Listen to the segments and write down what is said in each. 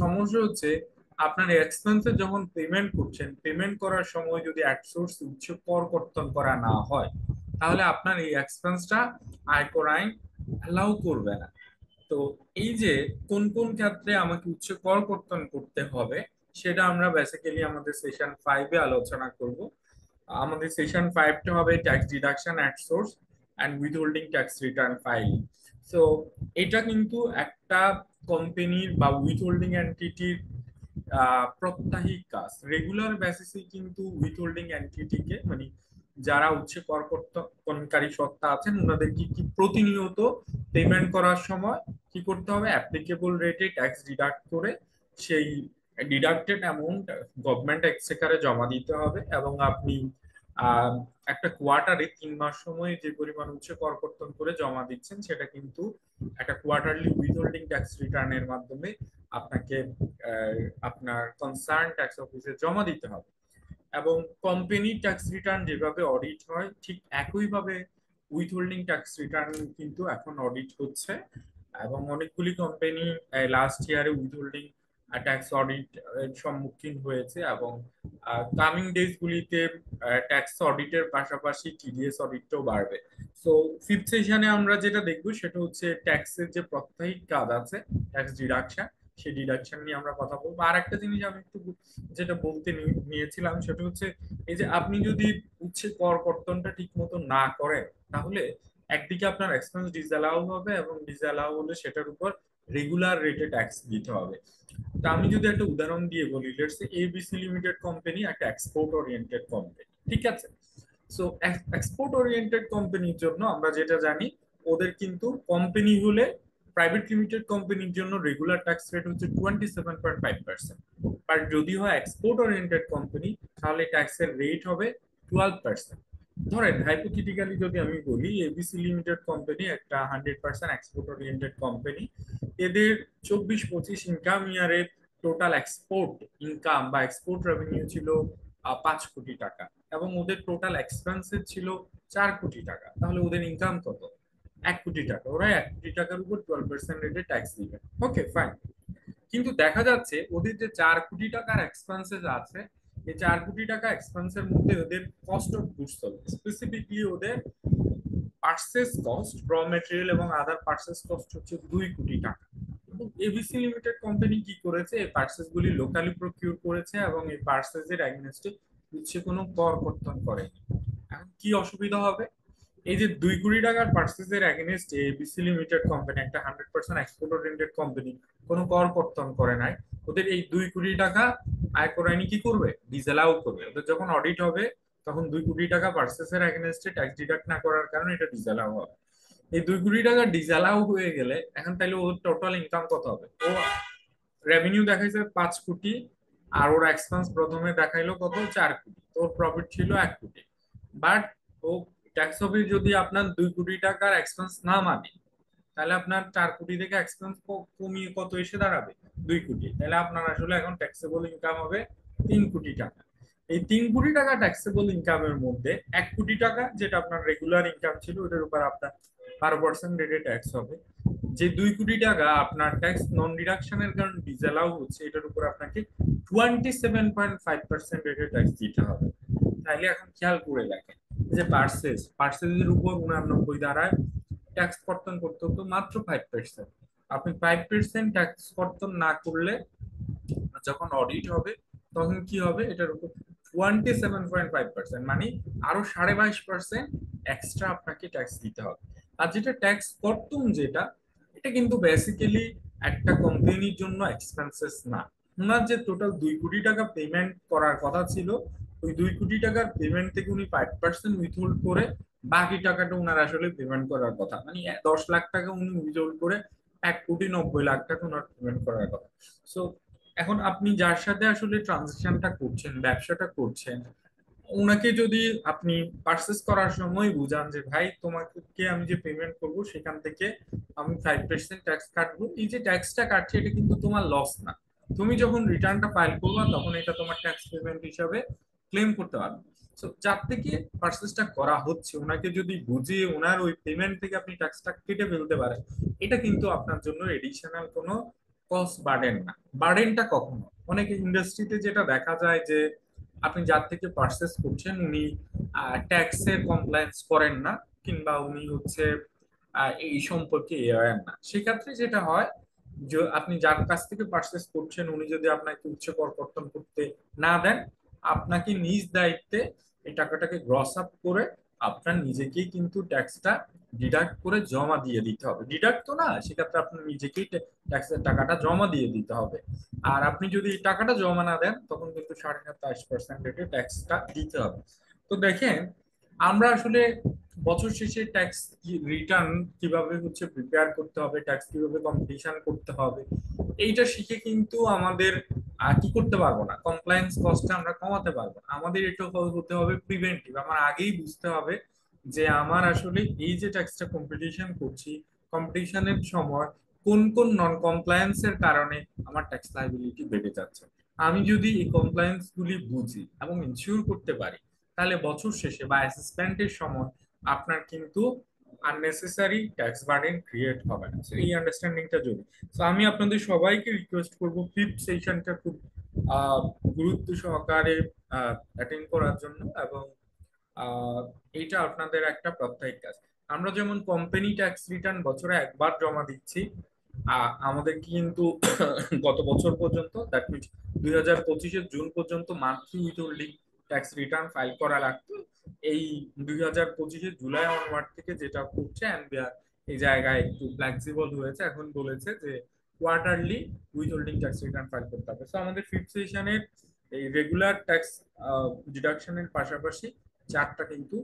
সমস্যা হচ্ছে আপনার এক্সপেন্সে যখন পেমেন্ট করছেন, পেমেন্ট করার সময় যদি অ্যাডসোর্স উচ্চ কর কর্তন করা না হয়, তাহলে আপনার এই এক্সপেন্সটা আয়কর আইন অ্যালাউ করবে না। তো এই যে কোন কোন ক্ষেত্রে আমাকে উচ্চ কর কর্তন করতে হবে, সেটা আমরা বেসিক্যালি আমাদের সেশন 5-এ আলোচনা করব। আমাদের সেশন 5টা হবে tax deduction at source and withholding tax return filing. So এটা কিন্তু একটা কোম্পানির বা উইথহোল্ডিং এন্টিটির প্রত্যাহিক কাজ। রেগুলার বেসিসে কিন্তু উইথহোল্ডিং এন্টিটিকে, মানে যারা উচ্চ করকর্তনকারী সত্তা আছেন, ওনাদেরকে কি প্রতিনিয়ত পেমেন্ট করার সময় কি করতে হবে, অ্যাপ্লিকেবল রেটে ট্যাক্স ডিডাক্ট করে সেই ডিডাক্টেড অ্যামাউন্ট গভর্নমেন্ট এক্সচেকারে জমা দিতে হবে। এবং আপনি আহ, একটা কোয়ার্টারে 3 মাস সময় যে পরিমাণ উচ্চ করকর্তন করে জমা দিচ্ছেন, সেটা কিন্তু একটা কোয়ার্টারলি উইথহোল্ডিং ট্যাক্স রিটার্নের মাধ্যমে আপনাকে আহ, আপনার কনসার্ন ট্যাক্স অফিসে জমা দিতে হবে। এবং কোম্পানি ট্যাক্স রিটার্ন যেভাবে অডিট হয়, ঠিক একইভাবে উইথহোল্ডিং ট্যাক্স রিটার্ন কিন্তু এখন অডিট হচ্ছে। এবং অনেকগুলি কোম্পানি লাস্ট ইয়ারে উইথহোল্ডিং ট্যাক্স অডিট সম্মুখীন হয়েছে। এবং কামিং ডেজ গুলিতে ট্যাক্স অডিটের পাশাপাশি টিডিএস অডিটটাও বাড়বে। সো ফিফথ সেশনে আমরা যেটা দেখবো সেটা হচ্ছে ট্যাক্সের যে প্রত্যাহিক কাজ আছে, ট্যাক্স ডিডাকশন, সেই ডিডাকশন নিয়ে আমরা কথা বলবো। আর একটা জিনিস আমি একটু যেটা বলতে নিয়েছিলাম সেটা হচ্ছে, এই যে আপনি যদি উচ্ছে কর কর্তনটা ঠিক মতো না করেন, তাহলে একদিকে আপনার এক্সপেন্স ডিসঅ্যালাউ হবে, এবং ডিসঅ্যালাউ হলে সেটার উপর রেগুলার রেটে ট্যাক্স দিতে হবে। তা আমি যদি একটা উদাহরণ দিয়ে বলি, let's say ABC limited company একটা এক্সপোর্ট ওরিয়েন্টেড কোম্পানি, ঠিক আছে? সো এক্সপোর্ট ওরিয়েন্টেড কোম্পানির জন্য আমরা যেটা জানি, ওদের কিন্তু কোম্পানি হলে, প্রাইভেট লিমিটেড কোম্পানির জন্য রেগুলার ট্যাক্স রেট হচ্ছে 27.5%। আর যদি হয় এক্সপোর্ট ওরিয়েন্টেড কোম্পানি, তাহলে ট্যাক্সের রেট হবে 12%। ধরেন হাইপোথেটিক্যালি যদি আমি বলি, এবিসি লিমিটেড কোম্পানি একটা 100% এক্সপোর্ট ওরিয়েন্টেড কোম্পানি, এদের 24-25 ইনকাম ইয়ারে টোটাল এক্সপোর্ট ইনকাম বা এক্সপোর্ট রেভিনিউ ছিল 5 কোটি টাকা, এবং ওদের টোটাল এক্সপেন্সেস ছিল 4 কোটি টাকা। তাহলে ওদের ইনকাম কত? 1 কোটি টাকা। ওরা 1 কোটি টাকার উপর 12% রেটে ট্যাক্স দিবে। ওকে, ফাইন। কিন্তু দেখা যাচ্ছে ওদের যে 4 কোটি টাকার এক্সপেন্সেস আছে, এই 4 কোটি টাকা এক্সপেন্সের মধ্যে ওদের cost of goods sold, specifically ওদের পার্সেস কস্ট, র মেটেরিয়াল এবং আদার পার্সেস কস্ট হচ্ছে 2 কোটি টাকা। এবং এবিসি লিমিটেড কোম্পানি কি করেছে, এই পার্সেস গুলি লোকালি প্রকিউর করেছে এবং এই পার্সেস এর এগেনস্টে হচ্ছে কোনো কর কর্তন করেনি। এখন কি অসুবিধা হবে? এই যে 2 কোটি টাকার পার্সেস এর এগেনস্ট এবিসি লিমিটেড কোম্পানি, একটা 100% এক্সপোর্ট ওরিয়েন্টেড কোম্পানি, কোনো কর কর্তন করে নাই, ওদের এই 2 কোটি টাকা আয়কর আইনি কি করবে, ডিসঅ্যালাউ করবে। ওদের যখন অডিট হবে, তখন 2 কোটি টাকা পার্সেস এর এগেনস্টে ট্যাক্স ডিডাক্ট না করার কারণে এটা ডিসঅ্যালাউ হবে। এই 2 কোটি টাকা ডিসঅ্যালাউ হয়ে গেলে এখন তাহলে ওর টোটাল ইনকাম কত হবে? ও রেভিনিউ দেখাইছে 5 কোটি, আর ওর এক্সপেন্স প্রথমে দেখাইলো কত, 4 কোটি, তো ওর প্রফিট ছিল 1 কোটি। বাট ও ট্যাক্স অফিস যদি আপনার 2 কোটি টাকার এক্সপেন্স না মানে, তাহলে আপনার 4 কোটি থেকে এক্সপেন্স কমিয়ে কত এসে দাঁড়াবে, 2 কোটি। তাহলে আপনার আসলে এখন ট্যাক্সেবল ইনকাম হবে 3 কোটি টাকা। এই 3 কোটি টাকা ট্যাক্সেবল ইনকামের মধ্যে 1 কোটি টাকা যেটা আপনার রেগুলার ইনকাম ছিল, ওটার উপর আপনার 12% রেটে ট্যাক্স হবে। যে 2 কোটি টাকা আপনার ট্যাক্স নন ডিডাকশনের কারণে ডিসঅ্যালাউ হচ্ছে, এটার উপর আপনাকে 27.5% রেটে ট্যাক্স দিতে হবে। তাইলে এখন খেয়াল করে দেখেন, যে পার্সেসের উপর 89 দ্বারা ট্যাক্স কর্তন করতে হতো মাত্র 5%। আপনি 5% ট্যাক্স কর্তন না করলে যখন অডিট হবে, তখন কি হবে, এটার উপর 27.5%, মানে আরো 22.5% এক্সট্রা আপনাকে ট্যাক্স দিতে হবে। আর যেটা ট্যাক্স কর্তন, যেটা এটা কিন্তু বেসিক্যালি একটা কোম্পানির জন্য এক্সপেন্সেস না। ওনার যে টোটাল 2 কোটি টাকা পেমেন্ট করার কথা ছিল, ওই 2 কোটি টাকার পেমেন্ট থেকে উনি 5% উইথহোল্ড করে বাকি টাকাটা উনার আসলে পেমেন্ট করার কথা, মানে 10 লাখ টাকা উনি উইথহোল্ড করে 1,90,00,000 টাকা ওনার পেমেন্ট করার কথা। সো এখন আপনি যার সাথে আসলে ট্রানজাকশনটা করছেন, ব্যবসাটা করছেন, ওনাকে যদি আপনি পারচেস করার সময় বুঝান যে ভাই, তোমাকে আমি যে পেমেন্ট করব সেখান থেকে আমি 5% ট্যাক্স কাটবো, এই যে ট্যাক্সটা কাটছে এটা কিন্তু তোমার লস না, তুমি যখন রিটার্নটা ফাইল করবা তখন এটা তোমার ট্যাক্স পেমেন্ট হিসাবে ক্লেম করতে পারবে। সো যার থেকে পারচেসটা করা হচ্ছে, ওনাকে যদি বুঝিয়ে ওনার ওই পেমেন্ট থেকে আপনি ট্যাক্সটা কেটে ফেলতে পারেন, এটা কিন্তু আপনার জন্য এডিশনাল কোনো কস্ট বাড়েন না। বাড়েনটা কখনো অনেক ইন্ডাস্ট্রিতে যেটা দেখা যায় যে আপনি যার থেকে পারচেস করছেন উনি ট্যাক্সের কমপ্লায়েন্স করেন না, কিংবা উনি হচ্ছে এই সম্পর্কে অ্যাওয়্যার না। সেক্ষেত্রে যেটা হয় যে আপনি যার কাছ থেকে পারচেস করছেন উনি যদি আপনাকে উচ্চ কর কর্তন করতে না দেন, আপনাকে নিজ দায়িত্বে এই টাকাটাকে গ্রস আপ করে আপনার নিজেকেই কিন্তু ট্যাক্সটা ডিডাক্ট করে জমা দিয়ে দিতে হবে। ডিডাক্ট তো না, সেক্ষেত্রে আপনার নিজেকেই ট্যাক্সের টাকাটা জমা দিয়ে দিতে হবে। আর আপনি যদি এই টাকাটা জমা না দেন তখন কিন্তু 27.28% রেটে ট্যাক্সটা দিতে হবে। তো দেখেন, আমরা আসলে বছর শেষে ট্যাক্স রিটার্ন কিভাবে হচ্ছে প্রিপেয়ার করতে হবে, ট্যাক্স কিভাবে কম্পিটিশন করতে হবে, এইটা শিখে কিন্তু আমাদের কি করতে পারবো না, কমপ্লায়েন্স কস্টটা আমরা কমাতে পারবো না। আমাদের এটা হতে হবে প্রিভেন্টিভ। আমার আগেই বুঝতে হবে যে আমার আসলে এই যে ট্যাক্সটা কম্পিটিশন করছি, কম্পিটিশনের সময় কোন কোন নন কমপ্লায়েন্স এর কারণে আমার ট্যাক্স লায়াবিলিটি বেড়ে যাচ্ছে। আমি যদি এই কমপ্লায়েন্স গুলি বুঝি এবং ইনশিওর করতে পারি, তাহলে বছর শেষে বা অ্যাসেসমেন্টের সময় আপনার কিন্তু আননেসেসারি ট্যাক্স বার্ডেন ক্রিয়েট হবে না। So, এই আন্ডারস্ট্যান্ডিংটা যদি, তো আমি আপনাদের সবাইকে রিকোয়েস্ট করব ফিফথ সেশনটা খুব আহ, গুরুত্ব সহকারে অ্যাটেন্ড করার জন্য। এবং আহ, এইটা আপনাদের একটা প্রত্যয়িক কাজ। আমরা যেমন কোম্পানি ট্যাক্স রিটার্ন বছরে একবার জমা দিচ্ছি, আমাদের কিন্তু গত বছর পর্যন্ত দ্যাট মিনস 2025-এর জুন পর্যন্ত monthly withholding tax return file করা লাগতো। এই 2025-এর জুলাই অনওয়ার্ড থেকে যেটা করছে এনবিআর এই জায়গায় একটু ফ্লেক্সিবল হয়েছে, এখন বলেছে যে quarterly withholding tax return file করতে হবে। তো আমাদের ফিফথ সেশনের এই রেগুলার ট্যাক্স ডিডাকশনের পাশাপাশি চারটা কিন্তু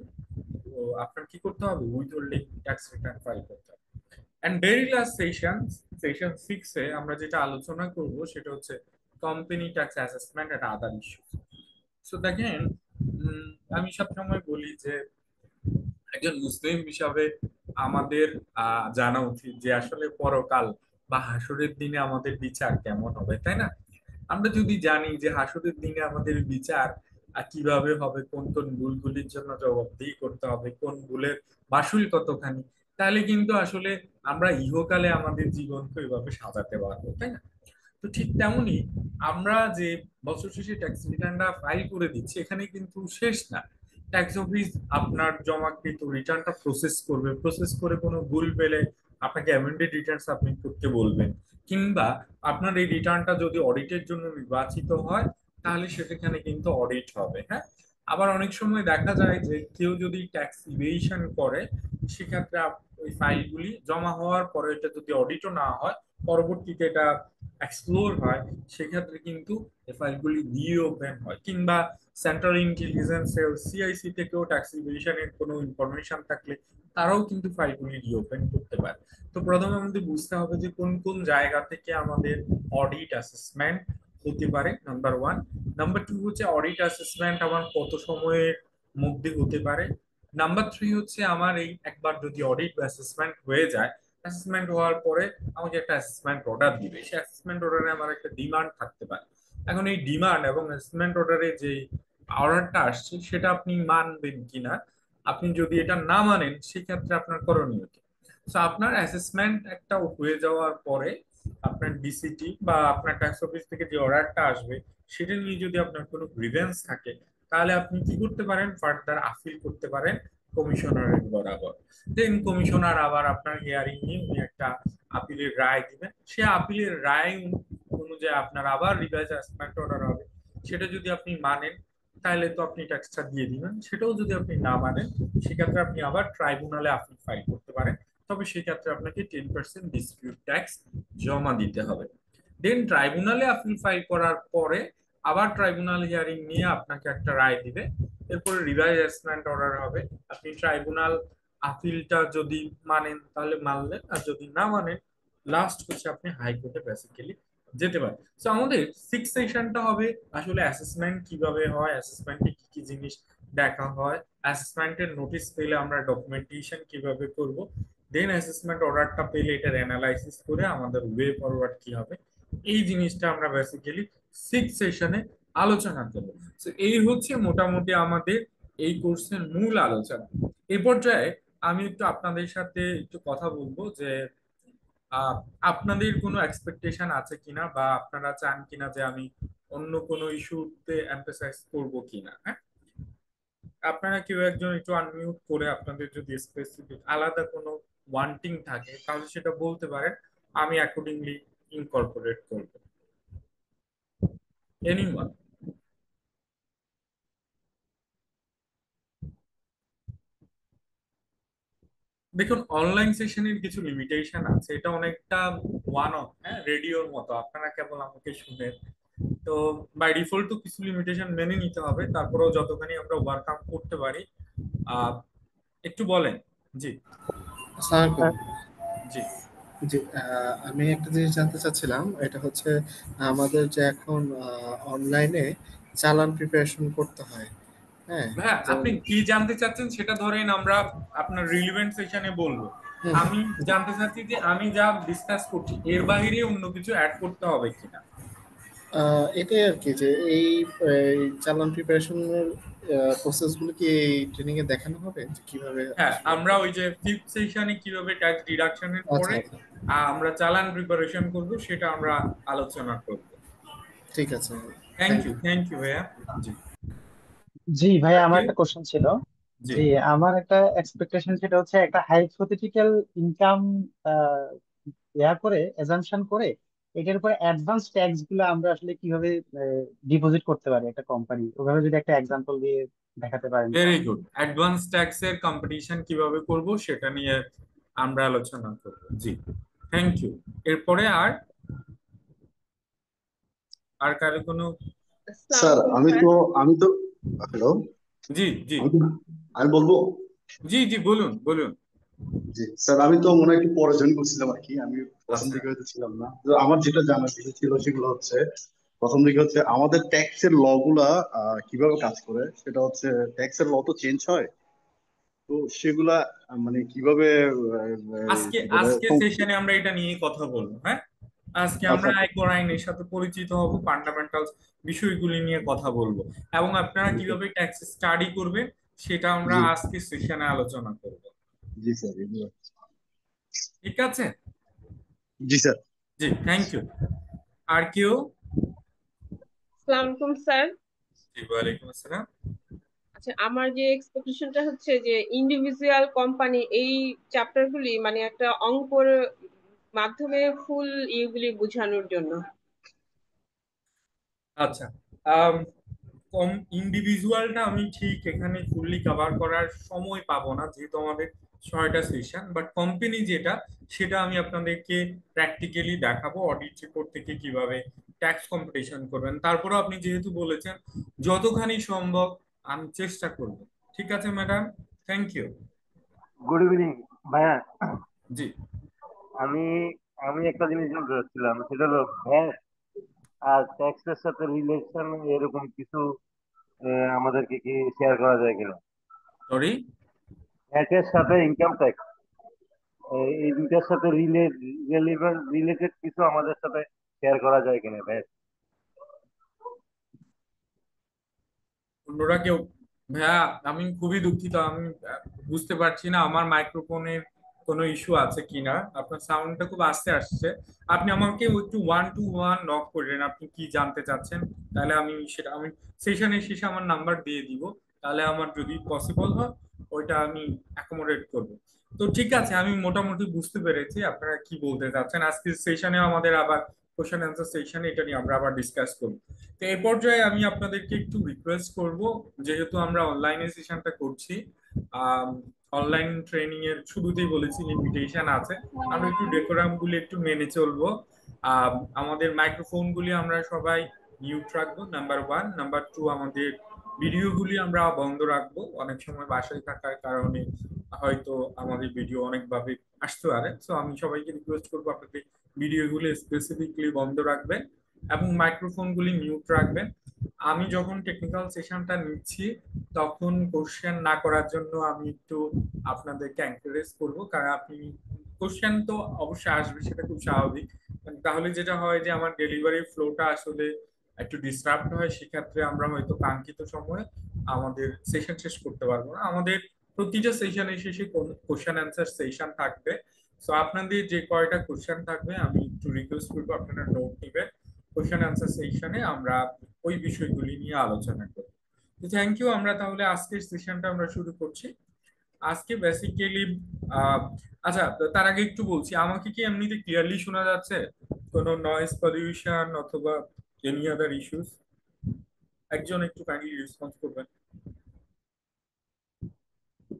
আপনার কি করতে হবে, উইথহোল্ডিং ট্যাক্স রিটার্ন ফাইল করতে হবে। And very last session, session 6-এ আমরা যেটা আলোচনা করব সেটা হচ্ছে company tax assessment and other issue. So দেখেন, আমি সবসময় বলি যে একজন মুসলিম হিসাবে আমাদের জানা উচিত যে আসলে পরকাল বা হাসরের দিনে আমাদের বিচার কেমন হবে, তাই না? আমরা যদি জানি যে হাসরের দিনে আমাদের বিচার কিভাবে হবে, কোন কোন ভুলগুলির জন্য জবাবদিহি করতে হবে, কোন ভুলের মাসুল কতখানি, তাহলে কিন্তু আসলে আমরা ইহকালে আমাদের জীবনকে ওইভাবে সাজাতে পারবো, তাই না? তো ঠিক তেমনি আমরা যে বছর শেষে ট্যাক্স রিটার্নটা ফাইল করে দিচ্ছি, এখানে কিন্তু শেষ না। ট্যাক্স অফিস আপনার জমাকৃত রিটার্নটা প্রসেস করবে, প্রসেস করে কোনো ভুল পেলে আপনাকে অ্যামেন্ডেড রিটার্ন সাবমিট করতে বলবেন, কিংবা আপনার এই রিটার্নটা যদি অডিটের জন্য নির্বাচিত হয় তাহলে সেখানে কিন্তু অডিট হবে। হ্যাঁ, আবার অনেক সময় দেখা যায় যে কেউ যদি ট্যাক্স ইভেশন করে, সেক্ষেত্রে ওই ফাইলগুলি জমা হওয়ার পরে এটা যদি অডিটও না হয়, পরবর্তীতে এটা এক্সপ্লোর হয়, সেক্ষেত্রে কিন্তু এই ফাইলগুলি রিওপেন হয়। কিংবা সেন্ট্রাল ইন্টেলিজেন্স সিআইসি থেকেও ট্যাক্স ইভেশনের কোনো ইনফরমেশন থাকলে তারাও কিন্তু ফাইলগুলি রিওপেন করতে পারে। তো প্রথমে আমাদের বুঝতে হবে যে কোন কোন জায়গা থেকে আমাদের অডিট অ্যাসেসমেন্ট হতে পারে, নাম্বার ওয়ান। নাম্বার টু হচ্ছে অডিট অ্যাসেসমেন্ট আমার কত সময়ের মধ্যে হতে পারে। নাম্বার থ্রি হচ্ছে আমার এই একবার যদি অডিট অ্যাসেসমেন্ট হয়ে যায়, অ্যাসেসমেন্ট হওয়ার পরে আমাকে একটা অ্যাসেসমেন্ট অর্ডার দিবে, সেই অ্যাসেসমেন্ট অর্ডারে আমার একটা ডিমান্ড থাকতে পারে। এখন এই ডিমান্ড এবং অ্যাসেসমেন্ট অর্ডারে যে অর্ডারটা আসছে সেটা আপনি মানবেন কিনা, আপনি যদি এটা না মানেন সেক্ষেত্রে আপনার করণীয় কি। তো আপনার অ্যাসেসমেন্ট একটা হয়ে যাওয়ার পরে আপনার ডিসিটি বা আপনার ট্যাক্স অফিস থেকে যে অর্ডারটা আসবে সেটা নিয়ে যদি আপনার কোনো গ্রিভেন্স থাকে, তাহলে আপনি কি করতে পারেন, ফার্দার আপিল করতে পারেন কমিশনারের বরাবর। দেন কমিশনার আবার আপনার হিয়ারিং নিয়ে উনি একটা আপিলের রায় দিবেন, সে আপিলের রায় অনুযায়ী আপনার আবার রিভাইজ অ্যাসেসমেন্ট অর্ডার হবে। সেটা যদি আপনি মানেন তাহলে তো আপনি ট্যাক্সটা দিয়ে দিবেন, সেটাও যদি আপনি না মানেন সেক্ষেত্রে আপনি আবার ট্রাইব্যুনালে আপিল ফাইল করতে পারেন। তবে সেক্ষেত্রে আপনাকে 10% ডিসপিউট ট্যাক্স জমা দিতে হবে। দেন ট্রাইব্যুনালে আপিল ফাইল করার পরে আবার ট্রাইব্যুনাল হিয়ারিং নিয়ে আপনাকে একটা রায় দিবে। এরপরে রিভাইজ অ্যাসেসমেন্ট অর্ডার হবে। আপনি ট্রাইব্যুনাল আপিলটা যদি মানেন তাহলে মানলেন, আর যদি না মানেন লাস্ট হচ্ছে আপনি হাইকোর্টে বেসিক্যালি যেতে পারেন। তো আমাদের সিক্স সেশনটা হবে আসলে অ্যাসেসমেন্ট কিভাবে হয়, অ্যাসেসমেন্টে কি কি জিনিস দেখা হয়, অ্যাসেসমেন্টের নোটিশ পেলে আমরা ডকুমেন্টেশন কিভাবে করব, দেন অ্যাসেসমেন্ট অর্ডারটা পেলে এটার অ্যানালাইসিস করে আমাদের ওয়ে ফরওয়ার্ড কি হবে, এই জিনিসটা আমরা বেসিক্যালি সিক্স সেশনে আলোচনা করব। তো এই হচ্ছে মোটামুটি আমাদের এই কোর্সের মূল আলোচনা। এই পর্যায়ে আমি একটু আপনাদের সাথে একটু কথা বলবো যে আহ, আপনাদের কোনো এক্সপেকটেশন আছে কিনা, বা আপনারা চান কিনা যে আমি অন্য কোনো ইস্যুতে এমফেসাইজ করব কিনা? হ্যাঁ, আপনারা কেউ একজন একটু আনমিউট করে আপনাদের যদি স্পেসিফিক আলাদা কোনো ওয়ান্টিং থাকে তাহলে সেটা বলতে পারেন, আমি অ্যাকর্ডিংলি ইনকর্পোরেট করবো। এনিওয়ান? দেখুন, অনলাইন সেশনের কিছু লিমিটেশন আছে, এটা অনেকটা ওয়ান অফ, হ্যাঁ, রেডিওর মতো, আপনারা কেবল আমাকে শুনেন। তো বাই ডিফল্ট তো কিছু লিমিটেশন মেনে নিতে হবে, তারপরেও যতখানি আমরা ওভারকাম করতে পারি। আহ একটু বলেন। জি। আসসালামু আলাইকুম। জি। জি, আমি একটা জিনিস জানতে চাচ্ছিলাম, এটা হচ্ছে আমাদের যে এখন অনলাইনে চালান প্রিপারেশন করতে হয়। হ্যাঁ, হ্যাঁ, যেমন আপনি কি জানতে চাচ্ছেন সেটা ধরেন আমরা আপনার রিলিভেন্ট সেশনে বলবো। হুম, আমি জানতে চাচ্ছি যে আমি যা ডিসকাস করছি এর বাইরে অন্য কিছু অ্যাড করতে হবে কিনা। এটাই আর কি, যে এই চালান প্রিপারেশনের প্রসেসগুলো কি এই ট্রেনিং এ দেখানো হবে, যে কিভাবে হ্যাঁ, আসলে আমরা ওই যে ফিফথ সেশনে কিভাবে ট্যাক্স ডিডাকশনের আচ্ছা পরে আচ্ছা, আমরা চালান প্রিপারেশন করব সেটা আমরা আলোচনা করব। ঠিক আছে, thank thank you, you. Thank you ভাইয়া। জি। জি ভাই, আর আমার কেউ? একটা কোশ্চেন ছিল। জি। জি, আমার একটা এক্সপেকটেশন সেটা হচ্ছে একটা হাইপোথেটিক্যাল ইনকাম করে অ্যাজাম্পশন করে এটার উপরে অ্যাডভান্স ট্যাক্স গুলো আমরা আসলে কিভাবে ডিপোজিট করতে পারি একটা কোম্পানি, ওভাবে যদি একটা এক্সাম্পল দিয়ে দেখাতে পারেন তো। Very good. অ্যাডভান্স ট্যাক্সের কম্পিটিশন কিভাবে করব সেটা নিয়ে আমরা আলোচনা করব। জি। Thank you. এরপরে আর আর কারো কোনো? স্যার আসসালামু আমি স্যার। তো আমি তো হ্যালো, জি। জি। আমি তো আমি বলবো। জি। জি, বলুন বলুন। জি স্যার, আমি তো মনে হয় একটু পরে জয়েন করছিলাম আর কি, আমি প্রথম আচ্ছা। দিকে হয়তো ছিলাম না। তো আমার যেটা জানার বিষয় ছিল সেগুলো হচ্ছে, প্রথম দিকে হচ্ছে আমাদের ট্যাক্সের ল গুলা কিভাবে কাজ করে, সেটা হচ্ছে ট্যাক্সের ল তো চেঞ্জ হয়, তো সেগুলা মানে কিভাবে আজকে কি বলে আজকে সেশনে আমরা এটা নিয়ে কথা বলবো। হ্যাঁ, আজকে আমরা আচ্ছা আয়কর আইনের সাথে পরিচিত হব, ফান্ডামেন্টাল বিষয়গুলি নিয়ে কথা বলবো, এবং আপনারা জি স্যার। কিভাবে ট্যাক্স স্টাডি করবেন সেটা আমরা জি আজকে সেশনে আলোচনা করব। জি স্যার, এগুলো। ঠিক আছে। জি স্যার। জি, থ্যাংক ইউ। আর কেউ? আসসালামু আলাইকুম স্যার। জি, ওয়ালাইকুম আসসালাম। আচ্ছা, আমার যে এক্সপেকটেশনটা হচ্ছে যে ইন্ডিভিজুয়াল কোম্পানি এই চ্যাপ্টার গুলি মানে একটা অঙ্কর মাধ্যমে ফুল ইয়েগুলি বোঝানোর জন্য। আচ্ছা। আম, কম ইন্ডিভিজুয়ালটা আমি ঠিক এখানে ফুললি কভার করার সময় পাবো না, যেহেতু আমাদের 6টা সেশন, বাট কোম্পানি যেটা সেটা আমি আপনাদেরকে প্র্যাকটিক্যালি দেখাবো, অডিট রিপোর্ট থেকে কিভাবে ট্যাক্স কম্পিটিশন করবেন। তারপরে আপনি যেহেতু বলেছেন যতখানি সম্ভব আমি চেষ্টা করব। ঠিক আছে madam, thank you. Good evening ভাইয়া। জি। আমি আমি একটা জিনিস জানতে চাচ্ছিলাম, সেটা হলো ভ্যাট আর ট্যাক্সের সাথে রিলেশন এরকম কিছু আমাদেরকে কি শেয়ার করা যায় কিনা? সরি? ভ্যাটের সাথে ইনকাম ট্যাক্স, এই দুইটার সাথে রিলেটেড কিছু আমাদের সাথে শেয়ার করা যায় কিনা ভ্যাট? অন্যরা কেউ? ভাইয়া, আমি খুবই দুঃখিত, আমি বুঝতে পারছি না আমার মাইক্রোফোনের কোনো ইস্যু আছে কিনা, আপনার সাউন্ডটা খুব আস্তে আসছে। আপনি আমাকে একটু ওয়ান টু ওয়ান নক করেন, আপনি কি জানতে চাচ্ছেন, তাহলে আমি সেটা আমি সেশনের শেষে আমার নাম্বার দিয়ে দিব, তাহলে আমার যদি পসিবল হয় ওইটা আমি অ্যাকোমোডেট করব। তো ঠিক আছে, আমি মোটামুটি বুঝতে পেরেছি আপনারা কি বলতে চাচ্ছেন। আজকের সেশনে আমাদের আবার কোশ্চেন অ্যান্সার সেশন, এটা নিয়ে আমরা আবার ডিসকাস করব। তো এই পর্যায়ে আমি আপনাদেরকে একটু রিকোয়েস্ট করব, যেহেতু আমরা অনলাইনে সেশনটা করছি, অনলাইন ট্রেনিং এর শুরুতেই বলেছি লিমিটেশন আছে, আমরা একটু ডেকোরাম গুলি একটু মেনে চলবো। আমাদের মাইক্রোফোন গুলি আমরা সবাই মিউট রাখবো, নাম্বার ওয়ান। নাম্বার টু, আমাদের ভিডিও গুলি আমরা বন্ধ রাখবো, অনেক সময় বাসায় থাকার কারণে হয়তো আমাদের ভিডিও অনেকভাবে আসতে পারে। তো আমি সবাইকে রিকোয়েস্ট করবো আপনাদের ভিডিও গুলি স্পেসিফিকলি বন্ধ রাখবেন এবং মাইক্রোফোন গুলি মিউট রাখবেন। আমি যখন টেকনিক্যাল সেশনটা নিচ্ছি তখন কোশ্চেন না করার জন্য আমি একটু আপনাদেরকে এনকারেজ করব, কারণ আপনি কোশ্চেন তো অবশ্যই আসবে, সেটা খুব স্বাভাবিক। তাহলে যেটা হয় যে আমার ডেলিভারি ফ্লোটা আসলে একটু ডিস্টার্ব হয়, সেক্ষেত্রে আমরা হয়তো কাঙ্ক্ষিত সময়ে আমাদের সেশন শেষ করতে পারবো না। আমাদের প্রতিটা সেশনের শেষে কোশ্চেন অ্যান্সার সেশন থাকবে। সো আপনাদের যে কয়টা কোশ্চেন থাকবে আমি একটু রিকোয়েস্ট করবো আপনারা নোট নেবেন। কোশ্চেন আনসার সেকশনে আমরা ওই বিষয়গুলি নিয়ে আলোচনা করব। তো থ্যাংক ইউ। আমরা তাহলে আজকের সেশনটা আমরা শুরু করছি। আজকে বেসিক্যালি আচ্ছা, তার আগে একটু বলছি, আমাকে কি এমনিতে ক্লিয়ারলি শোনা যাচ্ছে? কোনো নয়েজ পলিউশন অথবা এনি আদার ইস্যুস? একজন একটু কাইন্ডলি রেসপন্স করবেন।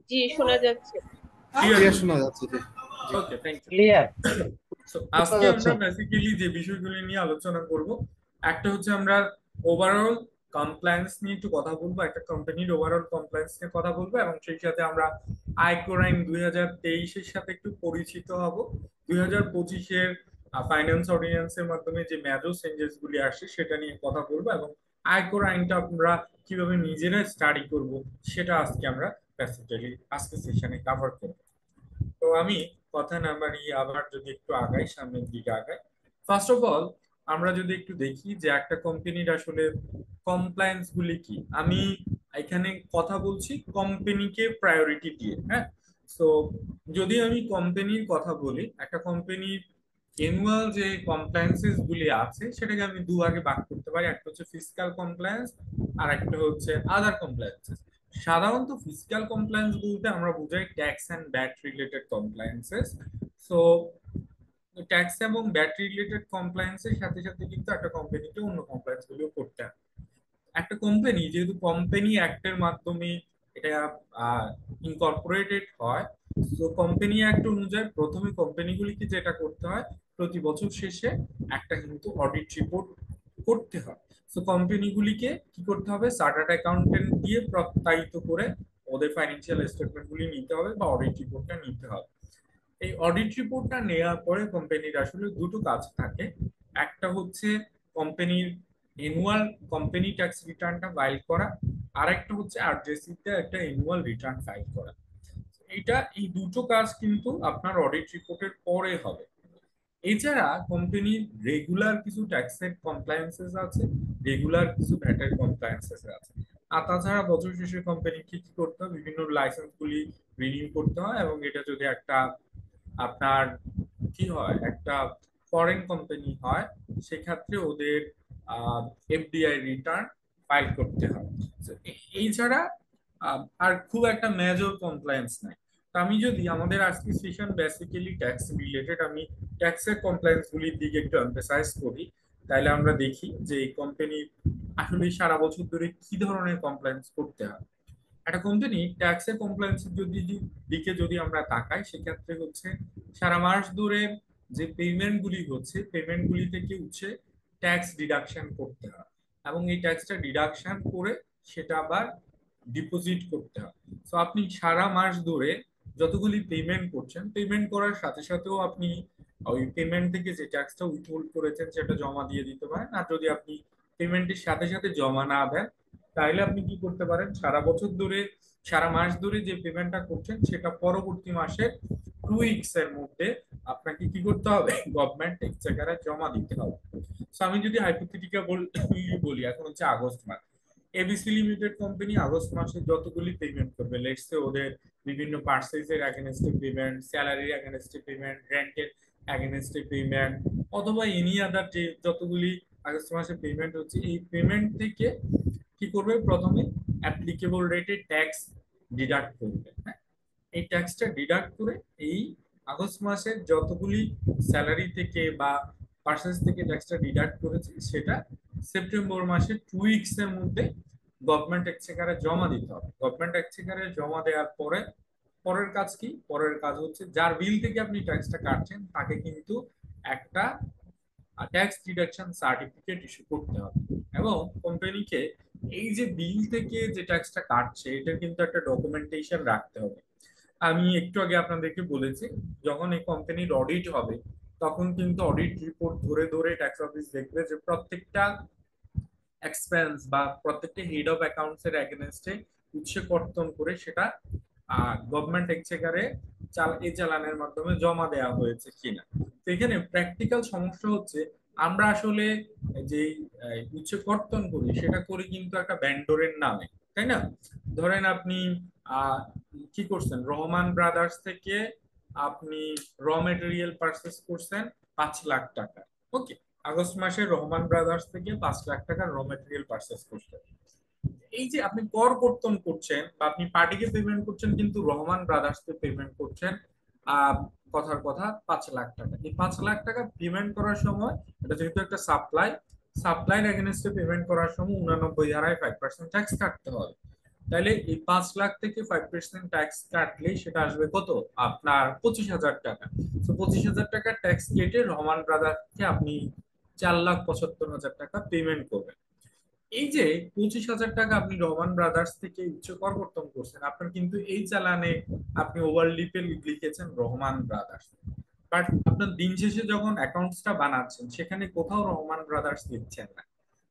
জি, শোনা যাচ্ছে। ক্লিয়ার শোনা যাচ্ছে, জি জি। ওকে, থ্যাংক ইউ। ক্লিয়ার So, শোনা আজকে যাচ্ছে। আমরা বেসিক্যালি যে বিষয়গুলি নিয়ে আলোচনা করব, একটা হচ্ছে আমরা ওভারঅল কমপ্লায়েন্স নিয়ে একটু কথা বলবো, একটা কোম্পানির ওভারঅল কমপ্লায়েন্স নিয়ে কথা বলবো, এবং সেই সাথে আমরা আয়কর আইন 2023-এর সাথে একটু পরিচিত হব। 2025-এর ফাইন্যান্স অর্ডিন্যান্সের মাধ্যমে যে মেজর চেঞ্জেস গুলি আসছে সেটা নিয়ে কথা বলবো, এবং আয়কর আইনটা আমরা কিভাবে নিজেরা স্টাডি করব সেটা আজকে আমরা বেসিক্যালি আজকে সেশনে কভার করব। তো আমি কথা না বাড়িয়ে আবার যদি একটু আগাই, সামনের দিকে আগাই, ফার্স্ট অফ অল আমরা যদি একটু দেখি যে একটা কোম্পানির আসলে কমপ্লায়েন্স গুলি কি। আমি এখানে কথা বলছি কোম্পানিকে প্রায়োরিটি দিয়ে, হ্যাঁ। তো যদি আমি কোম্পানির কথা বলি, একটা কোম্পানির এনুয়াল যে কমপ্লায়েন্সেস গুলি আছে সেটাকে আমি দুভাগে ভাগ করতে পারি। একটা হচ্ছে ফিসক্যাল কমপ্লায়েন্স, আর একটা হচ্ছে আদার কমপ্লায়েন্সেস। সাধারণত ফিসক্যাল কমপ্লায়েন্স বলতে আমরা বুঝাই tax and VAT related compliances. So tax এবং ব্যাট রিলেটেড কমপ্লায়েন্সের সাথে সাথে কিন্তু একটা কোম্পানিকে অন্য কমপ্লায়েন্স গুলো করতে হয়। একটা কোম্পানি যেহেতু কোম্পানি অ্যাক্টের মাধ্যমে এটা ইনকর্পোরেটেড হয়, তো কোম্পানি অ্যাক্ট অনুযায়ী প্রথমে কোম্পানিগুলিকে যেটা করতে হয়, প্রতি বছর শেষে একটা কিন্তু অডিট রিপোর্ট করতে হয়। তো কোম্পানিগুলিকে কি করতে হবে, চার্টার্ড অ্যাকাউন্টেন্ট দিয়ে প্রত্যায়িত করে ওদের ফাইন্যান্সিয়াল স্টেটমেন্ট গুলি নিতে হবে বা অডিট রিপোর্টটা নিতে হবে। এই অডিট রিপোর্টটা নেওয়ার পরে কোম্পানির আসলে দুটো কাজ থাকে। একটা হচ্ছে কোম্পানির এনুয়াল কোম্পানি ট্যাক্স রিটার্নটা ফাইল করা, আর একটা হচ্ছে আরজেসিতে একটা এনুয়াল রিটার্ন ফাইল করা। এই দুটো কাজ কিন্তু আপনার অডিট রিপোর্টের পরে হবে। এছাড়া কোম্পানির রেগুলার কিছু ট্যাক্সের কমপ্লায়েন্সেস আছে, রেগুলার কিছু ভ্যাটের কমপ্লায়েন্সেস আছে। আর তাছাড়া বছর শেষে কোম্পানিকে কি করতে হয়, বিভিন্ন লাইসেন্স গুলি রিনিউ করতে হয়, এবং এটা যদি একটা আপনার কি হয়, একটা ফরেন কোম্পানি হয়, সেক্ষেত্রে ওদের এফডিআই রিটার্ন ফাইল করতে হয়। So, এই ছাড়া আর খুব একটা মেজর কমপ্লায়েন্স নাই। তো আমি যদি আমাদের আজকে সেশন বেসিক্যালি ট্যাক্স রিলেটেড, আমি ট্যাক্সের কমপ্লায়েন্স গুলির দিকে একটু এমফাসাইজ করি, তাহলে আমরা দেখি যে এই কোম্পানি আসলে সারা বছর ধরে কি ধরনের কমপ্লায়েন্স করতে হয়। একটা কোম্পানি ট্যাক্সের কমপ্লায়েন্সের দিকে যদি আমরা তাকাই, সেক্ষেত্রে হচ্ছে সারা মাস ধরে যে পেমেন্ট গুলি হচ্ছে, পেমেন্ট গুলি থেকে হচ্ছে ট্যাক্স ডিডাকশন করতে হয়, এবং এই ট্যাক্সটা ডিডাকশন করে সেটা আবার ডিপোজিট করতে হয়। তো আপনি সারা মাস ধরে যতগুলি পেমেন্ট করছেন, পেমেন্ট করার সাথে সাথেও আপনি ওই পেমেন্ট থেকে যে ট্যাক্সটা উইথহোল্ড করেছেন সেটা জমা দিয়ে দিতে পারেন। আর যদি আপনি পেমেন্টের সাথে সাথে জমা না দেন, তাহলে আপনি কি করতে পারেন, সারা বছর ধরে সারা মাস ধরে যে পেমেন্টটা করছেন সেটা পরবর্তী মাসের 2 উইকস এর মধ্যে আপনাকে কি করতে হবে, গভর্নমেন্ট এক্সচেকারে জমা দিতে হবে। তো আমি যদি হাইপোথেটিক্যাল বলি, এখন হচ্ছে আগস্ট মাস, এবিসি লিমিটেড কোম্পানি আগস্ট মাসে যতগুলি পেমেন্ট করবে, লেটস সে ওদের বিভিন্ন পার্সেসের এগেনস্টে পেমেন্ট, স্যালারির এগেনস্টে পেমেন্ট, রেন্টের এগেনস্টে পেমেন্ট, অথবা এনি আদার যে যতগুলি আগস্ট মাসে পেমেন্ট হচ্ছে, এই পেমেন্ট থেকে কি করবে, প্রথমে অ্যাপ্লিকেবল রেটে ট্যাক্স ডিডাক্ট করবে। হ্যাঁ, এই ট্যাক্সটা ডিডাক্ট করে এই আগস্ট মাসের যতগুলি স্যালারি থেকে বা পার্সেস থেকে ট্যাক্সটা ডিডাক্ট করেছে সেটা সেপ্টেম্বর মাসের 2 উইকস এর মধ্যে গভর্নমেন্ট এক্সচেকারে জমা দিতে হবে। গভর্নমেন্ট এক্সচেকারে জমা দেওয়ার পরে পরের কাজ কি, পরের কাজ হচ্ছে যার বিল থেকে আপনি ট্যাক্সটা কাটছেন তাকে কিন্তু একটা ট্যাক্স ডিডাকশন সার্টিফিকেট ইস্যু করতে হবে, এবং কোম্পানিকে এই যে বিল থেকে যে ট্যাক্সটা কাটছে এটার কিন্তু একটা ডকুমেন্টেশন রাখতে হবে। আমি একটু আগে আপনাদেরকে বলেছি, যখন এই কোম্পানির অডিট হবে তখন কিন্তু অডিট রিপোর্ট ধরে ধরে ট্যাক্স অফিস দেখবে যে প্রত্যেকটা এক্সপেন্স বা প্রত্যেকটা হেড অফ অ্যাকাউন্টস এর এগেনস্টে উৎসে কর্তন করে সেটা গভর্নমেন্ট এক্সচেকারে চালানের মাধ্যমে জমা দেওয়া হয়েছে কিনা। তো এখানে প্র্যাকটিক্যাল সমস্যা হচ্ছে, আমরা আসলে যে উৎসে কর্তন করি সেটা করি কিন্তু একটা ভেন্ডরের নামে, তাই না? ধরেন আপনি কি করছেন, রহমান ব্রাদার্স থেকে আপনি র মেটেরিয়াল পারচেস করছেন 5 লাখ টাকা। ওকে, আগস্ট মাসে রহমান ব্রাদার্স থেকে 5 লাখ টাকার র মেটেরিয়াল পারচেস করছেন। এই যে আপনি কর কর্তন করছেন বা আপনি পার্টিকে পেমেন্ট করছেন, কিন্তু রহমান ব্রাদার্সকে পেমেন্ট করছেন আহ কথার কথা 5 লাখ টাকা। এই 5 লাখ টাকা পেমেন্ট করার সময়, এটা যেহেতু একটা সাপ্লাইর এগেনস্টে পেমেন্ট করার সময় 89 ধারায় 5% ট্যাক্স কাটতে হবে। তাহলে এই 5 লাখ থেকে 5% ট্যাক্স কাটলে সেটা আসবে কত, আপনার 25,000 টাকা। তো 25,000 টাকা ট্যাক্স কেটে রহমান ব্রাদার্সকে আপনি 4,75,000 টাকা পেমেন্ট করবেন। এই যে 25,000 টাকা আপনি রহমান ব্রাদার্স থেকে উচ্চ কর কর্তন করছেন, আপনার কিন্তু এই চালানে আপনি ওভারলিপে লিখেছেন রহমান ব্রাদার্স, বাট আপনার দিন শেষে যখন অ্যাকাউন্টসটা বানাচ্ছেন সেখানে কোথাও রহমান ব্রাদার্স লিখছেন না।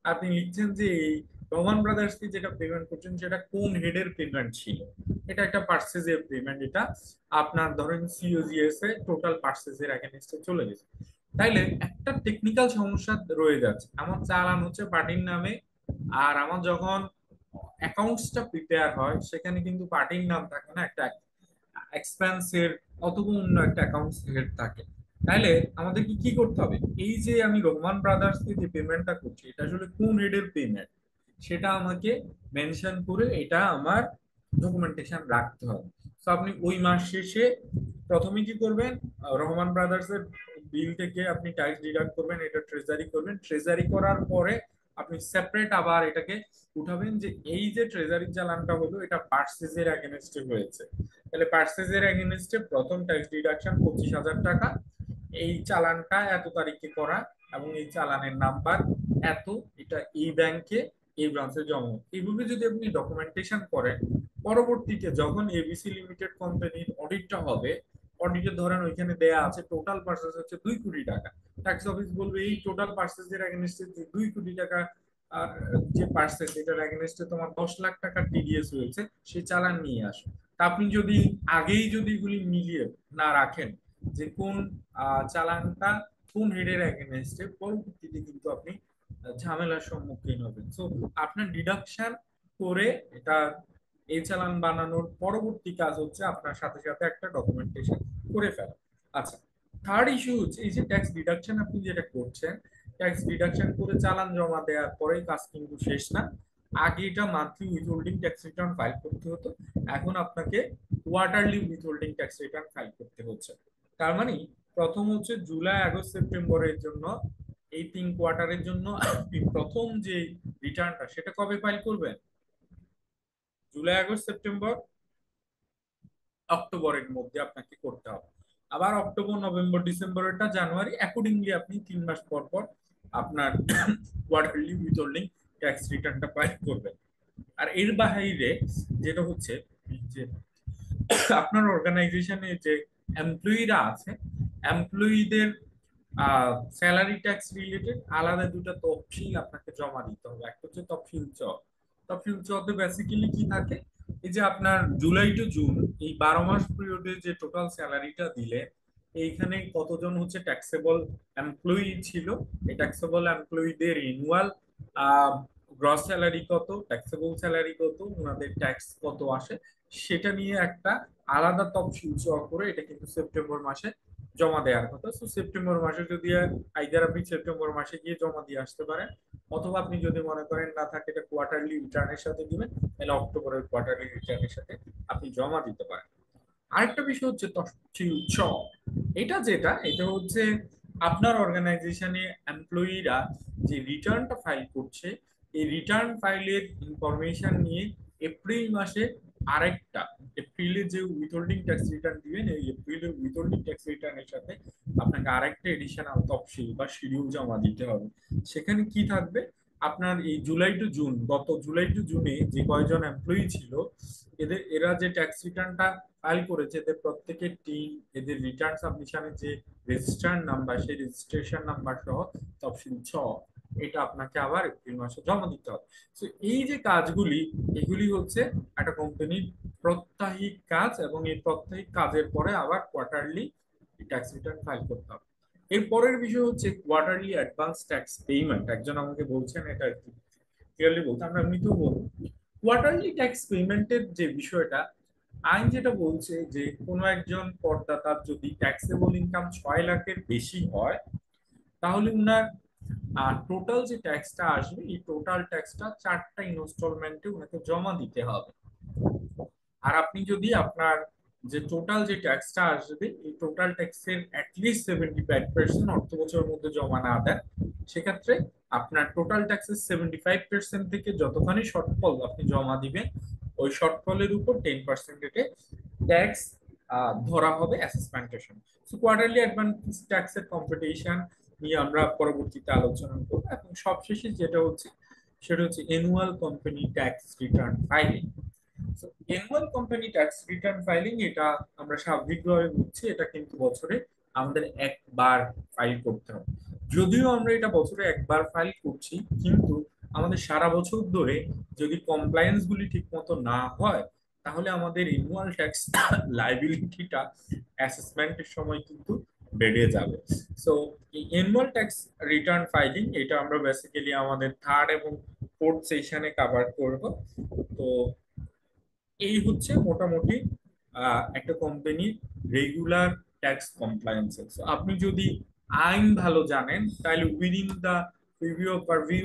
আপনি লিখছেন যে এই রহমান ব্রাদার্স কে যেটা পেমেন্ট করছেন সেটা কোন হেডের পেমেন্ট ছিল। এটা একটা পার্সেজের পেমেন্ট, এটা আপনার ধরেন সিওজিএস এ টোটাল পার্সেজের এগেইনস্টে চলে গেছে। তাইলে একটা টেকনিক্যাল সমস্যা রয়ে যাচ্ছে, আমার চালান হচ্ছে পার্টির নামে, আর আমার যখন অ্যাকাউন্টসটা প্রিপেয়ার হয় সেখানে কিন্তু পার্টির নাম থাকে না, একটা এক্সপেন্সের অথবা অন্য একটা অ্যাকাউন্টস হেড থাকে। তাহলে আমাদের কি কি করতে হবে, এই যে আমি রহমান ব্রাদার্স কে যে পেমেন্টটা করছি এটা আসলে কোন হেডের পেমেন্ট সেটা আমাকে মেনশন করে এটা আমার ডকুমেন্টেশন রাখতে হবে। তো আপনি ওই মাস শেষে প্রথমে কি করবেন, রহমান ব্রাদার্স এর বিল থেকে আপনি ট্যাক্স ডিডাক্ট করবেন, এটা ট্রেজারি করবেন, ট্রেজারি করার পরে আপনি সেপারেট আবার এটাকে উঠাবেন যে এই যে ট্রেজারি চালানটা হলো এটা পার্সেজের এগেনস্টে হয়েছে। তাহলে পার্সেজের এগেনস্টে প্রথম ট্যাক্স ডিডাকশন 25,000 টাকা, এই চালানটা এত তারিখে করা এবং এই চালানের নাম্বার এত, এটা এই ব্যাংকে এই ব্রাঞ্চে জমা। এইভাবে যদি আপনি ডকুমেন্টেশন করেন, পরবর্তীতে যখন এবিসি লিমিটেড কোম্পানির অডিটটা হবে, অডিটে ধরেন ওইখানে দেয়া আছে টোটাল পার্সেস হচ্ছে 2 কোটি টাকা, ট্যাক্স অফিস বলবে এই টোটাল পার্সেসের এগেনস্টে 2 কোটি টাকা আর যে পার্সেস এটার এগেনস্টে তোমার 10 লাখ টাকা টিডিএস হয়েছে, সেই চালান নিয়ে আসো। তা আপনি যদি আগেই যদি এগুলি মিলিয়ে না রাখেন যে কোন চালানটা কোন হেডের এগেনস্টে, পরবর্তীতে কিন্তু আপনি ঝামেলার সম্মুখীন হবেন। সো আপনার ডিডাকশন করে এটা এই চালান বানানোর পরবর্তী কাজ হচ্ছে আপনার সাথে সাথে একটা ডকুমেন্টেশন করে ফেলা। আচ্ছা, থার্ড ইস্যু হচ্ছে এই যে ট্যাক্স ডিডাকশন আপনি যেটা করছেন, ট্যাক্স ডিডাকশন করে চালান জমা দেওয়ার পরেই কাজ কিন্তু শেষ না। আগে এটা monthly withholding tax return file করতে হতো, এখন আপনাকে quarterly withholding tax return file করতে হচ্ছে। তার মানে প্রথম হচ্ছে জুলাই আগস্ট সেপ্টেম্বরের জন্য, এই 3 কোয়ার্টারের জন্য আপনি প্রথম যে রিটার্নটা সেটা কবে ফাইল করবেন, জুলাই আগস্ট সেপ্টেম্বর অক্টোবরের মধ্যে আপনাকে করতে হবে। আবার অক্টোবর নভেম্বর ডিসেম্বরটা জানুয়ারি, অ্যাকর্ডিংলি আপনি 3 মাস পর পর আপনার কোয়ার্টারলি উইথহোল্ডিং ট্যাক্স রিটার্নটা ফাইল করবেন। আর এর বাইরে যেটা হচ্ছে যে আপনার অর্গানাইজেশনে যে এমপ্লয়িরা আছে, এমপ্লয়িদের স্যালারি ট্যাক্স রিলেটেড আলাদা দুটো তফসিল আপনাকে জমা দিতে হবে। একটা হচ্ছে তফসিল চ, তফসিল চতে বেসিক্যালি কি থাকে, এই যে আপনার জুলাই টু জুন এই 12 মাস পিরিয়ডে যে টোটাল স্যালারিটা দিলে এইখানে কতজন হচ্ছে ট্যাক্সেবল এমপ্লয়ি ছিল, এই ট্যাক্সেবল এমপ্লয়িদের রিনিউয়াল গ্রস স্যালারি কত, ট্যাক্সেবল স্যালারি কত, ওনাদের ট্যাক্স কত আসে, সেটা নিয়ে একটা আলাদা তফসিল চ করে এটা কিন্তু সেপ্টেম্বর মাসে জমা দেওয়ার কথা। তো সেপ্টেম্বর মাসে যদি আইদার আপনি সেপ্টেম্বর মাসে গিয়ে জমা দিয়ে আসতে পারেন, অথবা আপনি যদি মনে করেন না থাকে এটা কোয়ার্টারলি রিটার্নের সাথে দিবেন, তাহলে অক্টোবরের কোয়ার্টারলি রিটার্নের সাথে আপনি জমা দিতে পারেন। আরেকটা বিষয় হচ্ছে তফসিল ছ, এটা যেটা এটা হচ্ছে আপনার অর্গানাইজেশনে এমপ্লয়িরা যে রিটার্নটা ফাইল করছে, এই রিটার্ন ফাইলের ইনফরমেশন নিয়ে এপ্রিল মাসে আরেকটা, এপ্রিলে যে উইথহোল্ডিং ট্যাক্স রিটার্ন দিবেন এই এপ্রিলের উইথহোল্ডিং ট্যাক্স রিটার্নের সাথে আপনাকে আরেকটা এডিশনাল তফসিল বা শিডিউল জমা দিতে হবে। সেখানে কি থাকবে, আপনার এই জুলাই টু জুন, গত জুলাই টু জুনে যে কয়জন এমপ্লয়ি ছিল এরা যে ট্যাক্স রিটার্নটা ফাইল করেছে এদের প্রত্যেকের টিম, এদের রিটার্ন সাবমিশনের যে রেজিস্ট্রার নাম্বার সেই রেজিস্ট্রেশন নাম্বার সহ তফসিল ছ, এটা আপনাকে আবার এপ্রিল মাসে জমা দিতে হবে। তো এই যে কাজগুলি, এগুলি হচ্ছে একটা কোম্পানির প্রত্যাহিক কাজ, এবং এই প্রত্যাহিক কাজের পরে আবার কোয়ার্টারলি ট্যাক্স রিটার্ন ফাইল করতে হবে। এর পরের বিষয় হচ্ছে কোয়ার্টারলি অ্যাডভান্স ট্যাক্স পেমেন্ট। একজন আমাকে বলছেন এটা একটু ক্লিয়ারলি বলতে, আমরা এমনিতেও বলবো কোয়ার্টারলি ট্যাক্স পেমেন্টের যে বিষয়টা, আইন যেটা বলছে যে কোনো একজন করদাতার যদি ট্যাক্সেবল ইনকাম 6 লাখের বেশি হয়, তাহলে উনার টোটাল যে ট্যাক্সটা আসবে এই টোটাল ট্যাক্সটা 4টা ইনস্টলমেন্টে উনাকে জমা দিতে হবে। আর আপনি যদি আপনার যে টোটাল যে ট্যাক্সটা আসবে এই টোটাল ট্যাক্সের অ্যাটলিস্ট 75% অর্থ বছরের মধ্যে জমা না দেন, সেক্ষেত্রে আপনার টোটাল ট্যাক্সের 75% থেকে যতখানি শর্টফল আপনি জমা দিবেন, ওই শর্টফলের উপর 10% রেটে ট্যাক্স ধরা হবে অ্যাসেসমেন্টের সময়। সো কোয়ার্টারলি অ্যাডভান্স ট্যাক্সের কম্পিটিশন নিয়ে আমরা পরবর্তীতে আলোচনা করবো। এবং সবশেষে যেটা হচ্ছে সেটা হচ্ছে annual company tax return filing. Annual company tax return filing এটা আমরা স্বাভাবিকভাবে বুঝছি, এটা কিন্তু বছরে আমাদের একবার ফাইল করতে হবে। যদিও আমরা এটা বছরে একবার ফাইল করছি, কিন্তু আমাদের সারা বছর ধরে যদি কমপ্লায়েন্স গুলি ঠিক মতো না হয়, তাহলে আমাদের অ্যানুয়াল ট্যাক্স লাইবিলিটিটা অ্যাসেসমেন্টের সময় কিন্তু বেড়ে যাবে। সো এই অ্যানুয়াল ট্যাক্স রিটার্ন ফাইলিং এটা আমরা বেসিক্যালি আমাদের থার্ড এবং ফোর্থ সেশনে কভার করব। তো এই হচ্ছে মোটামুটি একটা কোম্পানির রেগুলার ট্যাক্স কমপ্লায়েন্সেস। আপনি যদি আইন ভালো জানেন, তাহলে within the preview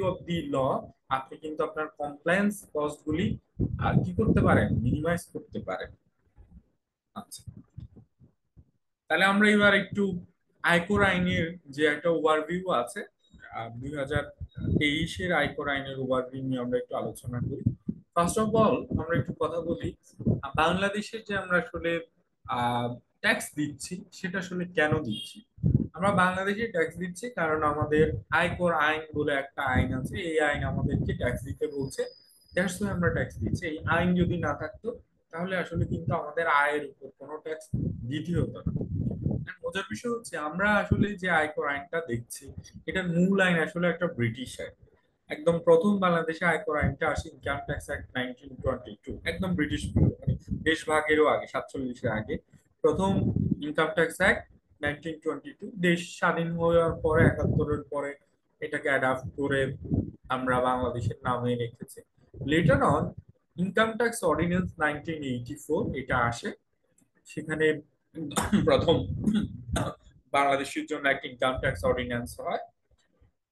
of the law আপনি কিন্তু আপনার কমপ্লায়েন্স কস্ট গুলি কি করতে পারেন, মিনিমাইজ করতে পারেন। আচ্ছা, তাহলে আমরা এবার একটু আয়কর আইনের যে একটা ওভারভিউ আছে, 2023-এর আয়কর আইনের ওভারভিউ নিয়ে আমরা একটু আলোচনা করি। ফার্স্ট অফ অল আমরা একটু কথা বলি বাংলাদেশের যে আমরা আসলে ট্যাক্স দিচ্ছি সেটা আসলে কেন দিচ্ছি। আমরা বাংলাদেশে ট্যাক্স দিচ্ছি কারণ আমাদের আয়কর আইন বলে একটা আইন আছে, এই আইন আমাদেরকে ট্যাক্স দিতে বলছে, দ্যাটস ওয়াই আমরা ট্যাক্স দিচ্ছি। এই আইন যদি না থাকতো তাহলে আসলে কিন্তু আমাদের আয়ের উপর কোনো ট্যাক্স দিতে হতো না। মজার বিষয় হচ্ছে আমরা আসলে যে আয়কর আইনটা দেখছি এটার মূল আইন আসলে একটা ব্রিটিশ আইন। একদম প্রথম বাংলাদেশে আয়কর আইনটা আসে ইনকাম ট্যাক্স অ্যাক্ট 1922, একদম ব্রিটিশ পিরিয়ড, মানে দেশভাগেরও আগে, 47-এর আগে প্রথম ইনকাম ট্যাক্স অ্যাক্ট 1922। দেশ স্বাধীন হওয়ার পরে 71-এর পরে এটাকে অ্যাডাপ্ট করে আমরা বাংলাদেশের নামে রেখেছি। Letter on income tax ordinance 1984 এটা আসে, সেখানে প্রথম বাংলাদেশের জন্য একটা ইনকাম ট্যাক্স অর্ডিন্যান্স হয়।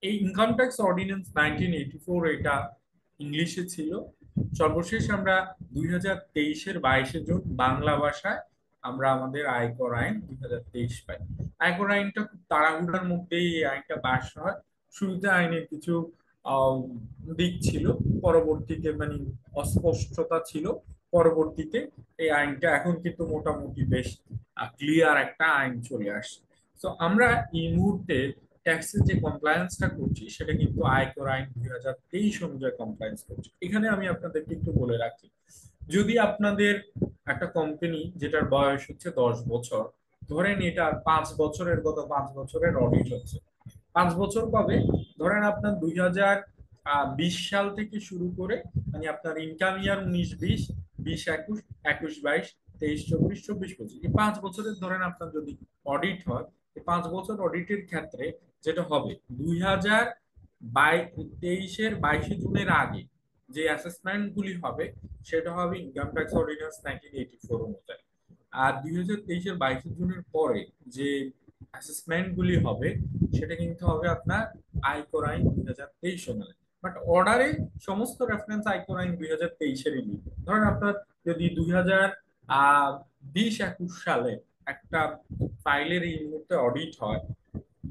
এই ইনকাম ট্যাক্স অর্ডিন্যান্স 1984 এটা ইংলিশে ছিল। সর্বশেষ আমরা 2023-এর 22শে জুন বাংলা ভাষায় আমরা আমাদের আয়কর আইন 2023 পাই। আয়কর আইনটা খুব তাড়াহুড়ার মধ্যেই এই আইনটা পাস হয়। শুরুতে আইনের কিছু দিক ছিল, পরবর্তীতে মানে অস্পষ্টতা ছিল, পরবর্তীতে এই আইনটা এখন কিন্তু মোটামুটি বেশ ক্লিয়ার একটা আইন চলে আসে। তো আমরা এই মুহূর্তে ট্যাক্সের যে কমপ্লায়েন্সটা করছি সেটা কিন্তু আয়কর আইন 2023 অনুযায়ী কমপ্লায়েন্স করছি। এখানে আমি আপনাদেরকে একটু বলে রাখি, যদি আপনাদের একটা কোম্পানি যেটার বয়স হচ্ছে 10 বছর, ধরেন এটা 5 বছরের, গত 5 বছরের অডিট হচ্ছে, 5 বছর কবে, ধরেন আপনার 2020 সাল থেকে শুরু করে, মানে আপনার ইনকাম ইয়ার 19-20, 20-21, 21-22, 23-24, 24-25, এই 5 বছরের ধরেন আপনার যদি অডিট হয়, এই 5 বছর অডিটের ক্ষেত্রে যেটা হবে 2023-এর 22শে জুনের আগে যে অ্যাসেসমেন্ট গুলি হবে সেটা হবে ইনকাম ট্যাক্স অর্ডিন্যান্স 1984 অনুযায়ী। আর 2023-এর 22শে জুনের পরে যে অ্যাসেসমেন্ট গুলি হবে সেটা কিন্তু হবে আপনার আয়কর আইন 2023 অনুযায়ী। বাট অর্ডারে সমস্ত রেফারেন্স আয়কর আইন 2023-এরই লিখবে। ধরেন আপনার যদি 2020-21 সালে একটা ফাইলের এই মুহূর্তে অডিট হয়,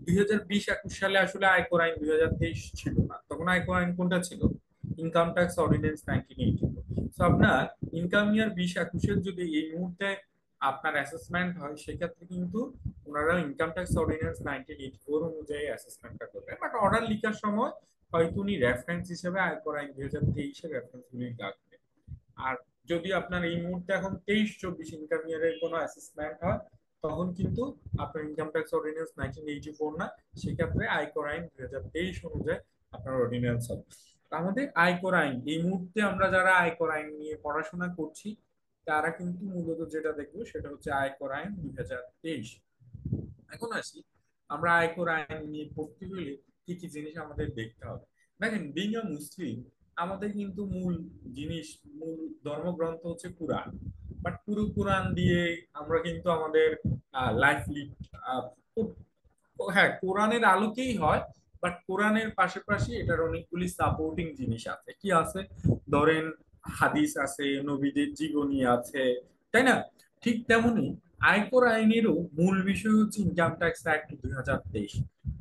2020-21 সালে আসলে আয়কর আইন 2023 ছিল না, তখন আয়কর আইন কোনটা ছিল, ইনকাম ট্যাক্স অর্ডিন্যান্স 1984। তো আপনার ইনকাম ইয়ার 20-21-এর যদি এই মুহূর্তে আপনার অ্যাসেসমেন্ট হয়, সেক্ষেত্রে কিন্তু ওনারা ইনকাম ট্যাক্স অর্ডিন্যান্স 1984 অনুযায়ী অ্যাসেসমেন্টটা করবে। বাট অর্ডার লিখার সময় হয়তো উনি রেফারেন্স হিসেবে আয়কর আইন 2023-এর রেফারেন্স গুলি রাখবে। আর যদি আপনার এই মুহূর্তে এখন 23-24 ইনকাম ইয়ারের কোনো অ্যাসেসমেন্ট হয়, তখন কিন্তু আপনার ইনকাম ট্যাক্স অর্ডিন্যান্স 1984 না, সেক্ষেত্রে আয়কর আইন 2023 অনুযায়ী আপনার অর্ডিন্যান্স হবে। আমাদের আয়কর আইন এই মুহূর্তে আমরা যারা আয়কর আইন নিয়ে পড়াশোনা করছি তারা কিন্তু মূলত যেটা দেখবো সেটা হচ্ছে আয়কর আইন 2023। এখন আসি আমরা আয়কর আইন নিয়ে পড়তে হলে কি কি জিনিস আমাদের দেখতে হবে। দেখেন, বিং আ মুসলিম আমাদের কিন্তু মূল জিনিস, মূল ধর্মগ্রন্থ হচ্ছে কুরআন। বাট পুরো কোরআন দিয়ে আমরা কিন্তু আমাদের লাইফ লিড, হ্যাঁ কোরআনের আলোকেই হয়, বাট কোরআনের পাশাপাশি এটার অনেকগুলি সাপোর্টিং জিনিস আছে। কি আছে? ধরেন হাদিস আছে, নবীদের জীবনী আছে, তাই না? ঠিক তেমনি আয়কর আইনেরও মূল বিষয় হচ্ছে ইনকাম ট্যাক্স অ্যাক্ট 2023।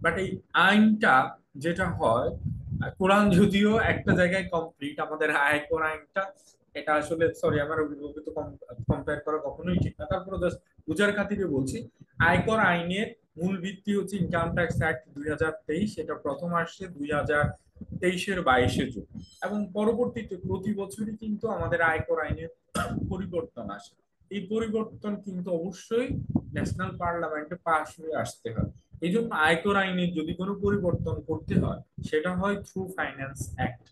বাট এই আইনটা যেটা হয়, কোরআন যদিও একটা জায়গায় কমপ্লিট, আমাদের আয়কর আইনটা এটা আসলে সরি আমার অভিভাবক কম্পেয়ার করা কখনোই ঠিক না, তারপরে জাস্ট বুঝার খাতিরে বলছি। আয়কর আইনের মূল ভিত্তি হচ্ছে ইনকাম ট্যাক্স অ্যাক্ট 2023। এটা প্রথম আসছে 2023-এর 22শে জুন, এবং পরবর্তীতে প্রতি বছরই কিন্তু আমাদের আয়কর আইনের পরিবর্তন আসে। এই পরিবর্তন কিন্তু অবশ্যই ন্যাশনাল পার্লামেন্টে পাশ হয়ে আসতে হয়। এই জন্য আয়কর আইনের যদি কোনো পরিবর্তন করতে হয় সেটা হয় থ্রু ফাইন্যান্স অ্যাক্ট।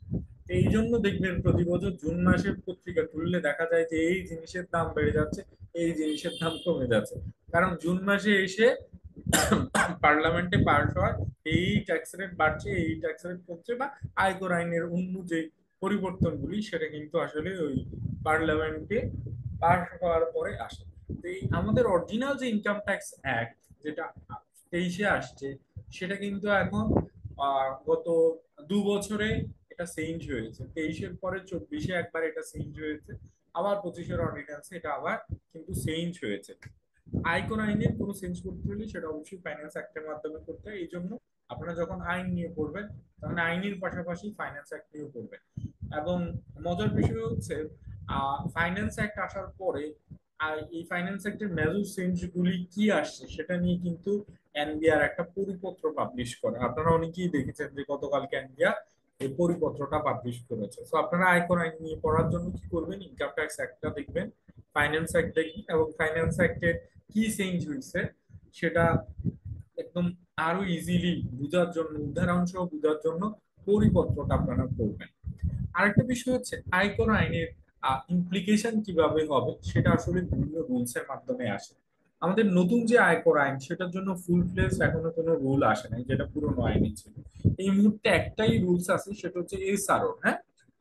এই জন্য দেখবেন প্রতি বছর জুন মাসের পত্রিকা খুললে দেখা যায় যে এই জিনিসের দাম বেড়ে যাচ্ছে, এই জিনিসের দাম কমে যাচ্ছে, কারণ জুন মাসে এসে পার্লামেন্টে পাস হয় এই ট্যাক্স রেট বাড়ছে, এই ট্যাক্স রেট কমছে, বা আয়কর আইনের অন্য যে পরিবর্তনগুলি সেটা কিন্তু আসলে ওই পার্লামেন্টে পাস হওয়ার পরে আসে। তো এই আমাদের অরিজিনাল যে ইনকাম ট্যাক্স অ্যাক্ট যেটা 23-এ আসছে, সেটা কিন্তু এখন গত 2 বছরে এটা চেঞ্জ হয়েছে। 23-এর পরে 24-এ একবার এটা চেঞ্জ হয়েছে, আবার 25-এর অর্ডিন্যান্সে এটা আবার কিন্তু চেঞ্জ হয়েছে। আয়কর আইনের কোনো চেঞ্জ করতে হলে সেটা অবশ্যই ফাইন্যান্স অ্যাক্টের মাধ্যমে করতে হয়। এই জন্য আপনারা যখন আইন নিয়ে পড়বেন তখন আইনের পাশাপাশি ফাইন্যান্স অ্যাক্ট নিয়েও পড়বেন। এবং মজার বিষয় হচ্ছে ফাইন্যান্স অ্যাক্ট আসার পরে এই ফাইন্যান্স অ্যাক্টের মেজর চেঞ্জ গুলি কি আসছে সেটা নিয়ে কিন্তু এনবিআর একটা পরিপত্র পাবলিশ করে। আপনারা অনেকেই দেখেছেন যে গতকালকে এনবিআর এই পরিপত্রটা পাবলিশ করেছে। তো আপনারা আয়কর আইন নিয়ে পড়ার জন্য কি করবেন, ইনকাম ট্যাক্স অ্যাক্টটা দেখবেন, ফাইন্যান্স অ্যাক্ট দেখবেন, এবং ফাইন্যান্স অ্যাক্টের কি চেঞ্জ হয়েছে সেটা একদম আরো ইজিলি বুঝার জন্য, উদাহরণ সহ বুঝার জন্য পরিপত্রটা আপনারা পড়বেন। আরেকটা বিষয় হচ্ছে আয়কর আইনের ইমপ্লিকেশন কিভাবে হবে সেটা আসলে বিভিন্ন রুলস এর মাধ্যমে আসে। আমাদের নতুন যে আয়কর আইন সেটার জন্য ফুল ফ্লেজ এখনো কোনো রুল আসে নাই, যেটা পুরনো আইনে ছিল। এই মুহূর্তে একটাই রুলস আছে, সেটা হচ্ছে এসআরও, হ্যাঁ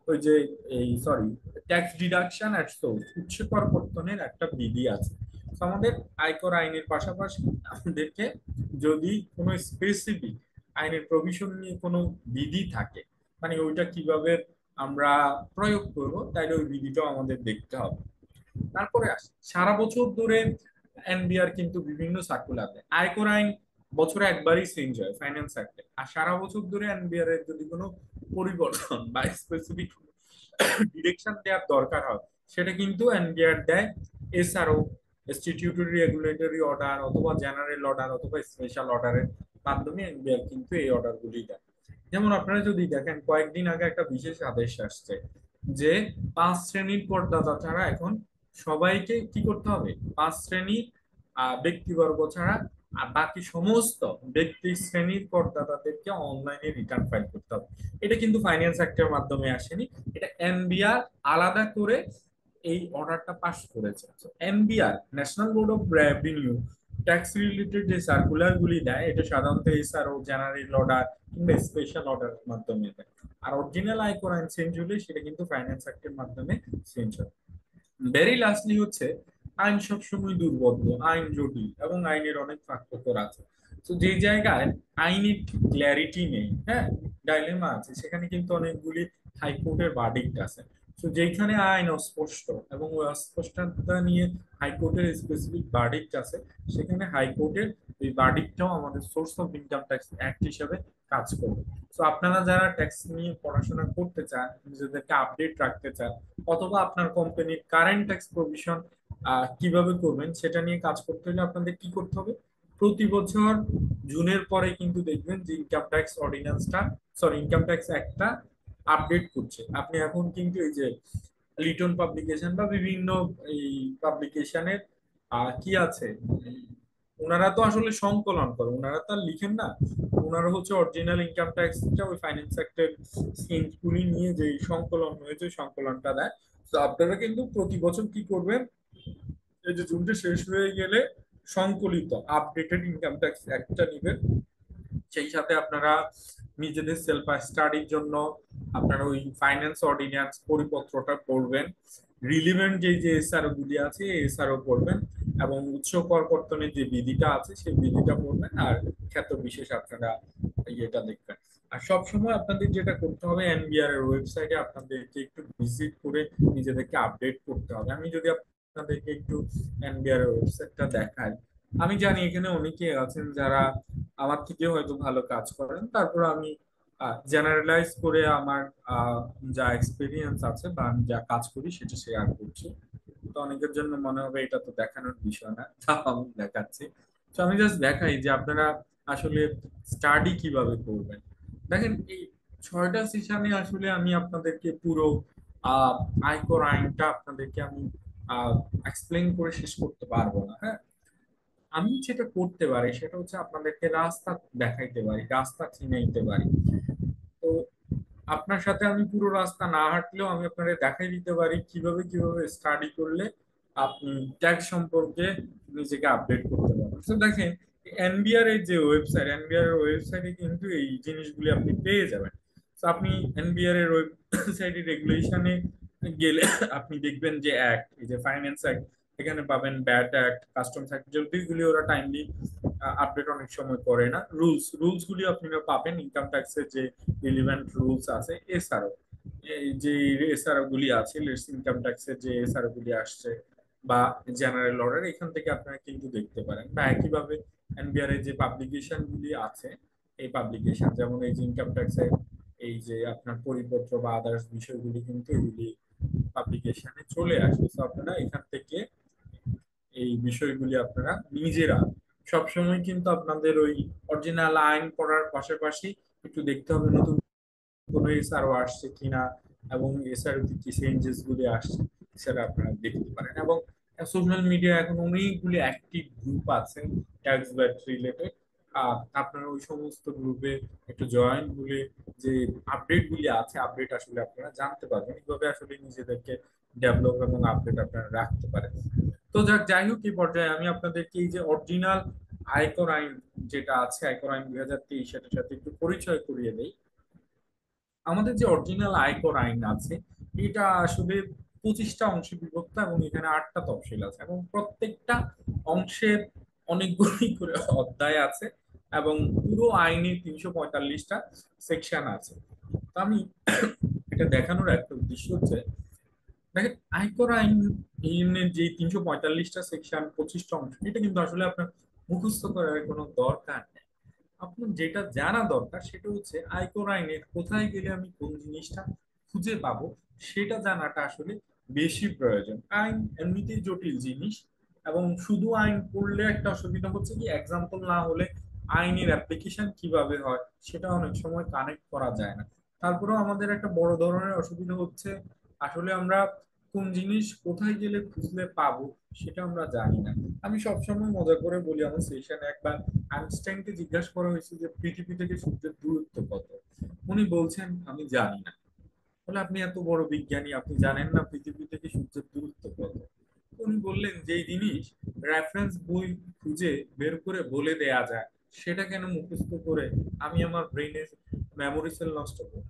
ওই যে এই সরি ট্যাক্স ডিডাকশন এট সোর্স, উৎস প্রবর্তনের একটা বিধি আছে। তো আমাদের আয়কর আইনের পাশাপাশি আমাদেরকে যদি কোনো স্পেসিফিক আইনের প্রভিশন নিয়ে কোনো বিধি থাকে, মানে ওইটা কিভাবে আমরা প্রয়োগ করব, তাইলে ওই বিধিটাও আমাদের দেখতে হবে। তারপরে আসি সারা বছর ধরে এনবিআর কিন্তু বিভিন্ন সার্কুলার দেয়। আয়কর আইন বছরে একবারই চেঞ্জ হয় ফাইন্যান্স অ্যাক্টে, আর সারা বছর ধরে এনবিআর এর যদি কোনো পরিবর্তন বা স্পেসিফিক ডিরেকশন দেওয়ার দরকার হয় সেটা কিন্তু এনবিআর দেয়। এছাড়াও স্ট্যাটিউটরি রেগুলেটরি অর্ডার অথবা জেনারেল অর্ডার অথবা স্পেশাল অর্ডারের মাধ্যমে এনবিআর কিন্তু এই অর্ডারগুলি দেয়। যেমন আপনারা যদি দেখেন কয়েকদিন আগে একটা বিশেষ আদেশ আসছে যে 5 শ্রেণীর করদাতা ছাড়া এখন সবাইকে কি করতে হবে, 5 শ্রেণীর ব্যক্তিবর্গ ছাড়া আর বাকি সমস্ত ব্যক্তি শ্রেণীর করদাতাদেরকে অনলাইনে রিটার্ন ফাইল করতে হবে। এটা কিন্তু ফাইন্যান্স অ্যাক্টের মাধ্যমে আসেনি, এটা এনবিআর আলাদা করে এই অর্ডারটা পাস করেছে। NBR national board of revenue tax related যে সার্কুলার গুলি দেয় এটা সাধারণত এসআরও, জেনারেল অর্ডার কিংবা স্পেশাল অর্ডার মাধ্যমে দেয়। আর অরিজিনাল আয়কর আইন চেঞ্জ হলে সেটা কিন্তু ফাইন্যান্স অ্যাক্টের মাধ্যমে চেঞ্জ হয়। ভেরি লাস্টলি হচ্ছে আইন সবসময় দুর্বোধ্য, আইন জটিল এবং আইনের অনেক ফাঁকফোকর আছে। তো যে জায়গায় আইনের ক্ল্যারিটি নেই, হ্যাঁ ডাইলেমা আছে, সেখানে কিন্তু অনেকগুলি হাইকোর্টের ভার্ডিক্ট আছে। তো যেখানে আইন অস্পষ্ট এবং ওই অস্পষ্টতা নিয়ে হাইকোর্টের স্পেসিফিক ভার্ডিক্ট আছে, সেখানে হাইকোর্টের এই ভার্ডিক্টটাও আমাদের source of income tax act হিসাবে কাজ করবে। তো আপনারা যারা ট্যাক্স নিয়ে পড়াশোনা করতে চান, নিজেদেরকে আপডেট রাখতে চান, অথবা আপনার কোম্পানির কারেন্ট ট্যাক্স প্রভিশন কিভাবে করবেন সেটা নিয়ে কাজ করতে হলে আপনাদের কি করতে হবে, প্রতি বছর জুনের পরে কিন্তু দেখবেন যে ইনকাম ট্যাক্স অর্ডিন্যান্সটা সরি ইনকাম ট্যাক্স অ্যাক্টটা আপডেট করছে। আপনি এখন কিন্তু এই যে লিটন পাবলিকেশন বা বিভিন্ন এই পাবলিকেশনের কি আছে, ওনারা তো আসলে সংকলন করে, ওনারা তো আর লিখেন না, ওনারা হচ্ছে অরিজিনাল ইনকাম ট্যাক্সটা ওই ফাইন্যান্স অ্যাক্টের স্কিমগুলি নিয়ে যে সংকলন হয়েছে সংকলনটা দেয়। তো আপনারা কিন্তু প্রতি বছর কি করবেন, এই যে জুনটা শেষ হয়ে গেলে সংকলিত আপডেটেড ইনকাম ট্যাক্স অ্যাক্টটা নেবেন। সেই সাথে আপনারা নিজেদের সেলফ স্টাডির জন্য আপনারা ওই ফাইন্যান্স অর্ডিন্যান্স পরিপত্রটা পড়বেন। রিলিভেন্ট যে এসআরও গুলি আছে এসআরও পড়বেন, এবং উৎস করকর্তনের যে বিধিটা আছে সেই বিধিটা পড়বেন, আর ক্ষেত্র বিশেষ আপনারা ইয়েটা দেখবেন। আর সবসময় আপনাদের যেটা করতে হবে, এনবিআর এর ওয়েবসাইটে আপনাদেরকে একটু ভিজিট করে নিজেদেরকে আপডেট করতে হবে। আমি যদি আপনাদেরকে একটু এনবিআর এর ওয়েবসাইটটা দেখাই, আমি জানি এখানে অনেকে আছেন যারা আমার থেকে হয়তো ভালো কাজ করেন, তারপর আমি জেনারেলাইজ করে আমার যা এক্সপিরিয়েন্স আছে বা আমি যা কাজ করি সেটা শেয়ার করছি। তো অনেকের জন্য মনে হবে এটা তো দেখানোর বিষয় না, তা আমি দেখাচ্ছি। তো আমি জাস্ট দেখাই যে আপনারা আসলে স্টাডি কিভাবে করবেন। দেখেন এই 6টা সেশনে আসলে আমি আপনাদেরকে পুরো আহ আয়কর আইনটা আপনাদেরকে আমি এক্সপ্লেইন করে শেষ করতে পারবো না। হ্যাঁ, আমি যেটা করতে পারি সেটা হচ্ছে আপনাদেরকে রাস্তা দেখাইতে পারি, রাস্তা চিনাইতে পারি। তো আপনার সাথে আমি পুরো রাস্তা না হাঁটলেও আমি আপনাদের দেখাই দিতে পারি কিভাবে কিভাবে স্টাডি করলে আপনি ট্যাক্স সম্পর্কে নিজেকে আপডেট করতে পারবেন। তো দেখেন এনবিআর এর যে ওয়েবসাইট, এনবিআর এর ওয়েবসাইটে কিন্তু এই জিনিসগুলি আপনি পেয়ে যাবেন। তো আপনি এনবিআর এর ওয়েবসাইটে রেগুলেশনে গেলে আপনি দেখবেন যে অ্যাক্ট, এই যে ফাইন্যান্স অ্যাক্ট, এখানে পাবেন ব্যাট অ্যাক্ট, কাস্টমস অ্যাক্ট, যদিগুলি ওরা টাইমলি আপডেট অনেক সময় করে না। রুলস গুলি আপনারা পাবেন, ইনকাম ট্যাক্সের যে রিলিভেন্ট রুলস আছে, এছাড়াও এই যে এসআরও গুলি আছে, ইনকাম ট্যাক্সের যে এসআরও গুলি আসছে বা জেনারেল অর্ডার, এখান থেকে আপনারা কিন্তু দেখতে পারেন। বা একইভাবে এনবিআর এর যে পাবলিকেশন গুলি আছে, এই পাবলিকেশন যেমন এই যে ইনকাম ট্যাক্সের এই যে আপনার পরিপত্র বা আদার্স বিষয়গুলি কিন্তু এগুলি পাবলিকেশনে চলে আসে। তো আপনারা এখান থেকে এই বিষয়গুলি আপনারা নিজেরা সবসময় কিন্তু আপনাদের ওই অরিজিনাল আইন পড়ার পাশাপাশি একটু দেখতে হবে নতুন কোনো এসআরও আসছে কিনা, এবং এসআরও কি চেঞ্জেস গুলি আসছে সেটা আপনারা দেখতে পারেন। এবং সোশ্যাল মিডিয়া এখন অনেকগুলি অ্যাক্টিভ গ্রুপ আছে ট্যাক্স ব্যাট রিলেটেড, আপনারা ওই সমস্ত গ্রুপে একটু জয়েন হলে যে আপডেট গুলি আছে, আপডেট আসলে আপনারা জানতে পারবেন, এইভাবে আসলে নিজেদেরকে ডেভেলপ এবং আপডেট আপনারা রাখতে পারেন। তো যাই হোক, এই পর্যায়ে আমি আপনাদেরকে এই যে অরিজিনাল আয়কর আইন যেটা আছে, আয়কর আইন 2023, সেটার সাথে একটু পরিচয় করিয়ে দেই। আমাদের যে অরিজিনাল আয়কর আইন আছে, এটা আসলে 25টা অংশে বিভক্ত, এবং এখানে 8টা তফসিল আছে, এবং প্রত্যেকটা অংশের অনেকগুলি করে অধ্যায় আছে, এবং পুরো আইনে 345টা সেকশন আছে। তো আমি এটা দেখানোর একটা উদ্দেশ্য হচ্ছে, দেখেন আয়কর আইনের যে 345টা সেকশন, 25টা অংশ, এটা কিন্তু আসলে আপনার মুখস্থ করার কোনো দরকার নেই। আপনার যেটা জানা দরকার সেটা হচ্ছে আয়কর আইনের কোথায় গেলে আমি কোন জিনিসটা খুঁজে পাবো, সেটা জানাটা আসলে বেশি প্রয়োজন। আইন এমনিতেই জটিল জিনিস, এবং শুধু আইন পড়লে একটা অসুবিধা হচ্ছে কি, এক্সাম্পল না হলে আইনের অ্যাপ্লিকেশন কিভাবে হয় সেটা অনেক সময় কানেক্ট করা যায় না। তারপরেও আমাদের একটা বড় ধরনের অসুবিধা হচ্ছে, আসলে আমরা কোন জিনিস কোথায় গেলে খুঁজলে পাবো সেটা আমরা জানি না। আমি সবসময় মজা করে বলি, আমার সেশনে একবার আইনস্টাইনকে জিজ্ঞাসা করা হয়েছে যে পৃথিবী থেকে সূর্যের দূরত্ব কত, উনি বলছেন আমি জানি না। বলে আপনি এত বড় বিজ্ঞানী, আপনি জানেন না পৃথিবী থেকে সূর্যের দূরত্ব কত? উনি বললেন যে এই জিনিস রেফারেন্স বই খুঁজে বের করে বলে দেয়া যায়, সেটা কেন মুখস্থ করে আমি আমার ব্রেনের মেমোরি সেল নষ্ট করব?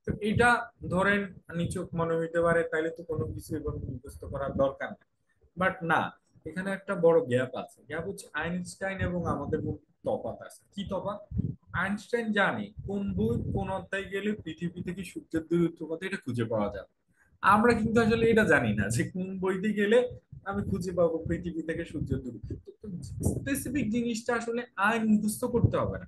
তো এটা ধরেন নিছক মনে হইতে পারে তাইলে তো কোনো কিছু এভাবে মুখস্থ করার দরকার নেই, বাট না, এখানে একটা বড় গ্যাপ আছে। গ্যাপ হচ্ছে আইনস্টাইন এবং আমাদের মধ্যে তফাৎ আছে। কি তফাৎ? আইনস্টাইন জানে কোন বই কোন অধ্যায় গেলে পৃথিবী থেকে সূর্যের দূরত্ব কত, এটা খুঁজে পাওয়া যাবে। আমরা কিন্তু আসলে এটা জানি না যে কোন বইতে গেলে আমি খুঁজে পাবো পৃথিবী থেকে সূর্যের দূরত্ব। স্পেসিফিক জিনিসটা আসলে আইন মুখস্থ করতে হবে না,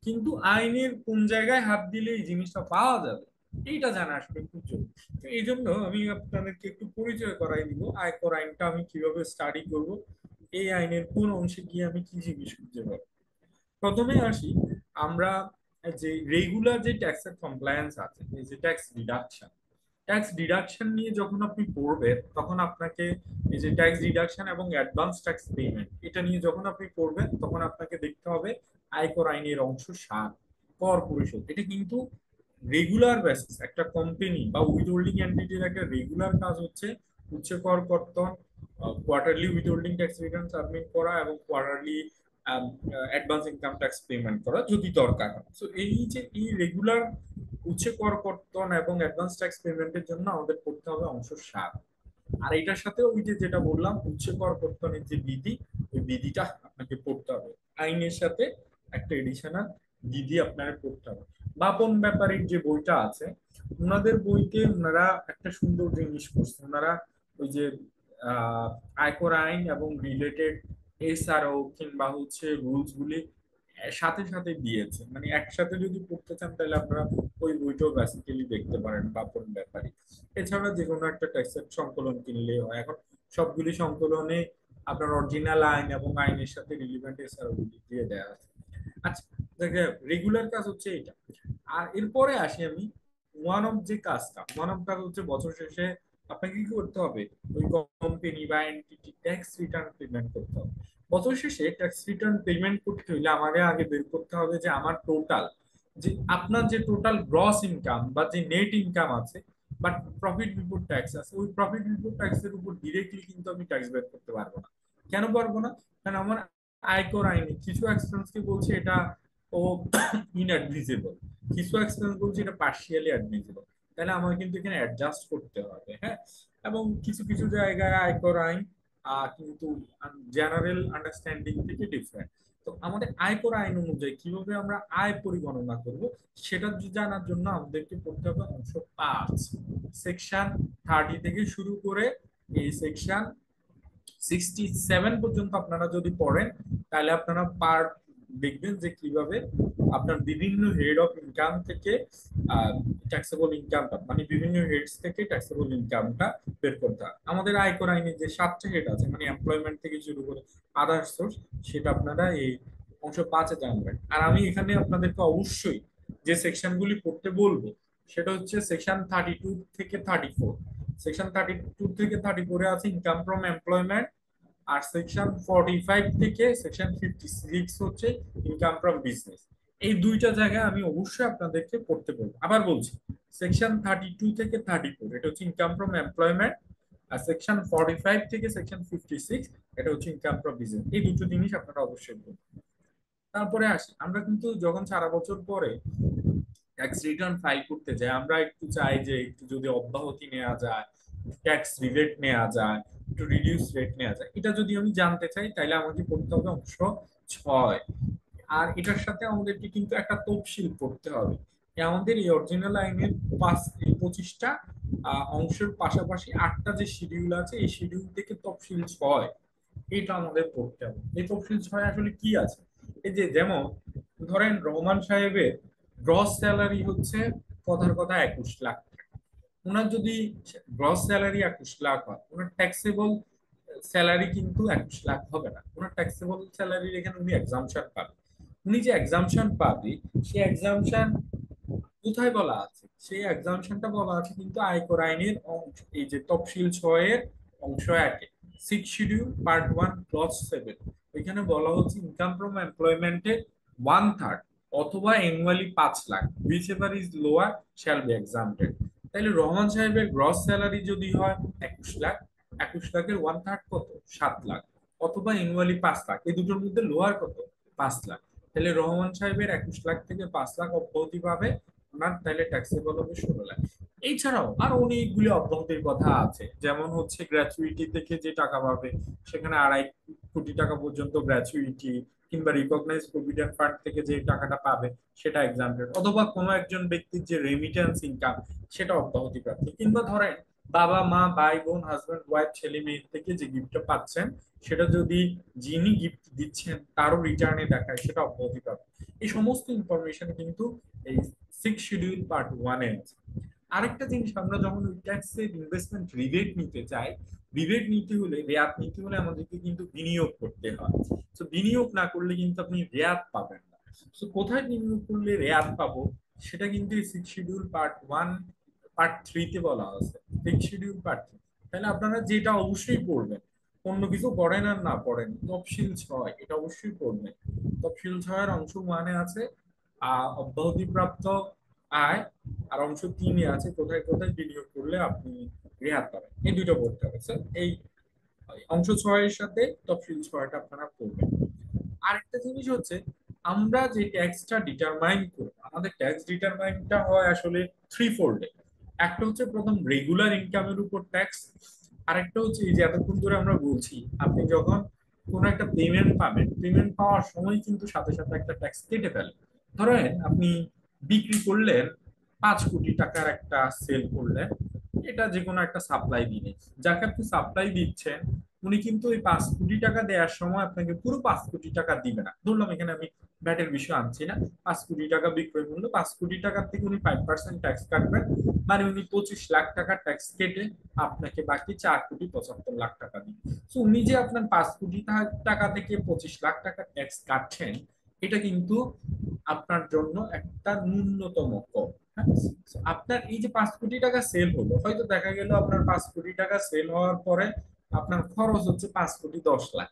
কিন্তু আইনের কোন জায়গায় হাত দিলে এই জিনিসটা পাওয়া যাবে এইটা জানা আসলে খুব জরুরি। তো এই জন্য আমি আপনাদেরকে একটু পরিচয় করাই দিব আয়কর আইনটা আমি কিভাবে স্টাডি করব, এই আইনের কোন অংশে গিয়ে আমি কি জিনিস খুঁজে পাবো। প্রথমে আসি আমরা যে রেগুলার যে ট্যাক্সের কমপ্লায়েন্স আছে, এই যে ট্যাক্স ডিডাকশন নিয়ে যখন আপনি পড়বেন তখন আপনাকে এই যে ট্যাক্স ডিডাকশন এবং অ্যাডভান্স ট্যাক্স পেমেন্ট, এটা নিয়ে যখন আপনি পড়বেন তখন আপনাকে দেখতে হবে আয়কর আইনের অংশ 7, কর পরিশোধ। এটা কিন্তু রেগুলার বেসিস একটা কোম্পানি বা উইথহোল্ডিং এন্টিটির একটা রেগুলার কাজ হচ্ছে উচ্চ কর কর্তন, quarterly withholding tax return submit করা, এবং quarterly advance income tax payment করা যদি দরকার হয়। সো এই যে এই রেগুলার উচ্চ কর কর্তন এবং অ্যাডভান্স ট্যাক্স পেমেন্টের জন্য আমাদের করতে হবে অংশ 7। আর এটার সাথে ওই যে যেটা বললাম উচ্চ কর প্রত্যয়নের যে বিধি, ওই বিধিটা আপনাকে পড়তে হবে। আইনের সাথে একটা এডিশনাল বিধি আপনার পড়তে হবে। বাপন ব্যাপারীর যে বইটা আছে, ওনাদের বইতে ওনারা একটা সুন্দর জিনিস করছে। ওনারা ওই যে আয়কর আইন এবং রিলেটেড এসআরও কিংবা হচ্ছে রুলস গুলি সাথে সাথে দিয়েছে, মানে একসাথে যদি পড়তে চান তাহলে আপনারা ওই বইটাও বেসিক্যালি দেখতে পারেন বাপন ব্যাপারী। এছাড়া যে কোনো একটা টেক্সটের সংকলন কিনলে হয়। এখন সবগুলি সংকলনে আপনার অরিজিনাল আইন এবং আইনের সাথে রিলিভেন্ট এসআরও দিয়ে দেওয়া আছে। আচ্ছা, রেগুলার কাজ হচ্ছে এটা। আর এরপরে আসি আমি ওয়ান অফ কাজ হচ্ছে বছর শেষে আপনাকে কি করতে হবে, ওই কোম্পানি বা এন্টিটি ট্যাক্স রিটার্ন পেমেন্ট করতে হবে। বছর শেষে ট্যাক্স রিটার্ন পেমেন্ট করতে হলে আমাদের আগে বের করতে হবে যে আমার টোটাল, যে আপনার যে টোটাল গ্রস ইনকাম বা যে নেট ইনকাম আছে, বাট প্রফিট বিফোর ট্যাক্স আছে, ওই প্রফিট বিফোর ট্যাক্স এর উপর ডিরেক্টলি কিন্তু আমি ট্যাক্স বের করতে পারবো না। কেন পারবো না? কারণ আমার আয়কর আইনে কিছু এক্সপেন্স কে বলছে এটা ও ইনঅ্যাডমিসিবল, কিছু এক্সপেন্স বলছে এটা পার্শিয়ালি অ্যাডমিসিবল। তাহলে আমাকে কিন্তু এখানে অ্যাডজাস্ট করতে হবে, হ্যাঁ। এবং কিছু কিছু জায়গায় আয়কর আইন কিন্তু জেনারেল আন্ডারস্ট্যান্ডিং থেকে ডিফারেন্ট। তো আমাদের আয়কর আইন অনুযায়ী কিভাবে আমরা আয় পরিগণনা করব সেটা জানার জন্য আমাদেরকে পড়তে হবে অংশ 5, সেকশন 30 থেকে শুরু করে এই সেকশন 67 পর্যন্ত আপনারা যদি পড়েন তাহলে আপনারা পার্ট দেখবেন যে কিভাবে আপনার বিভিন্ন হেড অফ ইনকাম থেকে ট্যাক্সেবল ইনকামটা, মানে বিভিন্ন হেডস থেকে ট্যাক্সেবল ইনকামটা বের করতে হয়। আমাদের আয়কর আইনে যে 7টা হেড আছে, মানে এমপ্লয়মেন্ট থেকে শুরু করে আদার সোর্স, সেটা আপনারা এই অংশ 5-এ জানবেন। আর আমি এখানে আপনাদেরকে অবশ্যই যে সেকশনগুলি পড়তে বলবো সেটা হচ্ছে সেকশন 32 থেকে 34। সেকশন 32 থেকে 34 এ আছে ইনকাম ফ্রম এমপ্লয়মেন্ট, আর সেকশন 45 থেকে সেকশন 56 হচ্ছে ইনকাম ফ্রম বিজনেস। এই দুইটা জায়গায় আমি অবশ্যই আপনাদেরকে পড়তে বলবো। আবার বলছি, সেকশন 32 থেকে 34 এটা হচ্ছে ইনকাম ফ্রম এমপ্লয়মেন্ট, আর সেকশন 45 থেকে সেকশন 56 এটা হচ্ছে ইনকাম ফ্রম বিজনেস। এই দুটো জিনিস আপনারা অবশ্যই বলবেন। তারপরে আসি, আমরা কিন্তু যখন সারা বছর পরে ট্যাক্স রিটার্ন ফাইল করতে যাই, আমরা একটু চাই যে একটু যদি অব্যাহতি নেওয়া যায়, ট্যাক্স রিবেট নেওয়া যায়, একটু রিডিউস রেট নেওয়া যায়। এটা যদি আমি জানতে চাই তাহলে আমাকে পড়তে হবে অংশ 6। আর এটার সাথে আমাদেরকে কিন্তু একটা তফসিল পড়তে হবে। আমাদের এই অরিজিনাল আইনের 25টা অংশের পাশাপাশি 8টা যে শিডিউল আছে, এই শিডিউল থেকে তফসিল 6 এটা আমাদের পড়তে হবে। এই তফসিল 6 আসলে কি আছে, এই যে যেমন ধরেন রহমান সাহেবের গ্রস স্যালারি হচ্ছে কথার কথা 21 লাখ টাকা। ওনার যদি গ্রস স্যালারি 21 লাখ হয়, ওনার ট্যাক্সেবল স্যালারি কিন্তু 21 লাখ হবে না। ওনার ট্যাক্সেবল স্যালারির এখানে উনি এক্সাম্পশন পাবে। উনি যে এক্সাম্পশন পাবে, সেই এক্সাম্পশন কোথায় বলা আছে? সেই এক্সাম্পশনটা বলা আছে কিন্তু আয়কর আইনের এই যে তফসিল 6 এর অংশ 1-এ 6 শিডিউল পার্ট 1 ক্লজ 7। এখানে বলা হচ্ছে ইনকাম ফ্রম এমপ্লয়মেন্টের 1/3 অথবা annually 5 lakh, which ever is lower shall be এক্সাম্পটেড। তাহলে রহমান সাহেবের গ্রস স্যালারি যদি হয় 21 লাখ, 21 লাখের 1/3 কত? 7 লাখ, অথবা অ্যানুয়ালি 5 লাখ, এই দুটোর মধ্যে লোয়ার কত? 5 লাখ। তাহলে রহমান সাহেবের 21 লাখ থেকে 5 লাখ অব্যাহতি পাবে ওনার, তাহলে ট্যাক্সেবল হবে 16 লাখ। এছাড়াও আরো অনেকগুলি অব্যাহতির কথা আছে, যেমন হচ্ছে গ্র্যাচুইটি থেকে যে টাকা পাবে সেখানে 2.5 কোটি টাকা পর্যন্ত গ্র্যাচুইটি, কিংবা রিকগনাইজ প্রভিডেন্ট ফান্ড থেকে যে টাকাটা পাবে সেটা এক্সাম্পটেড, অথবা কোনো একজন ব্যক্তির যে রেমিটেন্স ইনকাম সেটা অব্যাহতি প্রাপ্ত, কিংবা ধরেন বাবা মা ভাই বোন হাজবেন্ড ওয়াইফ ছেলে মেয়ে থেকে যে গিফটটা পাচ্ছেন সেটা যদি যিনি গিফট দিচ্ছেন তারও রিটার্নে দেখায় সেটা অব্যাহতি প্রাপ্ত। এই সমস্ত ইনফরমেশন কিন্তু এই 6 শিডিউল পার্ট 1-এ আছে। আরেকটা জিনিস, আমরা যখন ট্যাক্সের ইনভেস্টমেন্ট রিবেট নিতে চাই, রিবেট নিতে হলে, রেয়াত নিতে হলে আমাদেরকে কিন্তু বিনিয়োগ করতে হয়। তো বিনিয়োগ না করলে কিন্তু আপনি রেয়াত পাবেন না। তো কোথায় বিনিয়োগ করলে রেয়াত পাবো সেটা কিন্তু এই 6 শিডিউল পার্ট 1 পার্ট 3-তে বলা আছে। 6 শিডিউল পার্ট 3। তাহলে আপনারা যেটা অবশ্যই পড়বেন, অন্য কিছু পড়েন আর না পড়েন, তফসিল 6 এটা অবশ্যই পড়বেন। তফসিল 6-এর অংশ 1-এ আছে অব্যাহতিপ্রাপ্ত আয়, আর অংশ 3-এ আছে কোথায় কোথায় বিনিয়োগ করলে আপনি রেহাত পাবেন। এই দুটো পড়তে হবে স্যার। এই অংশ 6-এর সাথে তফসিল 6-টা আপনারা পড়বেন। আরেকটা জিনিস হচ্ছে, আমরা যে ট্যাক্সটা ডিটারমাইন করব, আমাদের ট্যাক্স ডিটারমাইনটা হয় আসলে 3 ফোল্ডে। একটা হচ্ছে প্রথম রেগুলার ইনকামের উপর ট্যাক্স, আরেকটা হচ্ছে এই যে এতক্ষণ ধরে আমরা বলছি, আপনি যখন কোনো একটা পেমেন্ট পাবেন, পেমেন্ট পাওয়ার সময় কিন্তু সাথে সাথে একটা ট্যাক্স কেটে ফেলে। ধরেন আপনি বিক্রি করলেন 5 কোটি টাকার একটা সেল করলেন, এটা যে কোনো একটা সাপ্লাই দিনে, যাকে আপনি সাপ্লাই দিচ্ছেন উনি কিন্তু ওই 5 কোটি টাকা দেওয়ার সময় আপনাকে পুরো 5 কোটি টাকা দিবে না। ধরলাম এখানে আমি ভ্যাটের বিষয় আনছি না, 5 কোটি টাকা বিক্রয় মূল্য, 5 কোটি টাকার থেকে উনি 5% ট্যাক্স কাটবেন, মানে উনি 25 লাখ টাকা ট্যাক্স কেটে আপনাকে বাকি 4,75,00,000 টাকা দিন। তো উনি যে আপনার 5 কোটি টাকা থেকে 25 লাখ টাকা ট্যাক্স কাটছেন, এটা কিন্তু আপনার জন্য একটা ন্যূনতম কর। হ্যাঁ? So, আপনার এই যে 5 কোটি টাকা সেল হলো, হয়তো দেখা গেল আপনার 5 কোটি টাকা সেল হওয়ার পরে আপনার খরচ হচ্ছে 5,10,00,000।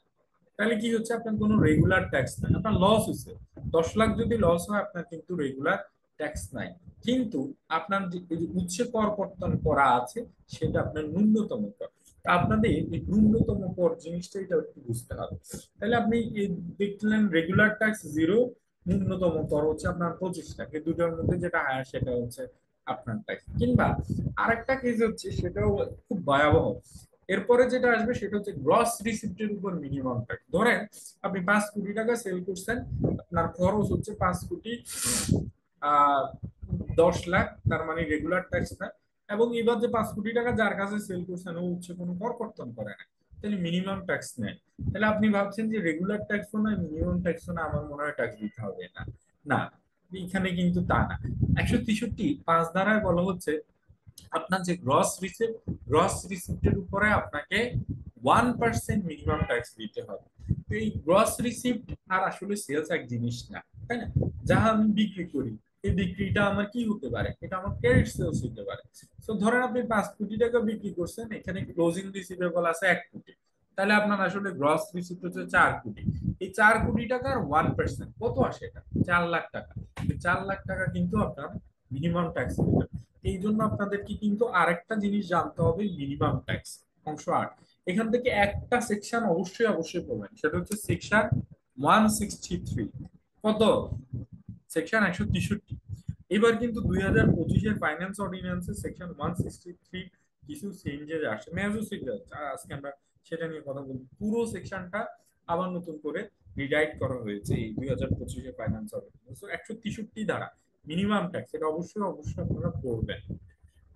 তাহলে কি হচ্ছে, আপনার কোনো রেগুলার ট্যাক্স নাই, আপনার লস হচ্ছে। 10 লাখ যদি লস হয় আপনার কিন্তু রেগুলার ট্যাক্স নাই, কিন্তু আপনার যে এই যে উৎসে কর কর্তন করা আছে সেটা আপনার ন্যূনতম কর। তা আপনাদের এই ন্যূনতম কর জিনিসটা এটা একটু বুঝতে হবে। তাহলে আপনি এই দেখলেন রেগুলার ট্যাক্স 0, ন্যূনতম কর হচ্ছে আপনার 25 লাখ, এই দুটোর মধ্যে যেটা হায়ার সেটা হচ্ছে আপনার ট্যাক্স। কিংবা আরেকটা কেস হচ্ছে, সেটাও খুব ভয়াবহ। এরপরে যেটা আসবে সেটা হচ্ছে গ্রস রিসিপ্টের উপর মিনিমাম ট্যাক্স। ধরেন আপনি 5 কোটি টাকা সেল করছেন, আপনার খরচ হচ্ছে 5,10,00,000, তার মানে রেগুলার ট্যাক্স না। এবং এবার যে 5 কোটি টাকা যার কাছে সেল করছেন ও হচ্ছে কোনো কর কর্তন করে না, তাহলে মিনিমাম ট্যাক্স নেয়। তাহলে আপনি ভাবছেন যে রেগুলার ট্যাক্সও না মিনিমাম ট্যাক্সও না, আমার মনে হয় ট্যাক্স দিতে হবে না। না, এখানে কিন্তু তা না। 163(5) ধারায় বলা হচ্ছে আপনার যে গ্রস রিসিপ্টের উপরে আপনাকে 1% মিনিমাম ট্যাক্স দিতে হবে। তো এই গ্রস রিসিপ্ট আর আসলে সেলস এক জিনিস না, তাই না? যাহা আমি বিক্রি করি, এই বিক্রিটা আমার কি হতে পারে, এটা আমার ক্রেডিট সেলস হতে পারে। তো ধরেন আপনি 5 কোটি টাকা বিক্রি করছেন, এখানে ক্লোজিং রিসিভেবল আছে 1 কোটি, তাহলে আপনার আসলে গ্রস রিসিপ্ট হচ্ছে 4 কোটি। এই 4 কোটি টাকার 1% কত আসে, এটা 4 লাখ টাকা। 4 লাখ টাকা কিন্তু আপনার মিনিমাম ট্যাক্স দিতে। এই জন্য আপনাদেরকে কিন্তু আরেকটা জিনিস জানতে হবে, মিনিমাম ট্যাক্স অংশ 8। এখান থেকে একটা সেকশন অবশ্যই অবশ্যই পড়বেন, সেটা হচ্ছে সেকশন 163। কত? সেকশন 163। এবার কিন্তু 2025-এর ফাইন্যান্স অর্ডিন্যান্সে সেকশন 163 কিছু চেঞ্জেস আসছে, মেজর চেঞ্জেস। আজকে আমরা সেটা নিয়ে কথা বলবো। পুরো সেকশনটা আবার নতুন করে রিরাইট করা হয়েছে এই 2025-এর ফাইন্যান্স অর্ডিন্যান্স। 163 ধারা মিনিমাম ট্যাক্স, এটা অবশ্যই অবশ্যই আপনারা পড়বেন।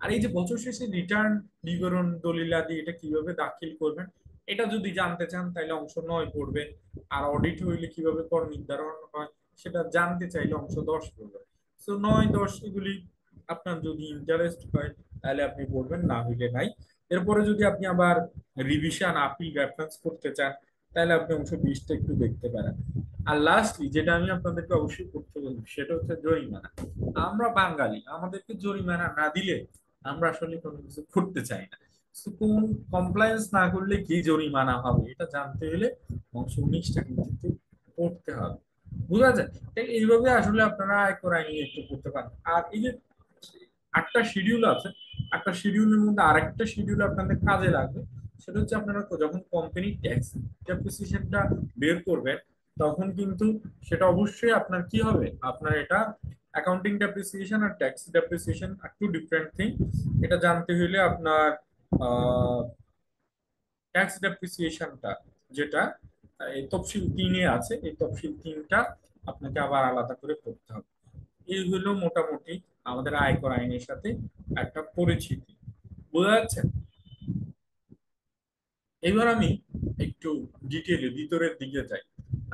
আর এই যে বছর শেষে রিটার্ন বিবরণ দলিলাদি এটা কিভাবে দাখিল করবেন, এটা যদি জানতে চান তাহলে অংশ 9 পড়বেন। আর অডিট হইলে কিভাবে কর নির্ধারণ হয় সেটা জানতে চাইলে অংশ 10 পড়বেন। তো 9, 10 এগুলি আপনার যদি ইন্টারেস্ট হয় তাহলে আপনি পড়বেন, না হইলে নাই। এরপরে যদি আপনি আবার রিভিশন আপিল রেফারেন্স করতে চান তাহলে আপনি অংশ 20টা একটু দেখতে পারেন। আর লাস্টলি যেটা আমি আপনাদেরকে অবশ্যই করতে বলবো সেটা হচ্ছে জরিমানা। আমরা বাঙালি, আমাদেরকে জরিমানা না দিলে আমরা আসলে কোনো কিছু করতে চাই না। So, কোন কমপ্লায়েন্স না করলে কি জরিমানা হবে এটা জানতে হলে অংশ 19টা কিন্তু পড়তে হবে। বুঝা যায়? তাই এইভাবে আসলে আপনারা আয়কর আইন নিয়ে একটু পড়তে পারেন। আর এই যে 8টা শিডিউল আছে, 8টা শিডিউলের মধ্যে আরেকটা শিডিউল আপনাদের কাজে লাগবে। সেটা হচ্ছে আপনারা যখন কোম্পানি ট্যাক্স ডেপ্রিসিয়েশনটা বের করবেন, তখন কিন্তু সেটা অবশ্যই আপনার কি হবে, আপনার এটা অ্যাকাউন্টিং ডেপ্রিসিয়েশন আর tax depreciation two different thing. এটা জানতে হলে আপনার ট্যাক্স ডেপ্রিসিয়েশনটা যেটা এই তফসিল 3-এ আছে, এই তফসিল 3টা আপনাকে আবার আলাদা করে পড়তে হবে। এই হলো মোটামুটি আমাদের আয়কর আইনের সাথে একটা পরিচিতি। বোঝা যাচ্ছে? এবার আমি একটু ডিটেইলে ভিতরের দিকে যাই।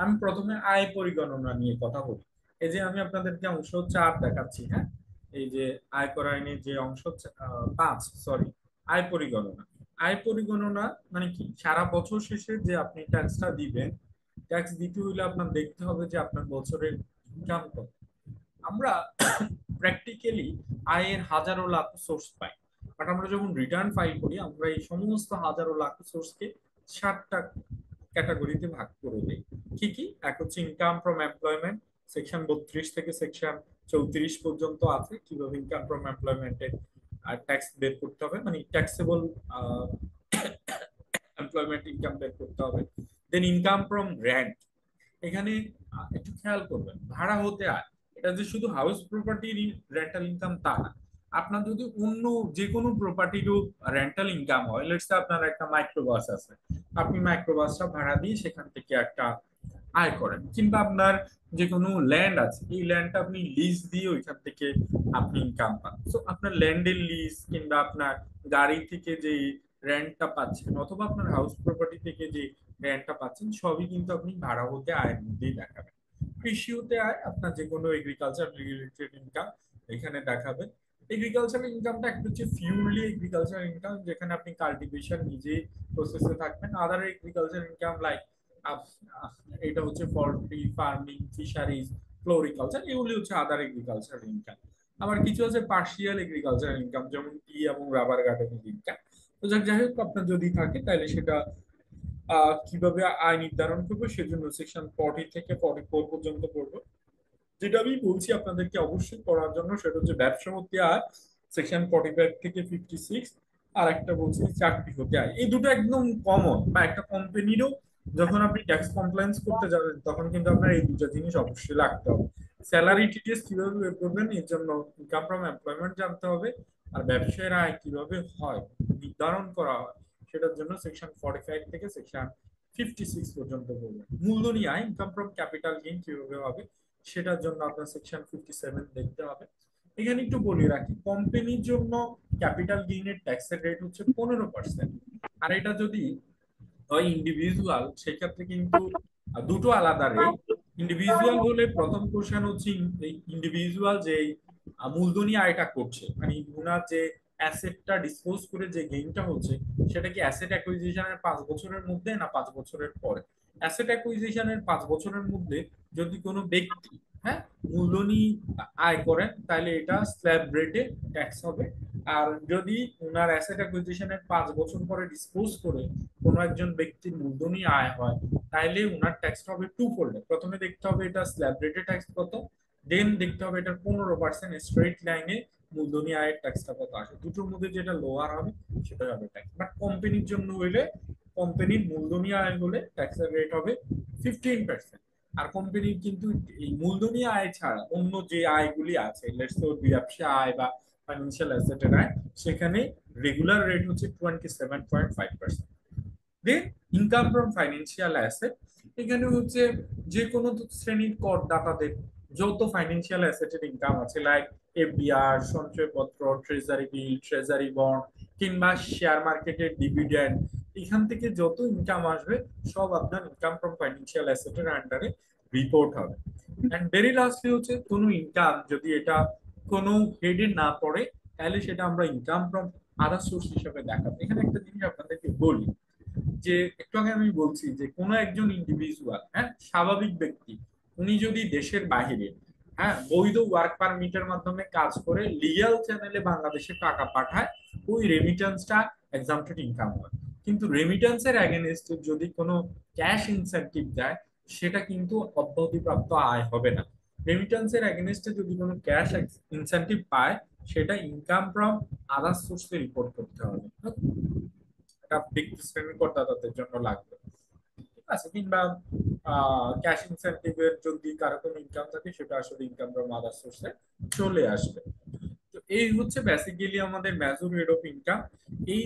আমি প্রথমে আয় পরিগণনা নিয়ে কথা বলি। এই যে আমি আপনাদেরকে অংশ 4 দেখাচ্ছি, হ্যাঁ, এই যে আয়কর আইনের যে অংশ 5, সরি, আয় পরিগণনা। আয় পরিগণনা মানে কি, সারা বছর শেষে যে আপনি ট্যাক্সটা দিবেন, ট্যাক্স দিতে হইলে আপনার দেখতে হবে যে আপনার বছরের ইনকাম কত। আমরা প্র্যাকটিক্যালি আয়ের হাজারো লাখ সোর্স পাই, বাট আমরা যখন রিটার্ন ফাইল করি আমরা এই সমস্ত হাজারো লাখ সোর্সকে 7টা ক্যাটাগরিতে ভাগ করে দিই। কি কি? এক হচ্ছে ইনকাম ফ্রম এমপ্লয়মেন্ট, সেকশন 32 থেকে সেকশন 34 পর্যন্ত আছে কিভাবে ইনকাম ফ্রম এমপ্লয়মেন্টে ট্যাক্স বের করতে হবে, মানে ট্যাক্সেবল এমপ্লয়মেন্ট ইনকাম বের করতে হবে। দেন ইনকাম ফ্রম রেন্ট, এখানে একটু খেয়াল করবেন, ভাড়া হতে আয়, এটা যে শুধু হাউস প্রপার্টি রেন্টাল ইনকাম তা না, আপনার যদি অন্য যে কোনো প্রপার্টিরও রেন্টাল ইনকাম হয়, লেটস সে আপনার একটা মাইক্রোবাস আছে, আপনি মাইক্রোবাসটা ভাড়া দিয়ে সেখান থেকে একটা আয় করেন, কিংবা আপনার যে কোনো ল্যান্ড আছে, এই ল্যান্ডটা আপনি লিজ দিয়ে ওইখান থেকে আপনি ইনকাম পান। তো আপনার ল্যান্ডের লিজ কিংবা আপনার গাড়ি থেকে যে রেন্টটা পাচ্ছেন অথবা আপনার হাউস প্রপার্টি থেকে যে রেন্টটা পাচ্ছেন, সবই কিন্তু আপনি ভাড়া হতে আয়ের মধ্যেই দেখাবেন। কৃষি হতে আয় আপনার যে কোনো এগ্রিকালচার রিলেটেড ইনকাম এখানে দেখাবেন। এগ্রিকালচারাল ইনকামটা একটা হচ্ছে পিওরলি এগ্রিকালচারাল ইনকাম, যেখানে আপনি কাল্টিভেশন নিজেই প্রসেসে থাকবেন। আদার এগ্রিকালচার ইনকাম লাইক এটা হচ্ছে পোল্ট্রি ফার্মিং, ফিশারিজ, ফ্লোরিকালচার, এগুলি হচ্ছে আদার এগ্রিকালচারাল ইনকাম। আবার কিছু আছে পার্শিয়াল এগ্রিকালচারাল ইনকাম, যেমন টি এবং রাবার গার্ডেনিং ইনকাম। তো যাই হোক, আপনার যদি থাকে তাহলে সেটা কিভাবে আয় নির্ধারণ করবো সেজন্য সেকশন 40 থেকে 44 পর্যন্ত পড়বো। যেটা আমি বলছি আপনাদেরকে অবশ্যই করার জন্য সেটা হচ্ছে ব্যবসা হতে আয় সেকশন 45 থেকে 56, আর একটা বলছি চাকরি হতে আয়। এই দুটো একদম কমন, বা একটা কোম্পানিরও যখন আপনি ট্যাক্স কমপ্লায়েন্স করতে যাবেন তখন কিন্তু আপনার এই দুটো জিনিস অবশ্যই লাগতে হবে। স্যালারি ডিটেলস কিভাবে বের করবেন এর জন্য ইনকাম ফ্রম এমপ্লয়মেন্ট জানতে হবে, আর ব্যবসায়ের আয় কিভাবে হয় নির্ধারণ করা হয় সেটার জন্য সেকশন 45 থেকে সেকশন 56 পর্যন্ত বলবেন। মূলধনী আয় ইনকাম ফ্রম ক্যাপিটাল গেইন কিভাবে হবে সেটার জন্য আপনার সেকশন 57 দেখতে হবে। এখানে একটু বলে রাখি, কোম্পানির জন্য ক্যাপিটাল গেইনের ট্যাক্সের রেট হচ্ছে 15%। আর এটা যদি হয় ইন্ডিভিজুয়াল, সেক্ষেত্রে কিন্তু দুটো আলাদা রেট। ইন্ডিভিজুয়াল হলে প্রথম কোশ্চেন হচ্ছে ইন্ডিভিজুয়াল যে মূলধনী আয়টা করছে, মানে ওনার যে অ্যাসেটটা ডিসপোজ করে যে গেইনটা হচ্ছে, সেটা কি অ্যাসেট অ্যাকুইজিশনের 5 বছরের মধ্যে না 5 বছরের পরে। অ্যাসেট অ্যাকুইজিশনের 5 বছরের মধ্যে যদি কোনো ব্যক্তি হ্যাঁ মূলধনী আয় করেন তাহলে এটা স্ল্যাব রেটে ট্যাক্স হবে। আর যদি ওনার অ্যাসেট অ্যাকুইজিশনের 5 বছর পরে ডিসপোজ করে কোনো একজন ব্যক্তির মূলধনী আয় হয়, তাহলে ওনার ট্যাক্সটা হবে টু ফোল্ডে। প্রথমে দেখতে হবে এটা স্ল্যাব রেটে ট্যাক্স কত, দেন দেখতে হবে এটার 15% স্ট্রেট লাইনে মূলধনী আয়ের ট্যাক্সটা কত আসে, দুটোর মধ্যে যেটা লোয়ার হবে সেটা হবে ট্যাক্স। বাট কোম্পানির জন্য হইলে, কোম্পানির মূলধনী আয় হলে ট্যাক্সের রেট হবে 15%। আর কোম্পানির কিন্তু এই মূলধনী আয় ছাড়া অন্য যে আয়গুলি আছে, লেটস সে ব্যবসা আয় বা ফাইন্যান্সিয়াল অ্যাসেটের আয়, সেখানে রেগুলার রেট হচ্ছে 27.5%। দেন ইনকাম ফ্রম ফাইন্যান্সিয়াল অ্যাসেট, এখানে হচ্ছে যে কোনো শ্রেণীর করদাতাদের যত ফাইন্যান্সিয়াল অ্যাসেটের ইনকাম আছে, লাইক এফডিআর, সঞ্চয়পত্র, ট্রেজারি বিল, ট্রেজারি বন্ড, কিংবা শেয়ার মার্কেটের ডিভিডেন্ড, এখান থেকে যত ইনকাম আসবে সব আপনার ইনকাম ফ্রম ফাইন্যান্সিয়াল অ্যাসেটের আন্ডারে রিপোর্ট হবে। এন্ড ভেরি লাস্টলি হচ্ছে কোনো ইনকাম যদি এটা কোনো হেডে না পড়ে তাহলে সেটা আমরা ইনকাম ফ্রম আদার সোর্স হিসেবে দেখাবো। এখানে একটা জিনিস আপনাদেরকে বলি, যে একটু আগে আমি বলছি যে কোনো একজন ইন্ডিভিজুয়াল স্বাভাবিক ব্যক্তি, উনি যদি দেশের বাইরে বৈধ ওয়ার্ক পারমিটের মাধ্যমে কাজ করে লিগ্যাল চ্যানেলে বাংলাদেশে টাকা পাঠায়, ওই রেমিটেন্সটা এক্সাম্পটেড ইনকাম হয়। কিন্তু রেমিটেন্সের এগেনস্টে যদি কোনো ক্যাশ ইনসেন্টিভ দেয় সেটা কিন্তু অব্যাহতিপ্রাপ্ত আয় হবে না। রেমিটেন্সের এগেনস্টে যদি কোনো ক্যাশ ইনসেন্টিভ পায় সেটা ইনকাম ফ্রম আদার সোর্সে রিপোর্ট করতে হবে। এটা ব্যক্তি শ্রেণীর করদাতাদের জন্য লাগবে, ঠিক আছে। কিংবা ক্যাশ ইনসেন্টিভের যদি কারো কোনো ইনকাম থাকে সেটা আসলে ইনকাম ফ্রম আদার সোর্সে চলে আসবে। তো এই হচ্ছে বেসিক্যালি আমাদের মেজর হেড অফ ইনকাম। এই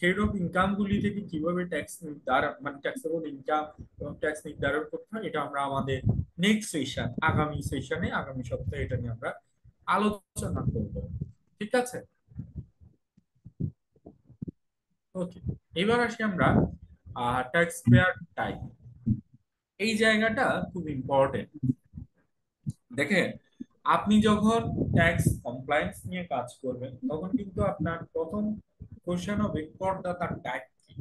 হেড অফ ইনকাম গুলি থেকে কিভাবে ট্যাক্স নির্ধারণ, মানে ট্যাক্সেবল ইনকাম এবং ট্যাক্স নির্ধারণ করতে হয়, এটা আমরা আমাদের নেক্সট সেশন, আগামী সেশনে, আগামী সপ্তাহে এটা নিয়ে আমরা আলোচনা করব, ঠিক আছে। ওকে, এবার আসি আমরা ট্যাক্স পেয়ার টাইপ। এই জায়গাটা খুব ইম্পর্টেন্ট। দেখেন, আপনি যখন ট্যাক্স কমপ্লায়েন্স নিয়ে কাজ করবেন তখন কিন্তু আপনার প্রথম কোশ্চেন হবে করদাতার টাইপ কি।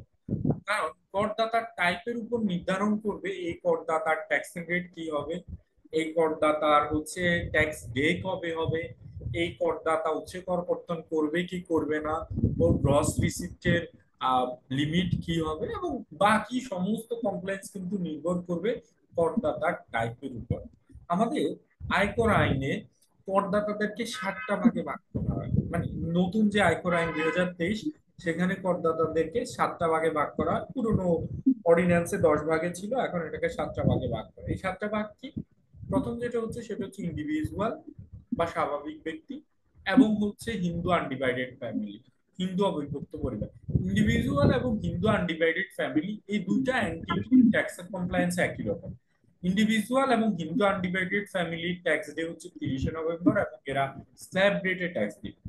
কারণ করদাতার টাইপের উপর নির্ধারণ করবে এই করদাতার ট্যাক্স রেট কি হবে, এই করদাতার হচ্ছে ট্যাক্স ডে কবে হবে, এই করদাতা উচ্চ কর কর্তন করবে কি করবে না, ওর গ্রস রিসিপ্টের লিমিট কি হবে, এবং বাকি সমস্ত কমপ্লেক্স কিন্তু নির্ভর করবে করদাতার টাইপের উপর। আমাদের আয়কর আইনে করদাতাদেরকে 7টা ভাগে ভাগ করা হয়, মানে নতুন যে আয়কর আইন 2023 সেখানে করদাতাদেরকে 7টা ভাগে ভাগ করা হয়। পুরনো অর্ডিন্যান্সে 10 ভাগে ছিল, এখন এটাকে 7টা ভাগে ভাগ করা। এই 7টা ভাগ কি? প্রথম যেটা হচ্ছে সেটা হচ্ছে ইন্ডিভিজুয়াল বা স্বাভাবিক ব্যক্তি, এবং হচ্ছে হিন্দু আনডিভাইডেড ফ্যামিলি, হিন্দু অবিভক্ত পরিবার। ইন্ডিভিজুয়াল এবং হিন্দু আনডিভাইডেড ফ্যামিলি এই দুইটা এন্টিটি ট্যাক্সের কমপ্লায়েন্স একই রকম। ইন্ডিভিজুয়াল এবং Hindu undivided family tax day হচ্ছে 30শে নভেম্বর এবং এরা স্ল্যাব ডেটে ট্যাক্স দিবে।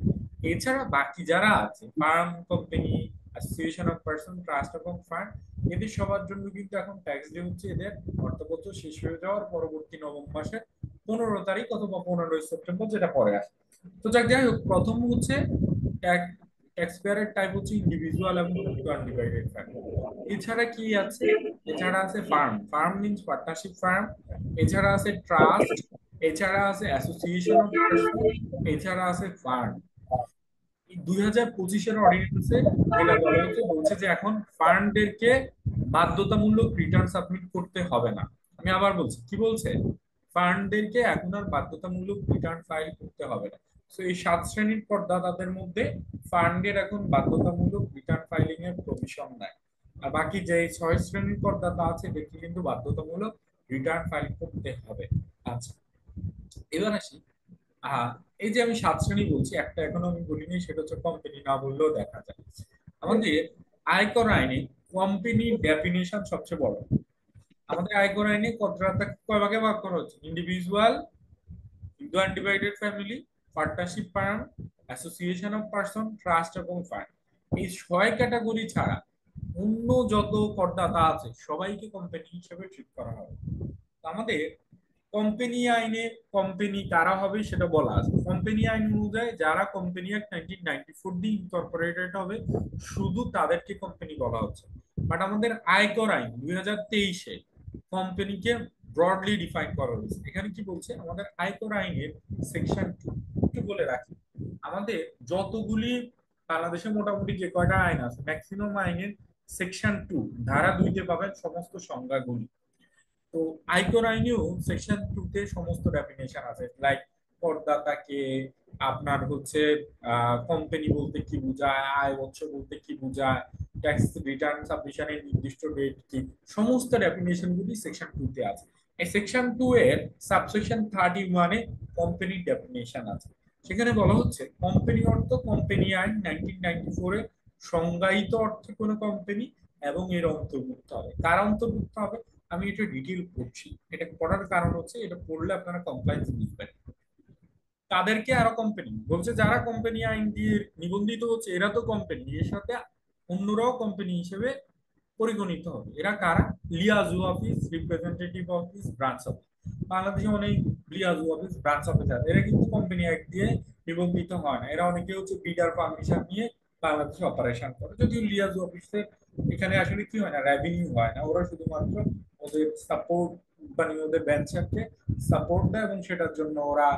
এছাড়া বাকি যারা আছে farm, company, association of person, trust এবং ফান্ড, এদের সবার জন্য কিন্তু এখন ট্যাক্স ডে হচ্ছে এদের অর্থবছর শেষ হয়ে যাওয়ার পরবর্তী নবম মাসের 15 তারিখ অথবা 15ই সেপ্টেম্বর, যেটা পরে আসে। তো যাই হোক, প্রথম হচ্ছে ট্যাক্স পেয়ারের টাইপ হচ্ছে ইন্ডিভিজুয়াল এবং আনডিভাইডেড ফ্যামিলি। এছাড়া কি আছে? এছাড়া আছে farm, firm means partnership farm. এছাড়া আছে ট্রাস্ট, এছাড়া আছে অ্যাসোসিয়েশন অফ পার্সন, এছাড়া আছে ফান্ড। 2025-এর অর্ডিন্যান্সে যেটা বলা হচ্ছে, বলছে যে এখন ফান্ডদেরকে বাধ্যতামূলক রিটার্ন সাবমিট করতে হবে না। আমি আবার বলছি, কি বলছে? ফান্ডদেরকে এখন আর বাধ্যতামূলক রিটার্ন ফাইল করতে হবে না। তো এই 7 শ্রেণীর করদাতাদের মধ্যে ফান্ডের এখন বাধ্যতামূলক রিটার্ন ফাইলিং এর প্রভিশন নাই। আর বাকি যে 6 শ্রেণীর করদাতা আছে এদেরকে কিন্তু বাধ্যতামূলক রিটার্ন ফাইল করতে হবে। আচ্ছা, এবার আসি। এই যে আমি 7 শ্রেণী বলছি, একটা এখনো আমি বলিনি, সেটা হচ্ছে কোম্পানি, না বললেও দেখা যায়। আমাদের আয়কর আইনে কোম্পানির ডেফিনেশন সবচেয়ে বড়। আমাদের আয়কর আইনে করদাতা কয় ভাগে ভাগ করা হচ্ছে? Individual, Hindu undivided family, partnership firm, association of person, trust এবং ফান্ড। এই 6 ক্যাটাগরি ছাড়া অন্য যত করদাতা আছে সবাইকে কোম্পানি হিসেবে ট্রিট করা হবে। আমাদের কোম্পানি আইনে কোম্পানি কারা হবে সেটা বলা আছে। কোম্পানি আইন অনুযায়ী যারা কোম্পানি অ্যাক্ট 1994 দিয়ে ইনকর্পোরেটেড হবে শুধু তাদেরকে কোম্পানি বলা হচ্ছে। বাট আমাদের আয়কর আইন 2023-এ কোম্পানিকে ব্রডলি ডিফাইন করা হয়েছে। এখানে কি বলছে? আমাদের আয়কর আইনের সেকশন 2 একটু বলে রাখি, আমাদের যতগুলি বাংলাদেশে মোটামুটি যে কয়টা আইন আছে, ম্যাক্সিমাম আইনের সেকশন 2 ধারা 2-তে পাবেন সমস্ত সংজ্ঞাগুলি। তো আয়কর আইনেও সেকশন 2 তে সমস্ত ডেফিনেশন আছে, লাইক করদাতাকে, আপনার হচ্ছে কোম্পানি বলতে কি বোঝায়, আয় বছর বলতে কি বোঝায়, ট্যাক্স রিটার্ন সাবমিশনের নির্দিষ্ট ডেট কি, সমস্ত ডেফিনেশন গুলি সেকশন 2 তে আছে। এই সেকশন 2 এর সাবসেকশন 31 এ কোম্পানির ডেফিনেশন আছে। সেখানে বলা হচ্ছে কোম্পানি অর্থ কোম্পানি আইন 1994 এ সংজ্ঞায়িত অর্থে কোনো কোম্পানি এবং এর অন্তর্ভুক্ত হবে। কার অন্তর্ভুক্ত হবে? আমি এটা ডিটেইল পড়ছি, এটা পড়ার কারণ হচ্ছে এটা পড়লে আপনারা কমপ্লায়েন্স বুঝবেন। তাদেরকে আরো কোম্পানি বলছে, যারা কোম্পানি আইন দিয়ে নিবন্ধিত হচ্ছে এরা তো কোম্পানি, এর সাথে অন্যরাও কোম্পানি হিসেবে পরিগণিত হবে। এরা কারা? লিয়াজু office, representative office, branch office. বাংলাদেশে অনেক লিয়াজু অফিস, ব্রাঞ্চ অফিস আছে, এরা কিন্তু কোম্পানি অ্যাক্ট দিয়ে নিবন্ধিত হয় না। এরা অনেকে হচ্ছে বিডার পারমিশন নিয়ে বাংলাদেশে অপারেশন করে। যদিও লিয়াজু অফিসে এখানে আসলে কি হয় না, রেভিনিউ হয় না, ওরা শুধুমাত্র ওদের সাপোর্ট, মানে ওদের বেঞ্চারকে সাপোর্ট দেয় এবং সেটার জন্য ওরা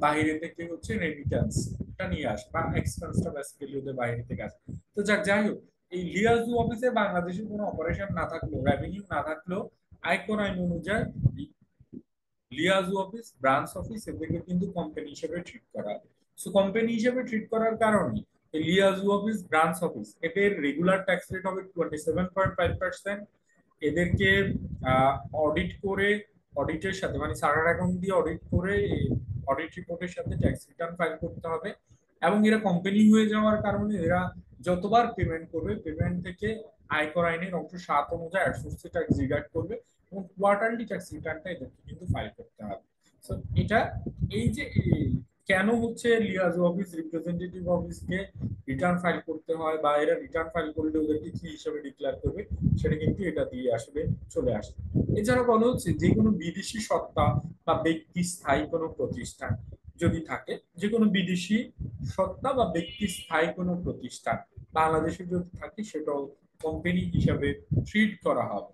বাইরে থেকে হচ্ছে রেমিটেন্সটা নিয়ে আসে বা এক্সপেন্সটা বেসিক্যালি ওদের বাইরে থেকে আসে। তো যাই হোক, এই লিয়াজু অফিসে বাংলাদেশের কোনো অপারেশন না থাকলেও, রেভিনিউ না থাকলেও, আয়কর আইন অনুযায়ী লিয়াজু অফিস, ব্রাঞ্চ অফিস এদেরকে কিন্তু কোম্পানি হিসেবে ট্রিট করা হয়। সো কোম্পানি হিসেবে ট্রিট করার কারণে এই লিয়াজু অফিস, ব্রাঞ্চ অফিস এদের রেগুলার ট্যাক্স রেট হবে 27.5%। এদেরকে অডিট করে, অডিটের সাথে মানে চার্টার্ড অ্যাকাউন্ট দিয়ে অডিট করে অডিট রিপোর্টের সাথে ট্যাক্স রিটার্ন ফাইল করতে হবে। এবং এরা কোম্পানি হয়ে যাওয়ার কারণে এরা যতবার পেমেন্ট করবে পেমেন্ট থেকে আয়কর আইনের অংশ 7 অনুযায়ী অ্যাডসোসিয়েট ট্যাক্স ডিডাক্ট করবে এবং কোয়ার্টারলি ট্যাক্স রিটার্নটা এদেরকে কিন্তু ফাইল করতে হবে। সো এটা, এই যে কেন হচ্ছে লিয়াজু অফিস, রিপ্রেজেন্টেটিভ অফিসকে রিটার্ন ফাইল করতে হয় বা এরা রিটার্ন ফাইল করলে ওদেরকে কি হিসেবে ডিক্লেয়ার করবে, সেটা কিন্তু এটা দিয়ে আসলে চলে আসে। এছাড়া বলা হচ্ছে যে কোনো বিদেশি সত্তা বা ব্যক্তি স্থায়ী কোনো প্রতিষ্ঠান যদি থাকে, যে কোনো বিদেশি সত্তা বা ব্যক্তি স্থায়ী কোনো প্রতিষ্ঠান বাংলাদেশে যদি থাকে সেটাও কোম্পানি হিসাবে ট্রিট করা হবে।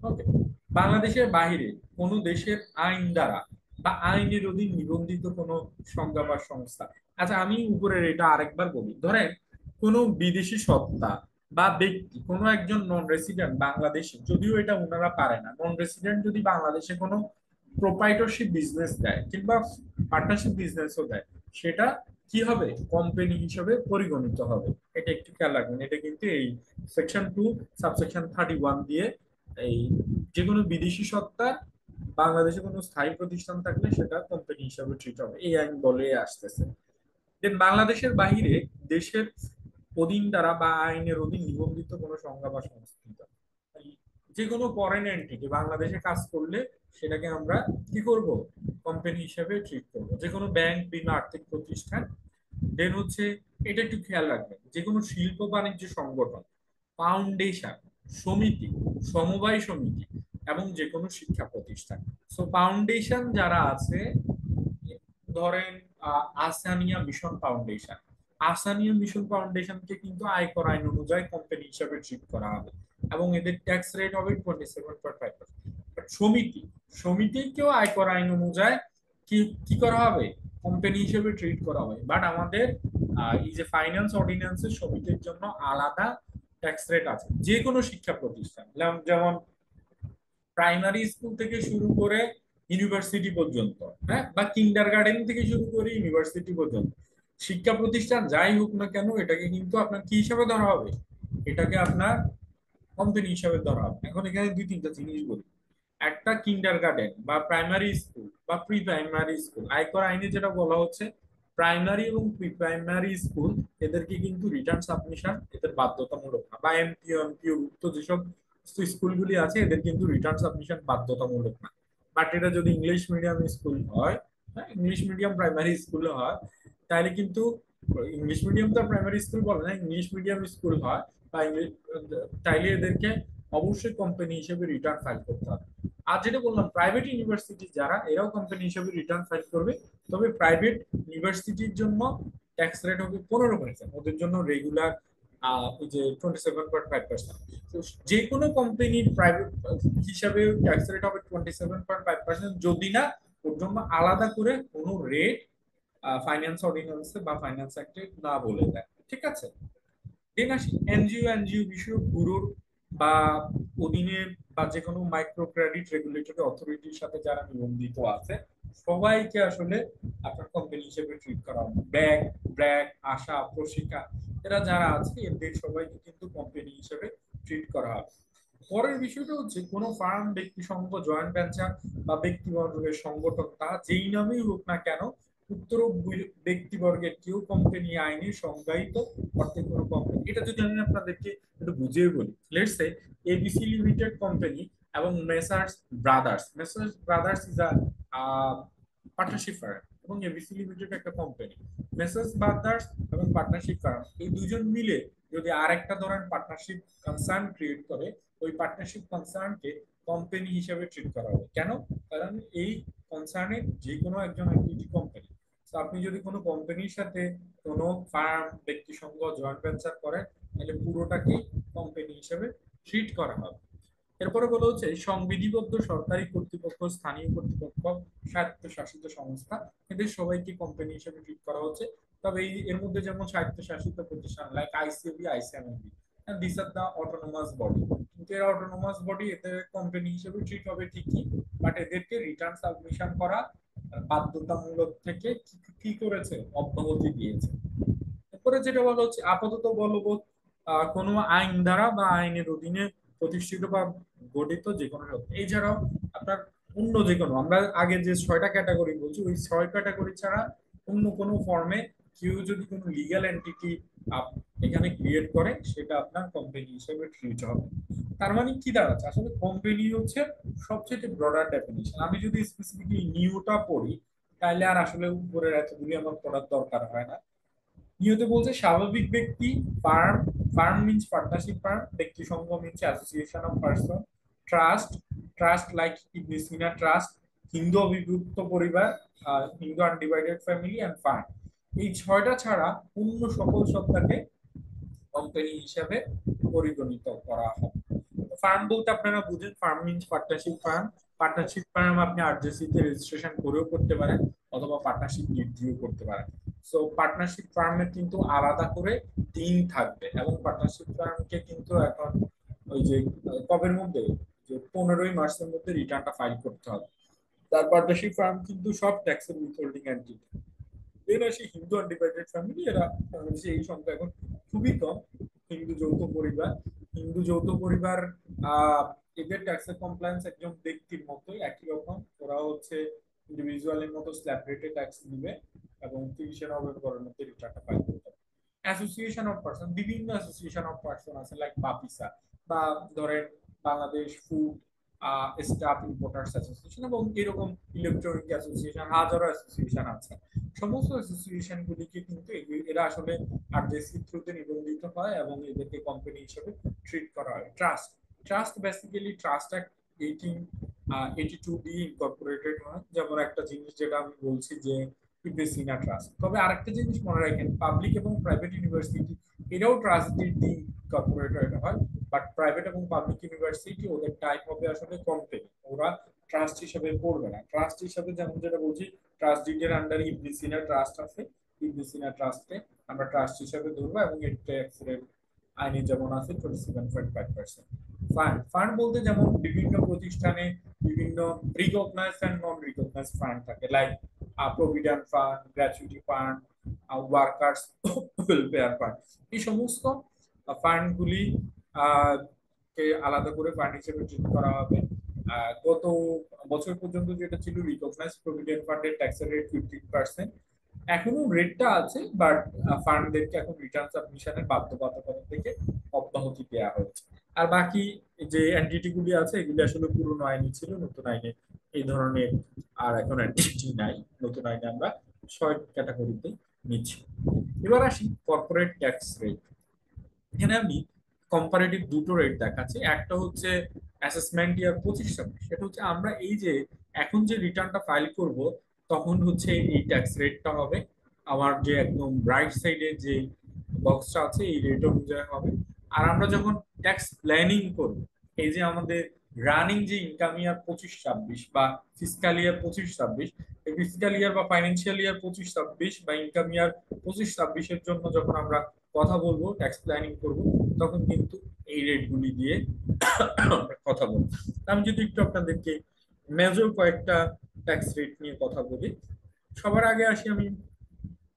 ওকে, বাংলাদেশের বাইরে কোনো দেশের আইন দ্বারা বা আইনের অধীন নিবন্ধিত কোনো সংস্থা বা সংস্থা। আচ্ছা, আমি উপরের এটা আরেকবার বলি। ধরেন কোনো বিদেশি সত্তা বা ব্যক্তি, কোনো একজন নন রেসিডেন্ট বাংলাদেশে, যদিও এটা ওনারা পারে না, নন রেসিডেন্ট যদি বাংলাদেশে কোনো প্রোপ্রাইটরশিপ বিজনেস দেয় কিংবা পার্টনারশিপ বিজনেসও দেয়, সেটা কি হবে? কোম্পানি হিসেবে পরিগণিত হবে। এটা একটু খেয়াল রাখবেন, এটা কিন্তু এই সেকশন 2 সাবসেকশন 31 দিয়ে এই যে কোনো বিদেশি সত্তা বাংলাদেশে কোনো স্থায়ী প্রতিষ্ঠান থাকলে সেটা কোম্পানি হিসেবে ট্রিট হবে, এই আইন বলে আসতেছে। দেন বাংলাদেশের বাইরে দেশের অধীন দ্বারা বা আইনের অধীন নিবন্ধিত কোনো সংস্থা বা সংস্থা, যে কোনো ফরেন এন্টিটি বাংলাদেশে কাজ করলে সেটাকে আমরা কি করব, কোম্পানি হিসেবে ট্রিট করবো। যে কোনো ব্যাংক, বীমা, আর্থিক প্রতিষ্ঠান। দেন হচ্ছে, এটা একটু খেয়াল রাখবেন, যে কোনো শিল্প বাণিজ্য সংগঠন, ফাউন্ডেশন, সমিতি, সমবায় সমিতি এবং যে কোনো শিক্ষা প্রতিষ্ঠান। সো ফাউন্ডেশন যারা আছে, ধরেন Asania mission foundation, Asania mission ফাউন্ডেশনকে কিন্তু আয়কর আইন অনুযায়ী কোম্পানি হিসেবে ট্রিট করা হবে এবং এদের ট্যাক্স রেট হবে 27.5%। সমিতি, সমিতিকেও আয়কর আইন অনুযায়ী কি কি করা হবে, কোম্পানি হিসেবে ট্রিট করা হবে। বাট আমাদের এই যে ফাইন্যান্স অর্ডিন্যান্সের সমিতির জন্য আলাদা ট্যাক্স রেট আছে। যে কোনো শিক্ষা প্রতিষ্ঠান, যেমন প্রাইমারি স্কুল থেকে শুরু করে ইউনিভার্সিটি পর্যন্ত, হ্যাঁ, বা কিন্ডার গার্ডেন থেকে শুরু করে ইউনিভার্সিটি পর্যন্ত শিক্ষা প্রতিষ্ঠান যাই হোক না কেন, এটাকে কিন্তু আপনার কি হিসাবে ধরা হবে, এটাকে আপনার কোম্পানি হিসাবে ধরা হবে। এখন এখানে দুই তিনটা জিনিস বলি। একটা কিন্ডার গার্ডেন বা প্রাইমারি স্কুল বা প্রি প্রাইমারি স্কুল, আয়কর আইনে যেটা বলা হচ্ছে, প্রাইমারি এবং প্রি প্রাইমারি স্কুল এদেরকে কিন্তু রিটার্ন সাবমিশন এদের বাধ্যতামূলক না, বা এমপিও এমপিও ভুক্ত যেসব স্কুলগুলি আছে এদের কিন্তু রিটার্ন সাবমিশন বাধ্যতামূলক না। বাট এটা যদি ইংলিশ মিডিয়াম স্কুল হয়, হ্যাঁ, ইংলিশ মিডিয়াম প্রাইমারি স্কুল হয়, তাহলে কিন্তু ইংলিশ মিডিয়াম তো প্রাইমারি স্কুল বলে না, ইংলিশ মিডিয়াম স্কুল হয় বা ইংলিশ, তাইলে এদেরকে অবশ্যই কোম্পানি হিসেবে রিটার্ন ফাইল করতে হবে। আর যেটা বললাম, প্রাইভেট ইউনিভার্সিটি যারা, এরাও কোম্পানি হিসেবে রিটার্ন ফাইল করবে। তবে প্রাইভেট ইউনিভার্সিটির জন্য ট্যাক্স রেট হবে 15%, ওদের জন্য রেগুলার ওই যে 27.5%। তো যে কোনো কোম্পানির প্রাইভেট হিসাবে ট্যাক্স রেট হবে 27.5%, যদি না ওর জন্য আলাদা করে কোনো রেট ফাইন্যান্স অর্ডিন্যান্সে বা ফাইন্যান্স অ্যাক্টে না বলে দেয়। ঠিক আছে। দেন আসি এনজিও বিষয়ক ব্যুরোর বা অধীনে বা যে কোনো মাইক্রো ক্রেডিট রেগুলেটরি অথরিটির সাথে যারা নিবন্ধিত আছে, সবাইকে আসলে আপনার কোম্পানি হিসেবে ট্রিট করা হবে। ব্র্যাক, আশা, প্রশিকা, এরা যারা আছে এদের সবাইকে কিন্তু কোম্পানি হিসেবে ট্রিট করা হবে। পরের বিষয়টা হচ্ছে, কোনো ফার্ম, ব্যক্তি সংঘ, জয়েন্ট ভেঞ্চার বা ব্যক্তিবর্গের সংগঠন, তা যেই নামেই হোক না কেন, উক্ত ব্যক্তিবর্গের কেউ কোম্পানি আইনে সংজ্ঞায়িত অর্থে কোনো কোম্পানি, এটা যদি আমি আপনাদেরকে একটু বুঝিয়ে বলি, let's say ABC limited company এবং Messrs brothers is a partnership firm এবং এবিসি লিমিটেড একটা কোম্পানি। মেসার্স ব্রাদার্স এবং পার্টনারশিপ ফার্ম এই দুজন মিলে যদি আর একটা ধরেন পার্টনারশিপ কনসার্ন ক্রিয়েট করে, ওই পার্টনারশিপ কনসার্নকে কোম্পানি হিসেবে ট্রিট করা হবে। কেন? কারণ এই কনসার্নের যে কোনো একজন একটি কোম্পানি। তো আপনি যদি কোনো কোম্পানির সাথে কোনো ফার্ম, ব্যক্তি সংঘ, জয়েন্ট ভেঞ্চার করেন, তাহলে পুরোটাকে কোম্পানি হিসেবে ট্রিট করা হবে। এরপরে বলা হচ্ছে, সংবিধিবদ্ধ সরকারি কর্তৃপক্ষ, স্থানীয় কর্তৃপক্ষ, স্বায়ত্তশাসিত সংস্থা, এদের সবাইকে কোম্পানি হিসেবে ট্রিট করা হচ্ছে। তবে এর মধ্যে যেমন স্বায়ত্তশাসিত প্রতিষ্ঠান like ICAB, ICMAB, this are the autonomous body, কিন্তু এরা অটোনোমাস বডি, এদের কোম্পানি হিসেবে ট্রিট হবে ঠিকই, বাট এদেরকে রিটার্ন সাবমিশন করা বাধ্যতামূলক থেকে কি করেছে, অব্যাহতি দিয়েছে। এরপরে যেটা বলা হচ্ছে, আপাতত বলবৎ কোনো আইন দ্বারা বা আইনের অধীনে প্রতিষ্ঠিত বা গঠিত যে কোনো সত্তা, এছাড়াও আপনার অন্য যে কোনো, আমরা আগে যে 6টা ক্যাটাগরি বলছি, ওই 6 ক্যাটাগরি ছাড়া অন্য কোনো ফর্মে কেউ যদি কোনো লিগ্যাল এন্টিটি এখানে ক্রিয়েট করে, সেটা আপনার কোম্পানি হিসেবে ট্রিট হবে। তার মানে কি দাঁড়াচ্ছে, আসলে কোম্পানি হচ্ছে সবচেয়ে ব্রডার ডেফিনিশন। আমি যদি স্পেসিফিকলি নিউটা পড়ি, তাহলে আর আসলে উপরের এতগুলি আমার পড়ার দরকার হয় না। নিয়ত বলছে স্বাভাবিক ব্যক্তি, firm, firm means partnership firm, ব্যক্তি সংঘ means association of person, trust like Ibn Sina trust, হিন্দু অবিভক্ত পরিবার, Hindu undivided family and firm. এই 6টা ছাড়া অন্য সকল সত্তাকে কোম্পানি হিসাবে পরিগণিত করা হয়। ফার্ম বলতে আপনারা বুঝেন, farm means partnership farm. Partnership firm আপনি আরজেসি তে রেজিস্ট্রেশন করেও করতে পারেন অথবা পার্টনারশিপ ডিড দিয়েও করতে পারেন। সো পার্টনারশিপ ফার্মের কিন্তু আলাদা করে টিম থাকবে এবং পার্টনারশিপ ফার্মকে কিন্তু এখন ওই যে কবের মধ্যে, যে 15ই মার্চের মধ্যে রিটার্নটা ফাইল করতে হবে। তার পার্টনারশিপ ফার্ম কিন্তু সব ট্যাক্সের উইথহোল্ডিং এন্টিটি। এর আসি হিন্দু আনডিভাইডেড ফ্যামিলি, এরা বাংলাদেশে এই সংখ্যা এখন খুবই কম। হিন্দু যৌথ পরিবার, হিন্দু যৌথ পরিবার এদের ট্যাক্সের কমপ্লায়েন্স একজন ব্যক্তির মতোই একই রকম, ওরা হচ্ছে ইন্ডিভিজুয়ালের মতো স্ল্যাব রেটে ট্যাক্স দিবে। এবং 30 নভেম্বরের মধ্যে রিটার্নটা ফাইল করতে হবে। অ্যাসোসিয়েশন অফ পার্সন, বিভিন্ন অ্যাসোসিয়েশন অফ পার্সন আছে লাইক বাপিসা বা ধরেন Bangladesh food staff importers association এবং এরকম ইলেকট্রনিক অ্যাসোসিয়েশন, হাজারো অ্যাসোসিয়েশন আছে। সমস্ত অ্যাসোসিয়েশন গুলিকে কিন্তু এরা আসলে আরজেসির থ্রুতে নিবন্ধিত হয় এবং এদেরকে কোম্পানি হিসেবে ট্রিট করা হয়। Trust, trust basically trust act 1882 দিয়ে ইনকর্পোরেটেড হয়। যেমন একটা জিনিস যেটা আমি বলছি যে ইপিসিনা ট্রাস্ট। তবে আরেকটা জিনিস মনে রাখেন, পাবলিক এবং প্রাইভেট ইউনিভার্সিটি এরাও ট্রাস্ট দিয়ে ইনকর্পোরেটেড হয়, বাট প্রাইভেট এবং পাবলিক ইউনিভার্সিটি ওদের টাইপ হবে আসলে কোম্পানি, ওরা ট্রাস্ট হিসেবে পড়বে না। ট্রাস্ট হিসেবে যেমন যেটা বলছি, ট্রাস্ট ডিডের আন্ডারে ইপিসিনা ট্রাস্ট আছে, ইপিসিনা ট্রাস্টকে আমরা ট্রাস্ট হিসেবে ধরবো এবং এর ট্যাক্স রেট আইনে যেমন আছে 27.5%। ফান্ড, ফান্ড বলতে যেমন বিভিন্ন প্রতিষ্ঠানে বিভিন্ন recognised and non recognised fund থাকে, like provident fund, gratuity fund, workers welfare fund. এই সমস্ত ফান্ডগুলি কে আলাদা করে ফান্ড হিসেবে ট্রিট করা হবে। গত বছর পর্যন্ত যেটা ছিল রিকগনাইজড প্রভিডেন্ট ফান্ডের ট্যাক্সের রেট 15%, এখনো রেটটা আছে, বাট ফান্ডদেরকে এখন রিটার্ন সাবমিশনের বাধ্যবাধকতা থেকে অব্যাহতি দেওয়া হয়েছে। আর বাকি যে এন্টিটি গুলি আছে এগুলি আসলে পুরনো আইনে ছিল, নতুন আইনে এই ধরনের আর এখন এন্টিটি নাই। নতুন আইনে আমরা 6 ক্যাটাগরিতে নিচ্ছি। এবার আসি কর্পোরেট ট্যাক্স রেট। এখানে আমি কম্পারেটিভ দুটো রেট দেখাচ্ছি। একটা হচ্ছে অ্যাসেসমেন্ট ইয়ার 25-26, সেটা হচ্ছে আমরা এই যে এখন যে রিটার্নটা ফাইল করব তখন হচ্ছে এই ট্যাক্স রেটটা হবে আমার যে একদম রাইট সাইডে যে বক্সটা আছে এই রেট অনুযায়ী হবে। আর আমরা যখন ট্যাক্স প্ল্যানিং করব, এই যে আমাদের রানিং যে ইনকাম ইয়ার 25-26 বা ফিসকাল ইয়ার 25-26, এই ফিসকাল ইয়ার বা ফাইন্যান্সিয়াল ইয়ার 25-26 বা ইনকাম ইয়ার 25-26 এর জন্য যখন আমরা কথা বলবো, ট্যাক্স প্ল্যানিং করব, তখন কিন্তু এই রেটগুলি দিয়ে কথা বলবো। আমি যদি একটু আপনাদেরকে মেজর কয়েকটা ট্যাক্স রেট নিয়ে কথা বলি। সবার আগে আসি আমি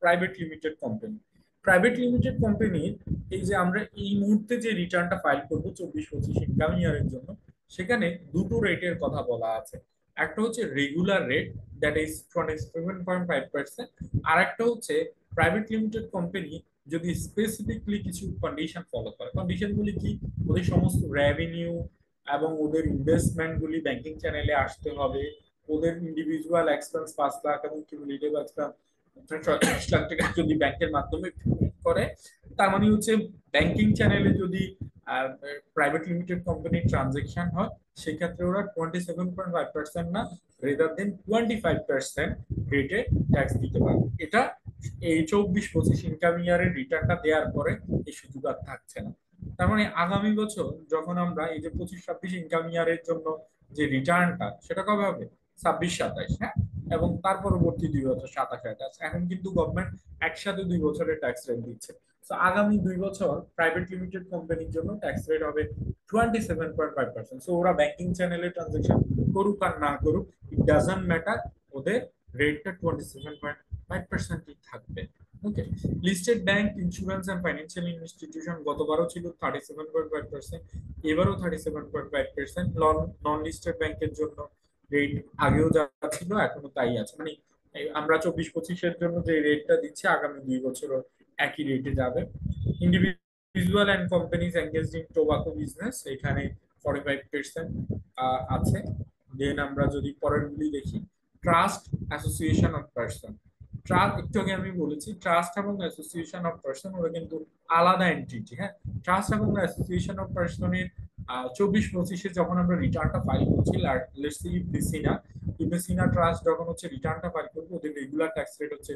private limited company. Private limited কোম্পানির এই যে আমরা এই মুহূর্তে যে রিটার্নটা ফাইল করবো 24-25 ইনকাম ইয়ারের জন্য, সেখানে দুটো রেটের কথা বলা আছে। একটা হচ্ছে রেগুলার রেট, দ্যাট ইজ 27.5%, আর একটা হচ্ছে প্রাইভেট লিমিটেড কোম্পানি যদি স্পেসিফিকলি কিছু কন্ডিশন ফলো করে। কন্ডিশন গুলি কি? ওদের সমস্ত রেভিনিউ এবং ওদের ইনভেস্টমেন্ট গুলি ব্যাংকিং চ্যানেলে আসতে হবে, ওদের ইন্ডিভিজুয়াল এক্সপেন্স 5 লাখ এবং কিউমুলেটিভ এক্সপেন্স 40 লাখ টাকা যদি ব্যাংকের মাধ্যমে করে, তার মানে হচ্ছে ব্যাংকিং চ্যানেলে যদি প্রাইভেট লিমিটেড কোম্পানির ট্রানজেকশন হয় সেক্ষেত্রে ওরা 27.5% না, রেদার দেন 25% রেটে ট্যাক্স দিতে পারবে। এটা এই 24-25 ইনকাম ইয়ারের রিটার্নটা দেওয়ার পরে এই সুযোগ আর থাকছে না। তার মানে আগামী বছর যখন আমরা এই যে 25-26 ইনকাম ইয়ারের জন্য যে রিটার্নটা, সেটা কবে হবে? 26-27, হ্যাঁ, এবং তার পরবর্তী 2 বছর 27-28। এখন কিন্তু গভর্নমেন্ট একসাথে 2 বছরের ট্যাক্স রেট দিচ্ছে। তো আগামী 2 বছর প্রাইভেট লিমিটেড কোম্পানির জন্য ট্যাক্স রেট হবে 27.5%। সো ওরা ব্যাংকিং চ্যানেলে ট্রানজাকশন করুক আর না করুক, ইট ডাজন্ট ম্যাটার, ওদের রেটটা 27.5% থাকবে। Okay. Listed bank, insurance and financial institution গতবারও ছিল 37.5%, এবারও 37.5%। নন লিস্টেড ব্যাংকের জন্য রেট আগেও যা ছিল এখনো তাই আছে। মানে আমরা 24-25 জন্য যে রেটটা দিচ্ছি আগামী 2 বছরও একই রেটে যাবে। Individual and companies engaged in tobacco business, এখানে 45% আছে। দেন আমরা যদি পরের গুলি দেখি, trust, association of person. Trust একটু আগে আমি বলেছি, ট্রাস্ট এবং অ্যাসোসিয়েশন অফ পার্সন ওরা কিন্তু আলাদা এন্টিটি। হ্যাঁ, ট্রাস্ট এবং অ্যাসোসিয়েশন অফ পার্সনের 24-25 যখন আমরা রিটার্নটা ফাইল করছি, ইপিসিনা ট্রাস্ট যখন হচ্ছে রিটার্নটা ফাইল করবো, ওদের রেগুলার ট্যাক্স রেট হচ্ছে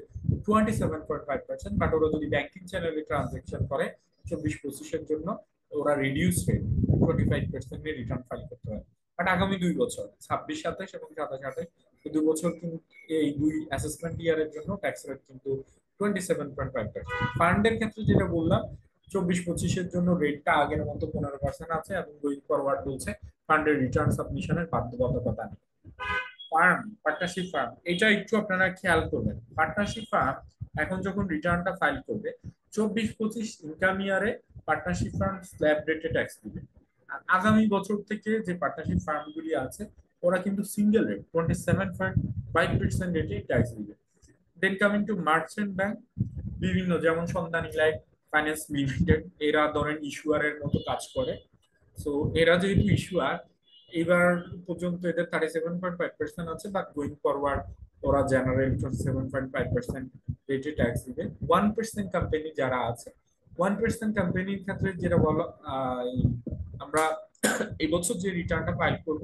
27.5%, বাট ওরা যদি ব্যাংকিং চ্যানেলে ট্রানজাকশন করে 24-25 জন্য ওরা রিডিউস রেট 25% এর রিটার্ন ফাইল করতে হয়। বাট আগামী 2 বছর 26-27 এবং 27-28 এই 2 বছর কিন্তু এই 2 অ্যাসেসমেন্ট ইয়ারের জন্য ট্যাক্স রেট কিন্তু 27.5%। ফান্ডের ক্ষেত্রে যেটা বললাম 24-25 জন্য রেটটা আগের মতো 15% আছে এবং গোয়িং ফরওয়ার্ড বলছে ফান্ডের রিটার্ন সাবমিশনের বাধ্যবাধকতা নেই। ফার্ম, পার্টনারশিপ ফার্ম, এটা একটু আপনারা খেয়াল করবেন। পার্টনারশিপ ফার্ম এখন যখন রিটার্নটা ফাইল করবে 24-25 ইনকাম ইয়ারে পার্টনারশিপ ফার্ম স্ল্যাব রেটে ট্যাক্স দিবে। আগামী বছর থেকে যে পার্টনারশিপ ফার্মগুলি আছে ওরা কিন্তু সিঙ্গেল রেট 27.5% রেটে ট্যাক্স দিবে। দেন কামিং টু মার্চেন্ট ব্যাংক, বিভিন্ন যেমন সন্ধানী লাইফ ফাইন্যান্স লিমিটেড, এরা ধরেন ইস্যুয়ারের মতো কাজ করে। সো এরা যেহেতু ইস্যুয়ার, এবার পর্যন্ত এদের 37.5% আছে, বা গোয়িং ফরওয়ার্ড ওরা জেনারেল 27.5% রেটে ট্যাক্স দিবে। 1% কোম্পানি যারা আছে, 1% কোম্পানির ক্ষেত্রে যেটা বলো, আমরা এই বছর যে রিটার্নটা ফাইল করব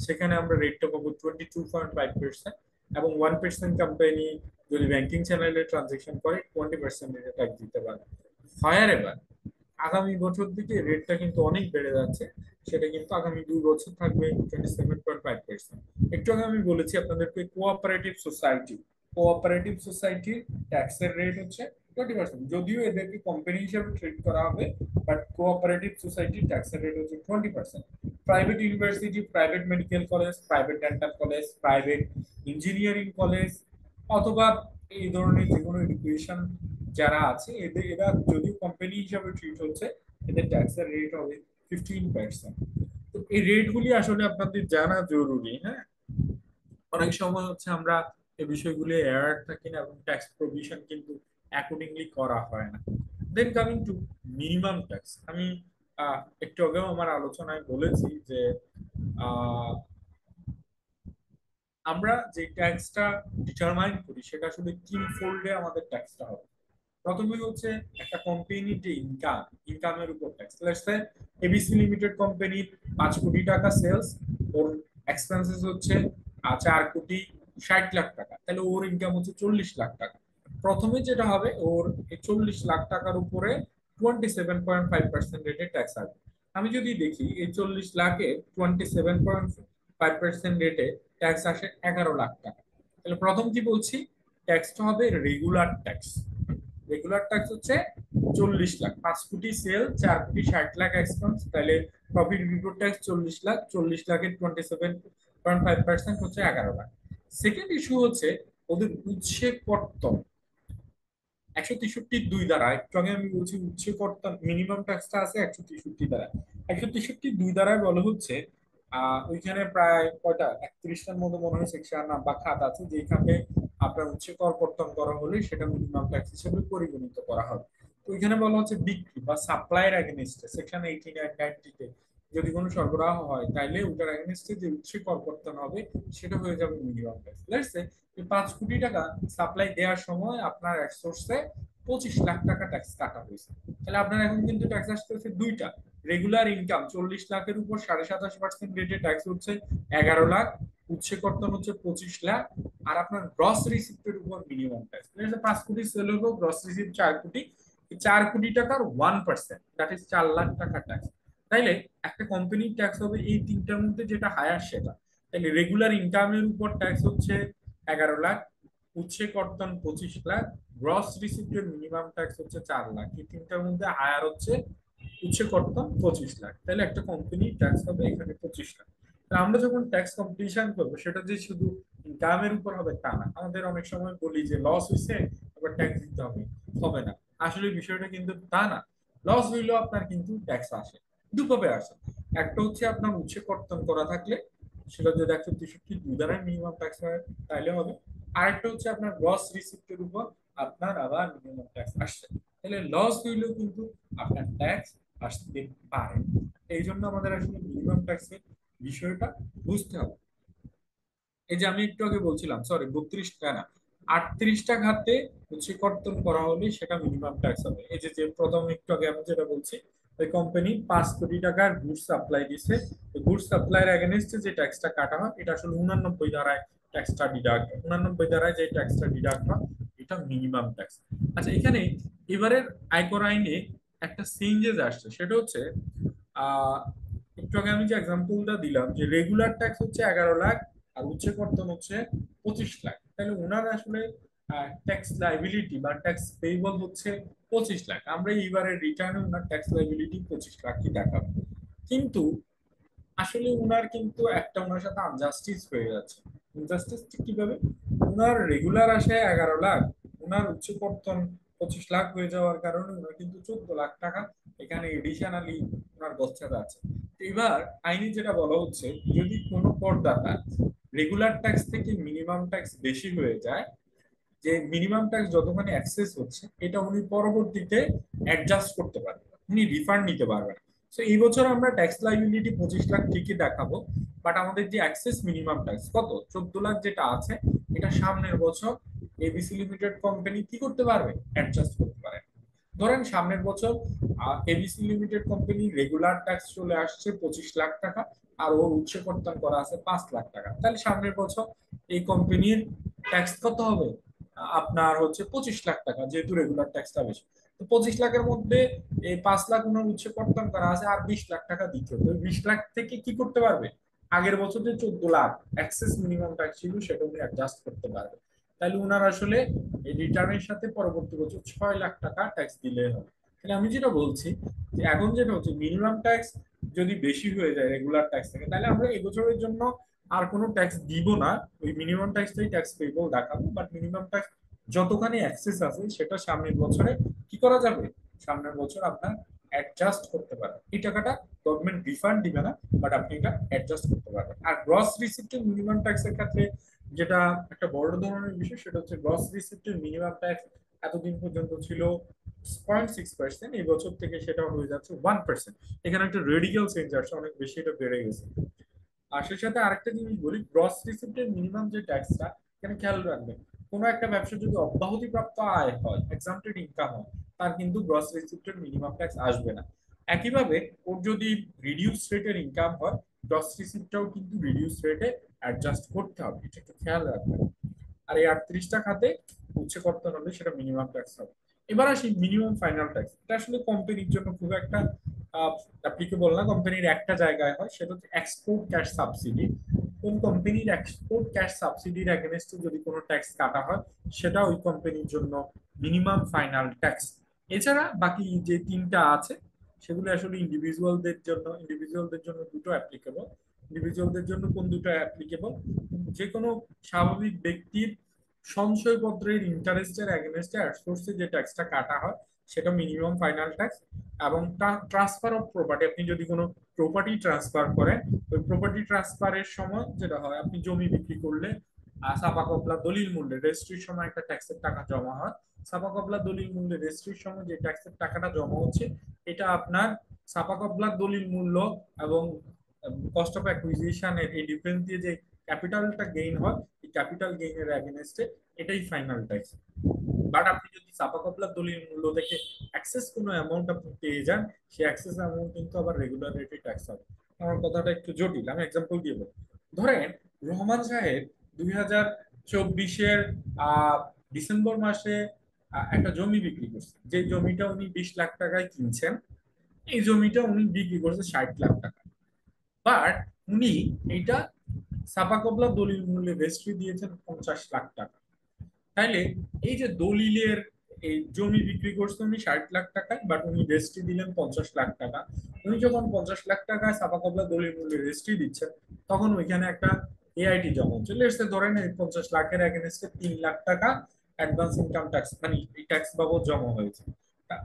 সেখানে আমরা রেটটা পাবো 22.5%, এবং 1% কোম্পানি যদি ব্যাংকিং চ্যানেলে ট্রানজেকশন করে 20% রেটে ট্যাক্স দিতে পারে। ফায়ার এবার আগামী বছর দিকে রেটটা কিন্তু অনেক বেড়ে যাচ্ছে, সেটা কিন্তু আগামী 2 বছর থাকবে 27.5%। একটু আগে আমি বলেছি আপনাদেরকে কোঅপারেটিভ সোসাইটির ট্যাক্সের রেট হচ্ছে 20%, যদিও এদেরকে কোম্পানি হিসেবে ট্রিট করা হবে, বাট কোঅপারেটিভ সোসাইটির ট্যাক্সের রেট হচ্ছে 20%। Private university, private medical college, private dental college, private engineering college, অথবা এই ধরনের যে কোনো এডুকেশন যারা আছে, এরা যদিও কোম্পানি হিসাবে ট্রিট হচ্ছে, এদের ট্যাক্সের রেট হবে 15%। তো এই রেটগুলি আসলে আপনাদের জানা জরুরি। হ্যাঁ, অনেক সময় হচ্ছে আমরা এই বিষয়গুলি অ্যাওয়্যার থাকি না, এবং ট্যাক্স প্রভিশন কিন্তু অ্যাকর্ডিংলি করা হয় না। দেন কামিং টু মিনিমাম ট্যাক্স, আমি একটু আগেও আমার আলোচনায় বলেছি যে আহ, আমরা যে ট্যাক্সটা ডিটারমাইন করি সেটা আসলে তিন ফোল্ডে আমাদের ট্যাক্সটা হবে। প্রথমে হচ্ছে একটা কোম্পানির যে ইনকামের উপর ট্যাক্স। এবিসি লিমিটেড কোম্পানির 5 কোটি টাকা সেলস, ওর এক্সপেন্সেস হচ্ছে 4,60,00,000 টাকা, তাহলে ওর ইনকাম হচ্ছে 40 লাখ টাকা। প্রথমে যেটা হবে, ওর এই 40 লাখ টাকার উপরে 27.5% রেটে ট্যাক্স আসবে। আমি যদি দেখি এই 40 লাখে 27.5% রেটে ট্যাক্স আসে 11 লাখ টাকা, তাহলে প্রথম কি বলছি, ট্যাক্সটা হবে রেগুলার ট্যাক্স। রেগুলার ট্যাক্স হচ্ছে 40 লাখ, 5 কোটি সেল, 4,60,00,000 এক্সপেন্স, তাহলে প্রফিট বিফোর ট্যাক্স 40 লাখ, 40 লাখের 27.5% হচ্ছে 11 লাখ। সেকেন্ড ইস্যু হচ্ছে ওদের উৎসে কর্তন 163(2) দ্বারা। একটু আগে আমি বলছি উৎসে কর্তন মিনিমাম ট্যাক্সটা আছে 163 দ্বারা। 163(2) দ্বারায় বলা হচ্ছে ওইখানে প্রায় কয়টা 31টার মতো মনে হয় সেকশন বা খাত আছে, যেখানে আপনার উৎসে কর কর্তন করা হলে সেটা মিনিমাম ট্যাক্স হিসেবে পরিগণিত করা হবে। তো ওইখানে বলা হচ্ছে বিক্রি বা সাপ্লাইয়ের এগেনস্টে সেকশন 18 এন্ড 90-তে যদি কোনো সরবরাহ হয়, তাইলে ওটার এগেনস্টে যে উৎসে কর কর্তন হবে সেটা হয়ে যাবে মিনিমাম ট্যাক্স। লেটস সে 5 কোটি টাকা সাপ্লাই দেওয়ার সময় আপনার এক সোর্সে 25 লাখ টাকা ট্যাক্স কাটা হয়েছে, তাহলে আপনার এখন কিন্তু ট্যাক্স আসতেছে দুইটা। রেগুলার ইনকাম 40 লাখের উপর 27.5% রেটে ট্যাক্স হচ্ছে 11 লাখ, উৎসে কর্তন হচ্ছে 25 লাখ, আর আপনার গ্রস রিসিপ্টের উপর মিনিমাম ট্যাক্স। 5 কোটি সেল হলো, গ্রস রিসিপ্ট 4 কোটি, 4 কোটি টাকার 1%, দ্যাট ইজ 4 লাখ টাকা ট্যাক্স। তাইলে একটা কোম্পানির ট্যাক্স হবে এই তিনটার মধ্যে যেটা হায়ার সেটা। তাহলে রেগুলার ইনকামের উপর ট্যাক্স হচ্ছে 11 লাখ, উৎসে কর্তন 25 লাখ, গ্রস রিসিপ্টের মিনিমাম ট্যাক্স হচ্ছে 4 লাখ। এই তিনটার মধ্যে হায়ার হচ্ছে উৎসে কর্তন 25 লাখ, তাহলে একটা কোম্পানি ট্যাক্স হবে এখানে 25 লাখ। আমরা যখন ট্যাক্স কম্পিটিশন করবো সেটা যে শুধু ইনকামের উপর হবে তা না। আমাদের অনেক সময় বলি যে লস হয়েছে আবার ট্যাক্স দিতে হবে, হবে না। আসলে বিষয়টা কিন্তু তা না। লস হইলেও আপনার কিন্তু ট্যাক্স আসে, দুভাবে আসে। একটা হচ্ছে আপনার উৎসে কর্তন করা থাকলে, সেটা যদি 163(2) দ্বারা মিনিমাম ট্যাক্স হয় তাহলে হবে। আরেকটা হচ্ছে আপনার গ্রস রিসিপ্টের উপর আপনার আবার মিনিমাম ট্যাক্স আসছে, তাহলে লস হইলেও কিন্তু আপনার ট্যাক্স আসতে পারে। এই জন্য আমাদের আসলে মিনিমাম ট্যাক্সের বিষয়টা বুঝতে হবে। এই যে আমি একটু আগে বলছিলাম, সরি 32টা না, 38টা খাতে হচ্ছে কর্তন করা হলে সেটা মিনিমাম ট্যাক্স হবে। এই যে যে প্রথম একটু আগে আমি যেটা বলছি, ওই কোম্পানি 5 কোটি টাকার গুডস সাপ্লাই দিচ্ছে, গুডস সাপ্লাইয়ের এগেনস্টে যে ট্যাক্সটা কাটা হয় এটা আসলে 89 ধারায় ট্যাক্সটা ডিডাক্ট হয়। 89 ধারায় যে ট্যাক্সটা ডিডাক্ট হয় এটা মিনিমাম ট্যাক্স। আচ্ছা, এখানে এবারের আয়কর আইনে একটা চেঞ্জেস আসছে, সেটা হচ্ছে আহ একটু আগে আমি যে এক্সাম্পলটা দিলাম যে রেগুলার ট্যাক্স হচ্ছে 11 লাখ, আর উচ্চ কর্তন হচ্ছে 25 লাখ, তাহলে ওনার আসলে ট্যাক্স লাইবিলিটি বা ট্যাক্স পেয়েবল হচ্ছে 25 লাখ। আমরা এইবারের রিটার্নে ওনার ট্যাক্স লাইবিলিটি 25 লাখই দেখাবো। কিন্তু আসলে উনার কিন্তু একটা ওনার সাথে আনজাস্টিস হয়ে যাচ্ছে। ইনজাস্টিস কিভাবে, উনার রেগুলার আসে 11 লাখ, উনার উচ্চ কর্তন 25 লাখ হয়ে যাওয়ার কারণে উনার কিন্তু 14 লাখ টাকা এখানে এডিশনালি উনার বস্তাতে আছে। এবার আইনে যেটা বলা হচ্ছে, যদি কোনো করদাতা রেগুলার ট্যাক্স থেকে মিনিমাম ট্যাক্স বেশি হয়ে যায়, যে মিনিমাম ট্যাক্স যতখানি অ্যাক্সেস হচ্ছে এটা উনি পরবর্তীতে অ্যাডজাস্ট করতে পারবেন, উনি রিফান্ড নিতে পারবেন। তো এই বছর আমরা ট্যাক্স লাইবিলিটি 25 লাখ ঠিকই দেখাবো, বাট আমাদের যে অ্যাক্সেস মিনিমাম ট্যাক্স কত 14 লাখ যেটা আছে, এটা সামনের বছর এবিসি লিমিটেড কোম্পানি কি করতে পারবে, অ্যাডজাস্ট করতে পারে। ধরেন সামনের বছর ABC limited company regular tax চলে আসছে 25 লাখ টাকা, আর ওর উৎসে কর্তন করা আছে 5 লাখ টাকা, তাহলে সামনের বছর এই কোম্পানির ট্যাক্স কত হবে, আপনার হচ্ছে 25 লাখ টাকা, যেহেতু রেগুলার ট্যাক্সটা বেশি। তো 25 লাখের মধ্যে এই 5 লাখ ওনার উৎসে কর্তন করা আছে, আর 20 লাখ টাকা দিতে হবে। 20 লাখ থেকে কি করতে পারবে, আগের বছর যে 14 লাখ অ্যাক্সেস মিনিমাম ট্যাক্স ছিল সেটা উনি অ্যাডজাস্ট করতে পারবে। তাহলে উনার আসলে এই রিটার্নের সাথে পরবর্তী বছর 6 লাখ টাকা ট্যাক্স দিলে হবে। তাহলে আমি যেটা বলছি যে এখন যেটা হচ্ছে মিনিমাম ট্যাক্স যদি বেশি হয়ে যায় রেগুলার ট্যাক্স থেকে, তাহলে আমরা এবছরের জন্য আর কোনো ট্যাক্স দিব না, ওই মিনিমাম ট্যাক্সটাই ট্যাক্স পেবল দেখাবো। বাট মিনিমাম ট্যাক্স যতখানি অ্যাক্সেস আছে সেটা সামনের বছরে কি করা যাবে, সামনের বছর আপনার অ্যাডজাস্ট করতে পারবেন। এই টাকাটা গভর্নমেন্ট রিফান্ড দিবে না, বাট আপনি এটা অ্যাডজাস্ট করতে পারবেন। আর গ্রস রিসিপ্টের মিনিমাম ট্যাক্সের ক্ষেত্রে যেটা একটা বড় ধরনের বিষয়, সেটা হচ্ছে গ্রস রিসিপ্টের মিনিমাম ট্যাক্স এতদিন পর্যন্ত ছিল 0.6%, এই বছর থেকে সেটা হয়ে যাচ্ছে 1%। এখানে একটা রেডিক্যাল চেঞ্জ আসছে, অনেক বেশি এটা বেড়ে গেছে। আর সেই সাথে আরেকটা জিনিস বলি, গ্রস রিসিপ্টের মিনিমাম যে ট্যাক্সটা, এখানে খেয়াল রাখবেন, কোনো একটা ব্যবসা যদি অব্যাহতিপ্রাপ্ত আয় হয়, এক্সাম্পটেড ইনকাম হয়, তার কিন্তু গ্রস রিসিপ্টের মিনিমাম ট্যাক্স আসবে না। একইভাবে ওর যদি রিডিউস রেটের ইনকাম হয়, গ্রস রিসিপ্টটাও কিন্তু রিডিউস রেটে অ্যাডজাস্ট করতে হবে, এটা একটু খেয়াল রাখবেন। আর এই 38টা খাতে উচ্চ কর্তন হলে সেটা মিনিমাম ট্যাক্স হবে। এবার আসি মিনিমাম ফাইনাল ট্যাক্স। এটা আসলে কোম্পানির জন্য খুব একটা অ্যাপ্লিকেবল না, কোম্পানির একটা জায়গায় হয়, সেটা হচ্ছে এক্সপোর্ট ক্যাশ সাবসিডি। কোন কোম্পানির এক্সপোর্ট ক্যাশ সাবসিডির এগেনস্টে যদি কোনো ট্যাক্স কাটা হয়, সেটা ওই কোম্পানির জন্য মিনিমাম ফাইনাল ট্যাক্স। এছাড়া বাকি যে তিনটা আছে সেগুলো আসলে ইন্ডিভিজুয়ালদের জন্য দুটো অ্যাপ্লিকেবল। ইন্ডিভিজুয়ালদের জন্য কোন দুটো অ্যাপ্লিকেবল, যে কোনো স্বাভাবিক ব্যক্তির সঞ্চয়পত্রের ইন্টারেস্টের এগেনস্টে আউটসোর্সে যে ট্যাক্সটা কাটা হয় সেটা মিনিমাম ফাইনাল ট্যাক্স। এবং ট্রান্সফার অফ প্রপার্টি, আপনি যদি কোনো প্রপার্টি ট্রান্সফার করেন, ওই প্রপার্টি ট্রান্সফারের সময় যেটা হয়, আপনি জমি বিক্রি করলে ছাপা কপলা দলিল মূল্যে রেজিস্ট্রির সময় একটা ট্যাক্সের টাকা জমা হয়। ছাপা কপলা দলিল মূল্যে রেজিস্ট্রির সময় যে ট্যাক্সের টাকাটা জমা হচ্ছে, এটা আপনার ছাপা কপলা দলিল মূল্য এবং কস্ট অফ অ্যাকুইজিশনের এই ডিফারেন্স দিয়ে যে ক্যাপিটালটা গেইন হয়, এই ক্যাপিটাল গেইনের এগেনস্টে এটাই ফাইনাল ট্যাক্স। বাট আপনি যদি ছাপা কপলার দলিল মূল্য থেকে অ্যাক্সেস কোনো অ্যামাউন্ট আপনি পেয়ে যান, সেই অ্যাক্সেস অ্যামাউন্ট কিন্তু আবার রেগুলার রেটে ট্যাক্স হবে। আমার কথাটা একটু জটিল, আমি এক্সাম্পল দিয়ে বলি। ধরেন রহমান সাহেব 2024-এর ডিসেম্বর মাসে একটা জমি বিক্রি করছেন, যে জমিটা উনি 20 লাখ টাকায় কিনছেন, এই জমিটা উনি বিক্রি করছে 60 লাখ টাকা। বাট উনি এইটা ছাপা কপলা দলিল মূল্যে রেজিস্ট্রি দিয়েছেন 50 লাখ টাকা। তাইলে এই যে দলিলের এই জমি বিক্রি করছে উনি 60 লাখ টাকায়, বাট উনি রেজিস্ট্রি দিলেন 50 লাখ টাকা। উনি যখন 50 লাখ টাকায় ছাপা কপলা দলিল মূল্যে রেজিস্ট্রি দিচ্ছেন, তখন ওইখানে একটা এআইটি জমা হচ্ছে। লেটস সে ধরেন এই 50 লাখের এগেনস্টে 3 লাখ টাকা অ্যাডভান্স ইনকাম ট্যাক্স, মানে এই ট্যাক্স বাবদ জমা হয়েছে।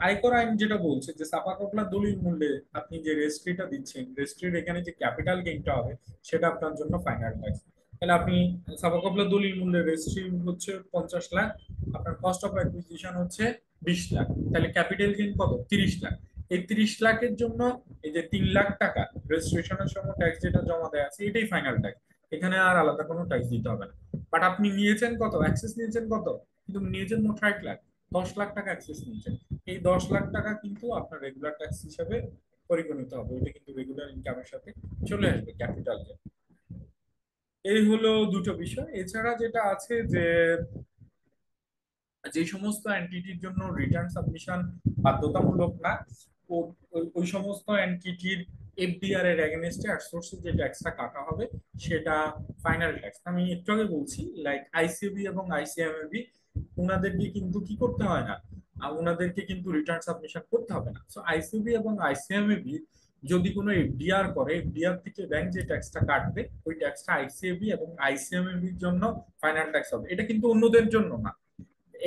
আয়কর আইন যেটা বলছে যে ছাপা কপলা দলিল মূল্যে আপনি যে রেজিস্ট্রিটা দিচ্ছেন, রেজিস্ট্রির এখানে যে ক্যাপিটাল গেইনটা হবে সেটা আপনার জন্য ফাইনাল ট্যাক্স। তাহলে আপনি ছাপা কপলা দলিল মূল্যের রেজিস্ট্রি হচ্ছে 50 লাখ, আপনার কস্ট অফ অ্যাকুইজিশন হচ্ছে 20 লাখ, তাহলে ক্যাপিটাল গেইন কত, 30 লাখ। এই 30 লাখের জন্য এই যে 3 লাখ টাকা রেজিস্ট্রেশনের সময় ট্যাক্স যেটা জমা দেওয়া আছে, এটাই ফাইনাল ট্যাক্স। এখানে আর আলাদা কোনো ট্যাক্স দিতে হবে না। বাট আপনি নিয়েছেন কত, অ্যাক্সেস নিয়েছেন কত, কিন্তু নিয়েছেন মোট 60 লাখ, 10 লাখ টাকা অ্যাক্সেস নিয়েছেন। এই 10 লাখ টাকা কিন্তু আপনার রেগুলার ট্যাক্স হিসাবে পরিগণিত হবে, এটা কিন্তু রেগুলার ইনকামের সাথে চলে আসবে ক্যাপিটাল গেইন। এই হলো দুটো বিষয়। এছাড়া যেটা আছে যে যে সমস্ত এন্টিটির জন্য রিটার্ন সাবমিশন বাধ্যতামূলক না, ওই সমস্ত এন্টিটির এফডিআর এর এগেনস্টে আউটসোর্সে যে ট্যাক্সটা কাটা হবে সেটা ফাইনাল ট্যাক্স। আমি একটু আগে বলছি লাইক আইসিএবি এবং আইসিএমএবি, ওনাদেরকে কিন্তু কি করতে হয় না, ওনাদেরকে কিন্তু রিটার্ন সাবমিশন করতে হবে না। সো আইসিএবি এবং আইসিএমএবি যদি কোনো এফডিআর করে, এফডিআর থেকে ব্যাংক যে ট্যাক্সটা কাটবে, ওই ট্যাক্সটা আইসিএবি এবং আইসিএমএবির জন্য ফাইনাল ট্যাক্স হবে, এটা কিন্তু অন্যদের জন্য না।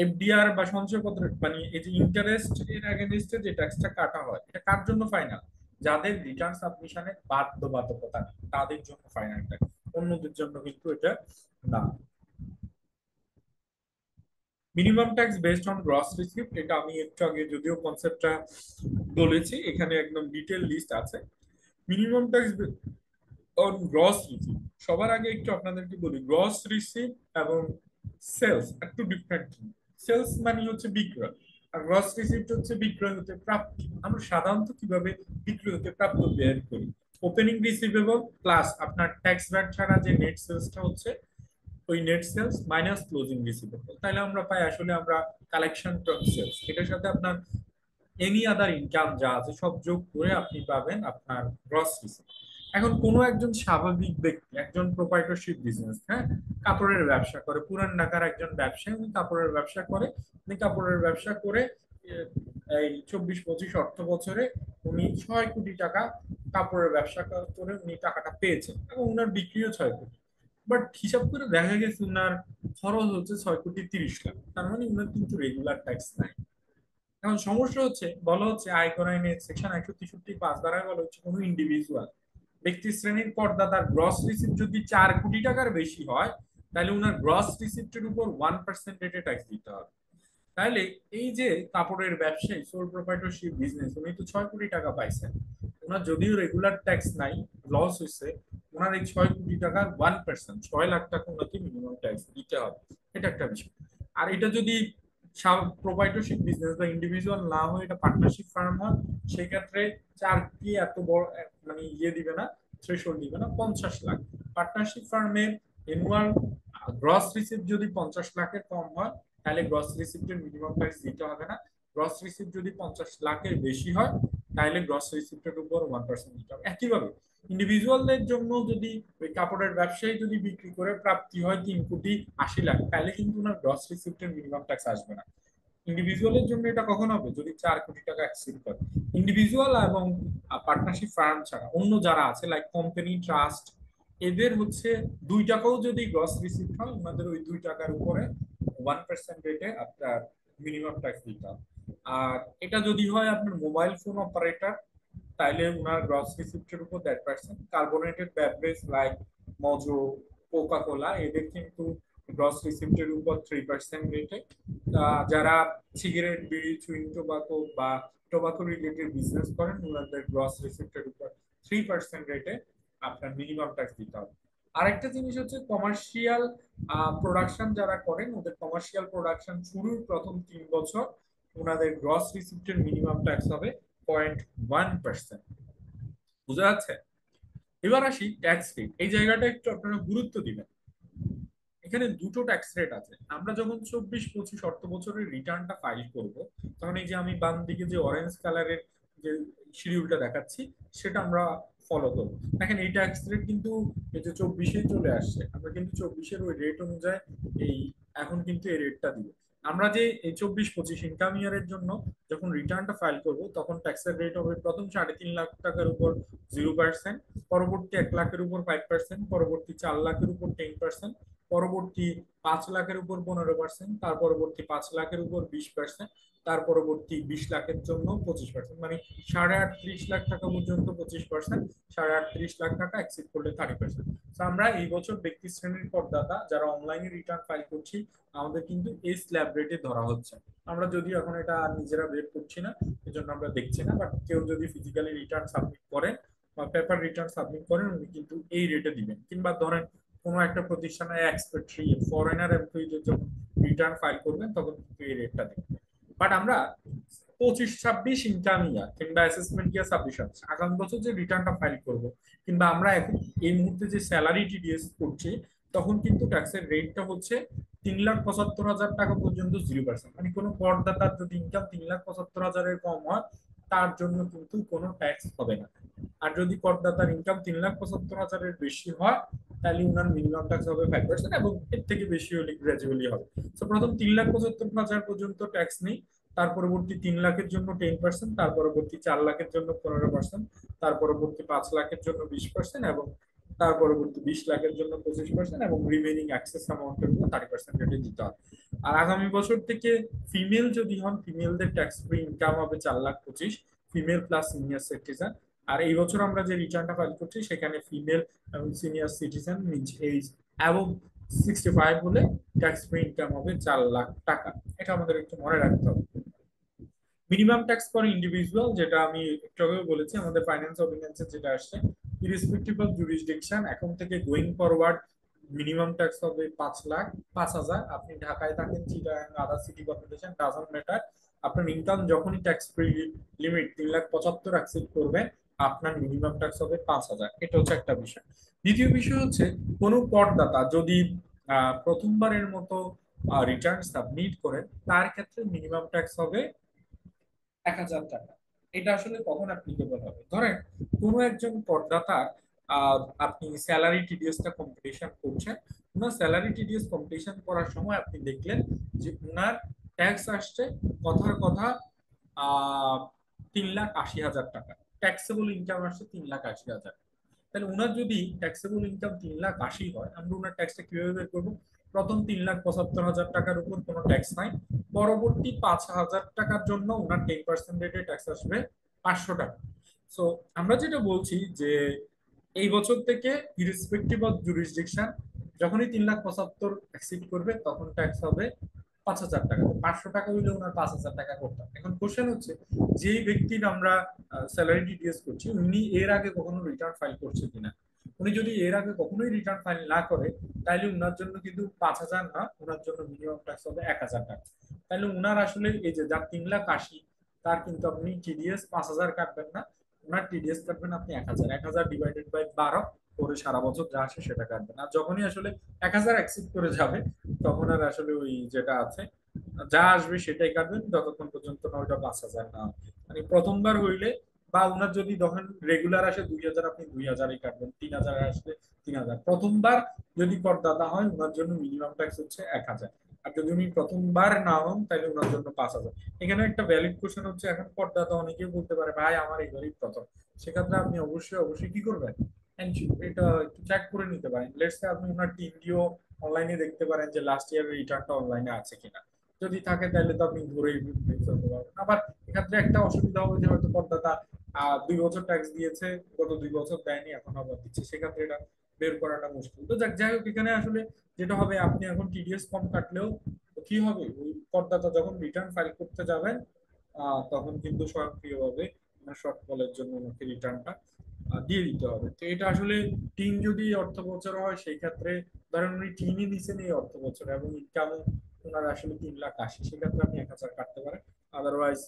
এফডিআর বা সঞ্চয়পত্র মানে এই যে ইন্টারেস্ট এর এগেনস্টে যে ট্যাক্সটা কাটা হয়, এটা কার জন্য ফাইনাল, যাদের রিটার্ন সাবমিশনের বাধ্যবাধকতা নেই তাদের জন্য ফাইনাল ট্যাক্স, অন্যদের জন্য কিন্তু এটা না। Minimum tax based on gross receipt, এটা আমি একটু আগে যদিও কনসেপ্টটা বলেছি, এখানে একদম ডিটেল লিস্ট আছে। Minimum tax on gross receipt, সবার আগে একটু আপনাদেরকে বলি গ্রস রিসিপ্ট এবং সেলস একটু ডিফারেন্ট। সেলস মানে হচ্ছে বিক্রয়, আর গ্রস রিসিপ্ট হচ্ছে বিক্রয় হতে প্রাপ্তি। আমরা সাধারণত কিভাবে বিক্রয় হতে প্রাপ্ত বের করি? ওপেনিং রিসিভেবল প্লাস আপনার ট্যাক্স ভ্যাট ছাড়া যে নেট সেলসটা হচ্ছে ওই net sales minus closing receivable, তাহলে আমরা পাই আসলে আমরা কালেকশন ফ্রম সেলস, এটার সাথে আপনার এনি আদার ইনকাম যা আছে সব যোগ করে আপনি পাবেন আপনার গ্রস রিসিপ্ট। এখন কোনো একজন স্বাভাবিক ব্যক্তি, একজন প্রোপাইটরশিপ বিজনেস, হ্যাঁ, কাপড়ের ব্যবসা করে, পুরান ঢাকার একজন ব্যবসায়ী, উনি কাপড়ের ব্যবসা করে, উনি কাপড়ের ব্যবসা করে আহ, এই 24-25 অর্থ বছরে উনি 6 কোটি টাকা কাপড়ের ব্যবসা করে উনি টাকাটা পেয়েছেন এবং উনার বিক্রিও 6 কোটি। বাট হিসাব করে দেখা গেছে উনার খরচ হচ্ছে 6,30,00,000, তার মানে উনার কিন্তু রেগুলার ট্যাক্স নাই। এখন সমস্যা হচ্ছে, বলা হচ্ছে আয়কর আইনের সেকশন 163(5) দ্বারা বলা হচ্ছে কোনো ইন্ডিভিজুয়াল ব্যক্তি শ্রেণীর করদাতার গ্রস রিসিপ্ট যদি 4 কোটি টাকার বেশি হয়, তাহলে উনার গ্রস রিসিপ্টের উপর 1% রেটে ট্যাক্স দিতে হবে। তাহলে এই যে কাপড়ের ব্যবসায়ী সোল প্রোপাইটরশিপ বিজনেস, উনি তো 6 কোটি টাকা পাইছেন, ওনার যদিও রেগুলার ট্যাক্স নাই, লস হয়েছে, ওনার এই 6 কোটি টাকার 1%, 6 লাখ টাকা ওনাকে মিনিমাম ট্যাক্স দিতে হবে। এটা একটা বিষয়। আর এটা যদি প্রোপাইটরশিপ বিজনেস বা ইন্ডিভিজুয়াল না হয়, এটা পার্টনারশিপ ফার্ম হয়, সেক্ষেত্রে চার কি এত বড় মানে দিবে না, থ্রেশহোল্ড দিবে না, 50 লাখ। পার্টনারশিপ ফার্মের এনুয়াল গ্রস রিসিপ্ট যদি 50 লাখের কম হয়, তাহলে গ্রস রিসিপ্টের মিনিমাম ট্যাক্স দিতে হবে না। গ্রস রিসিপ্ট যদি 50 লাখের বেশি হয়, তাহলে গ্রস রিসিপ্টের উপর 1% দিতে হবে। একইভাবে ইন্ডিভিজুয়ালদের জন্য যদি ওই কাপড়ের ব্যবসায়ী যদি বিক্রি করে প্রাপ্তি হয় 3,80,00,000, তাহলে কিন্তু না গ্রস রিসিপ্টের মিনিমাম ট্যাক্স আসবে না। ইন্ডিভিজুয়ালের জন্য এটা কখন হবে? যদি 4 কোটি টাকা এক্সিড করে। ইন্ডিভিজুয়াল এবং পার্টনারশিপ ফার্ম ছাড়া অন্য যারা আছে লাইক কোম্পানি, ট্রাস্ট, এদের হচ্ছে 2 টাকাও যদি গ্রস রিসিপ্ট হয়, ওনাদের ওই 2 টাকার উপরে 1% রেটে আপনার মিনিমাম ট্যাক্স দিতে হবে। আর এটা যদি হয় আপনার মোবাইল ফোন অপারেটর, তাইলে ওনার গ্রস রিসিপ্টের উপর 1%। কার্বোনেটেড বেভারেজ লাইক মজো, কোকা কোলা, এদের কিন্তু গ্রস রিসিপ্টের উপর 3% রেটে। যারা সিগারেট, বিড়ি, চুইং টোবাকো বা টোবাকো রিলেটেড বিজনেস করেন, ওনাদের গ্রস রিসিপ্টের উপর 3% রেটে আপনার মিনিমাম ট্যাক্স দিতে হবে। আরেকটা জিনিস হচ্ছে কমার্শিয়াল প্রোডাকশন যারা করেন, ওদের কমার্শিয়াল প্রোডাকশন শুরুর প্রথম 3 বছর ওনাদের গ্রস রিসিপ্টের মিনিমাম ট্যাক্স হবে 0.1%। বুঝা যাচ্ছে? এবার আসি ট্যাক্স রেট, এই জায়গাটা একটু আপনারা গুরুত্ব দিবেন। এখানে দুটো ট্যাক্স রেট আছে। আমরা যখন 24-25 অর্থ বছরের রিটার্নটা ফাইল করব, তখন এই যে আমি বাম দিকে যে অরেঞ্জ কালারের যে শিডিউলটা দেখাচ্ছি, সেটা আমরা ফলো করবো। দেখেন এই ট্যাক্স রেট কিন্তু এই যে 24-এ চলে আসছে, আমরা কিন্তু 24-এর ওই রেট অনুযায়ী এই এখন কিন্তু এই রেটটা দিব। আমরা যে এই 24-25 ইনকাম ইয়ারের জন্য যখন রিটার্নটা ফাইল করব, তখন ট্যাক্সের রেট হবে প্রথম 3.5 লাখ টাকার উপর 0%, পরবর্তী 1 লাখের উপর 5%, পরবর্তী 4 লাখের উপর 10%, পরবর্তী 5 লাখের উপর 15%, তার পরবর্তী 5 লাখের উপর 20%, তার পরবর্তী 20 লাখের জন্য 25%, মানে 38.5 লাখ টাকা পর্যন্ত 25%, 38.5 লাখ টাকা এক্সিড করলে 30%। আমরা এই বছর ব্যক্তি শ্রেণীর করদাতা যারা অনলাইনে রিটার্ন ফাইল করছি, আমাদের কিন্তু এই স্ল্যাব রেটে ধরা হচ্ছে। আমরা যদিও এখন এটা নিজেরা বের করছি না, এজন্য আমরা দেখছি না, বাট কেউ যদি ফিজিক্যালি রিটার্ন সাবমিট করেন বা পেপার রিটার্ন সাবমিট করেন, উনি কিন্তু এই রেটে দিবেন। কিংবা ধরেন কোনো একটা প্রতিষ্ঠানে এক্সপেট্রি ফরেনার এমপ্লয়ীদের যখন রিটার্ন ফাইল করবেন, তখন কিন্তু এই রেটটা দেবেন। বাট আমরা 25-26 ইনকাম ইয়ার কিংবা অ্যাসেসমেন্ট ইয়ার 26-27 আগামী বছর যে রিটার্নটা ফাইল করব, কিংবা আমরা এখন এই মুহূর্তে যে স্যালারি টিডিএস করছি, তখন কিন্তু ট্যাক্সের রেটটা হচ্ছে 3,75,000 টাকা পর্যন্ত 0%। মানে কোনো করদাতার যদি ইনকাম 3,75,000-এর কম হয়, তার জন্য কিন্তু কোনো ট্যাক্স হবে না। আর যদি করদাতার ইনকাম 3,75,000-এর বেশি হয়, তাহলে উনার মিনিমাম ট্যাক্স হবে 5%, এবং এর থেকে বেশি হলে গ্রাজুয়ালি হবে। তো প্রথম 3,75,000 পর্যন্ত ট্যাক্স নেই, তার পরবর্তী 3 লাখের জন্য 10%, তার পরবর্তী 4 লাখের জন্য 15%, তার পরবর্তী 5 লাখের জন্য 20%, এবং তার পরবর্তী 20 লাখের জন্য 25%, এবং রিমেনিং অ্যাক্সেস অ্যামাউন্টের উপর 30% রেটে দিতে হবে। আর আগামী বছর থেকে ফিমেল যদি হন, ফিমেলদের ট্যাক্স ফ্রি ইনকাম হবে 4,25,000, ফিমেল প্লাস সিনিয়র সিটিজেন। আর এই বছর আমরা যে রিটার্নটা ফাইল করছি, সেখানে ফিমেল এবং সিনিয়র সিটিজেন মিনস এজ এবং 65 হলে ট্যাক্স ফ্রি ইনকাম হবে 4 লাখ টাকা। এটা আমাদের একটু মনে রাখতে হবে। মিনিমাম ট্যাক্স ফর ইন্ডিভিজুয়াল, যেটা আমি একটু আগে বলেছি, আমাদের ফাইন্যান্স অর্ডিন্যান্সে যেটা আসছে, ইরেসপেক্টিভ অফ জুরিসডিকশন, এখন থেকে গোয়িং ফরওয়ার্ড মিনিমাম ট্যাক্স হবে 5,000। আপনি ঢাকায় থাকেন, Chittagong, other city corporation, doesn't matter, আপনার ইনকাম যখনই ট্যাক্স ফ্রি লিমিট 3,75,000 অ্যাক্সেপ্ট করবে, আপনার মিনিমাম ট্যাক্স হবে 5,000। এটা হচ্ছে একটা বিষয়। দ্বিতীয় বিষয় হচ্ছে, কোনো করদাতা যদি প্রথমবারের মতো রিটার্ন সাবমিট করেন, তার ক্ষেত্রে মিনিমাম ট্যাক্স হবে 1,000 টাকা। এটা আসলে কখন অ্যাপ্লিকেবল হবে? ধরেন কোনো একজন করদাতার আপনি স্যালারি টিডিএসটা কম্পিটিশন করছেন, ওনার স্যালারি টিডিএস কম্পিটিশন করার সময় আপনি দেখলেন যে ওনার ট্যাক্স আসছে কথার কথা 3,80,000 টাকা, ট্যাক্সেবল ইনকাম আসছে 3,80,000। তাহলে ওনার যদি ট্যাক্সেবল ইনকাম 3,80,000 হয়, আমরা ওনার ট্যাক্সটা কিভাবে বের করবো? প্রথম 3,75,000 টাকার উপর কোনো ট্যাক্স নাই, পরবর্তী 5,000 টাকার জন্য ওনার 10% রেটে ট্যাক্স আসবে 500 টাকা। সো আমরা যেটা বলছি যে এই বছর থেকে ইরেসপেক্টিভ অফ জুরিসডিকশন, যখনই 3,75,000 অ্যাক্সিড করবে তখন ট্যাক্স হবে 5,000 টাকা। 500 টাকা হইলে ওনার 5,000 টাকা করতাম। এখন কোশ্চেন হচ্ছে, যেই ব্যক্তির আমরা স্যালারি ডিডিএস করছি, উনি এর আগে কখনো রিটার্ন ফাইল করছে কিনা। উনি যদি এর আগে কখনোই রিটার্ন ফাইল না করে, তাহলে উনার জন্য কিন্তু 5,000 না, ওনার জন্য মিনিমাম ট্যাক্স হবে 1,000 টাকা। তাহলে উনার আসলে এই যে যার 3,80,000, তার কিন্তু আপনি টিডিএস 5,000 কাটবেন না, ওনার টিডিএস কাটবেন আপনি 1,000। 1,000 ডিভাইডেড বাই 12 করে সারা বছর যা আসে সেটা কাটবেন। আর যখনই আসলে 1,000 অ্যাক্সিড করে যাবে, তখন আর আসলে ওই যেটা আছে যা আসবে সেটাই কাটবেন, যতক্ষণ পর্যন্ত না ওইটা 5,000 না হয়। মানে প্রথমবার হইলে বা ওনার যদি ধরেন রেগুলার আসে 2,000, আপনি 2,000ই কাটবেন। 3,000 আসলে 3,000। প্রথমবার যদি করদাতা হয়, ওনার জন্য মিনিমাম ট্যাক্স হচ্ছে 1,000। আর যদি উনি প্রথমবার না হন, তাহলে ওনার জন্য 5,000। এখানে একটা ভ্যালিড কোশ্চেন হচ্ছে, এখন করদাতা অনেকেই বলতে পারে, ভাই আমার এবারই প্রথম। সেক্ষেত্রে আপনি অবশ্যই অবশ্যই কি করবেন? এটা একটু চেক করে নিতে পারেন। লেটস সে আপনি ওনার টিম দিয়েও অনলাইনে দেখতে পারেন যে লাস্ট ইয়ারের রিটার্নটা অনলাইনে আছে কিনা। যদি থাকে তাহলে তো আপনি ধরেই ফেলতে পারবেন। আবার এক্ষেত্রে একটা অসুবিধা হবে যে হয়তো করদাতা 2 বছর ট্যাক্স দিয়েছে, গত 2 বছর দেয়নি, এখন আবার দিচ্ছে, সেক্ষেত্রে এটা বের করাটা মুশকিল। তো যাই হোক, এখানে আসলে যেটা হবে, আপনি এখন টিডিএস কম কাটলেও কি হবে, ওই করদাতা যখন রিটার্ন ফাইল করতে যাবেন, তখন কিন্তু স্বয়ংক্রিয়ভাবে শর্টফলের জন্য ওনাকে রিটার্নটা দিয়ে দিতে হবে। তো এটা আসলে টিম যদি অর্থ বছর হয়, সেই ক্ষেত্রে ধরেন উনি টিমই নিছেন এই অর্থ বছর এবং ইনকাম ওনার আসলে 3,80,000, সেক্ষেত্রে আপনি 1,000 কাটতে পারেন। আদারওয়াইজ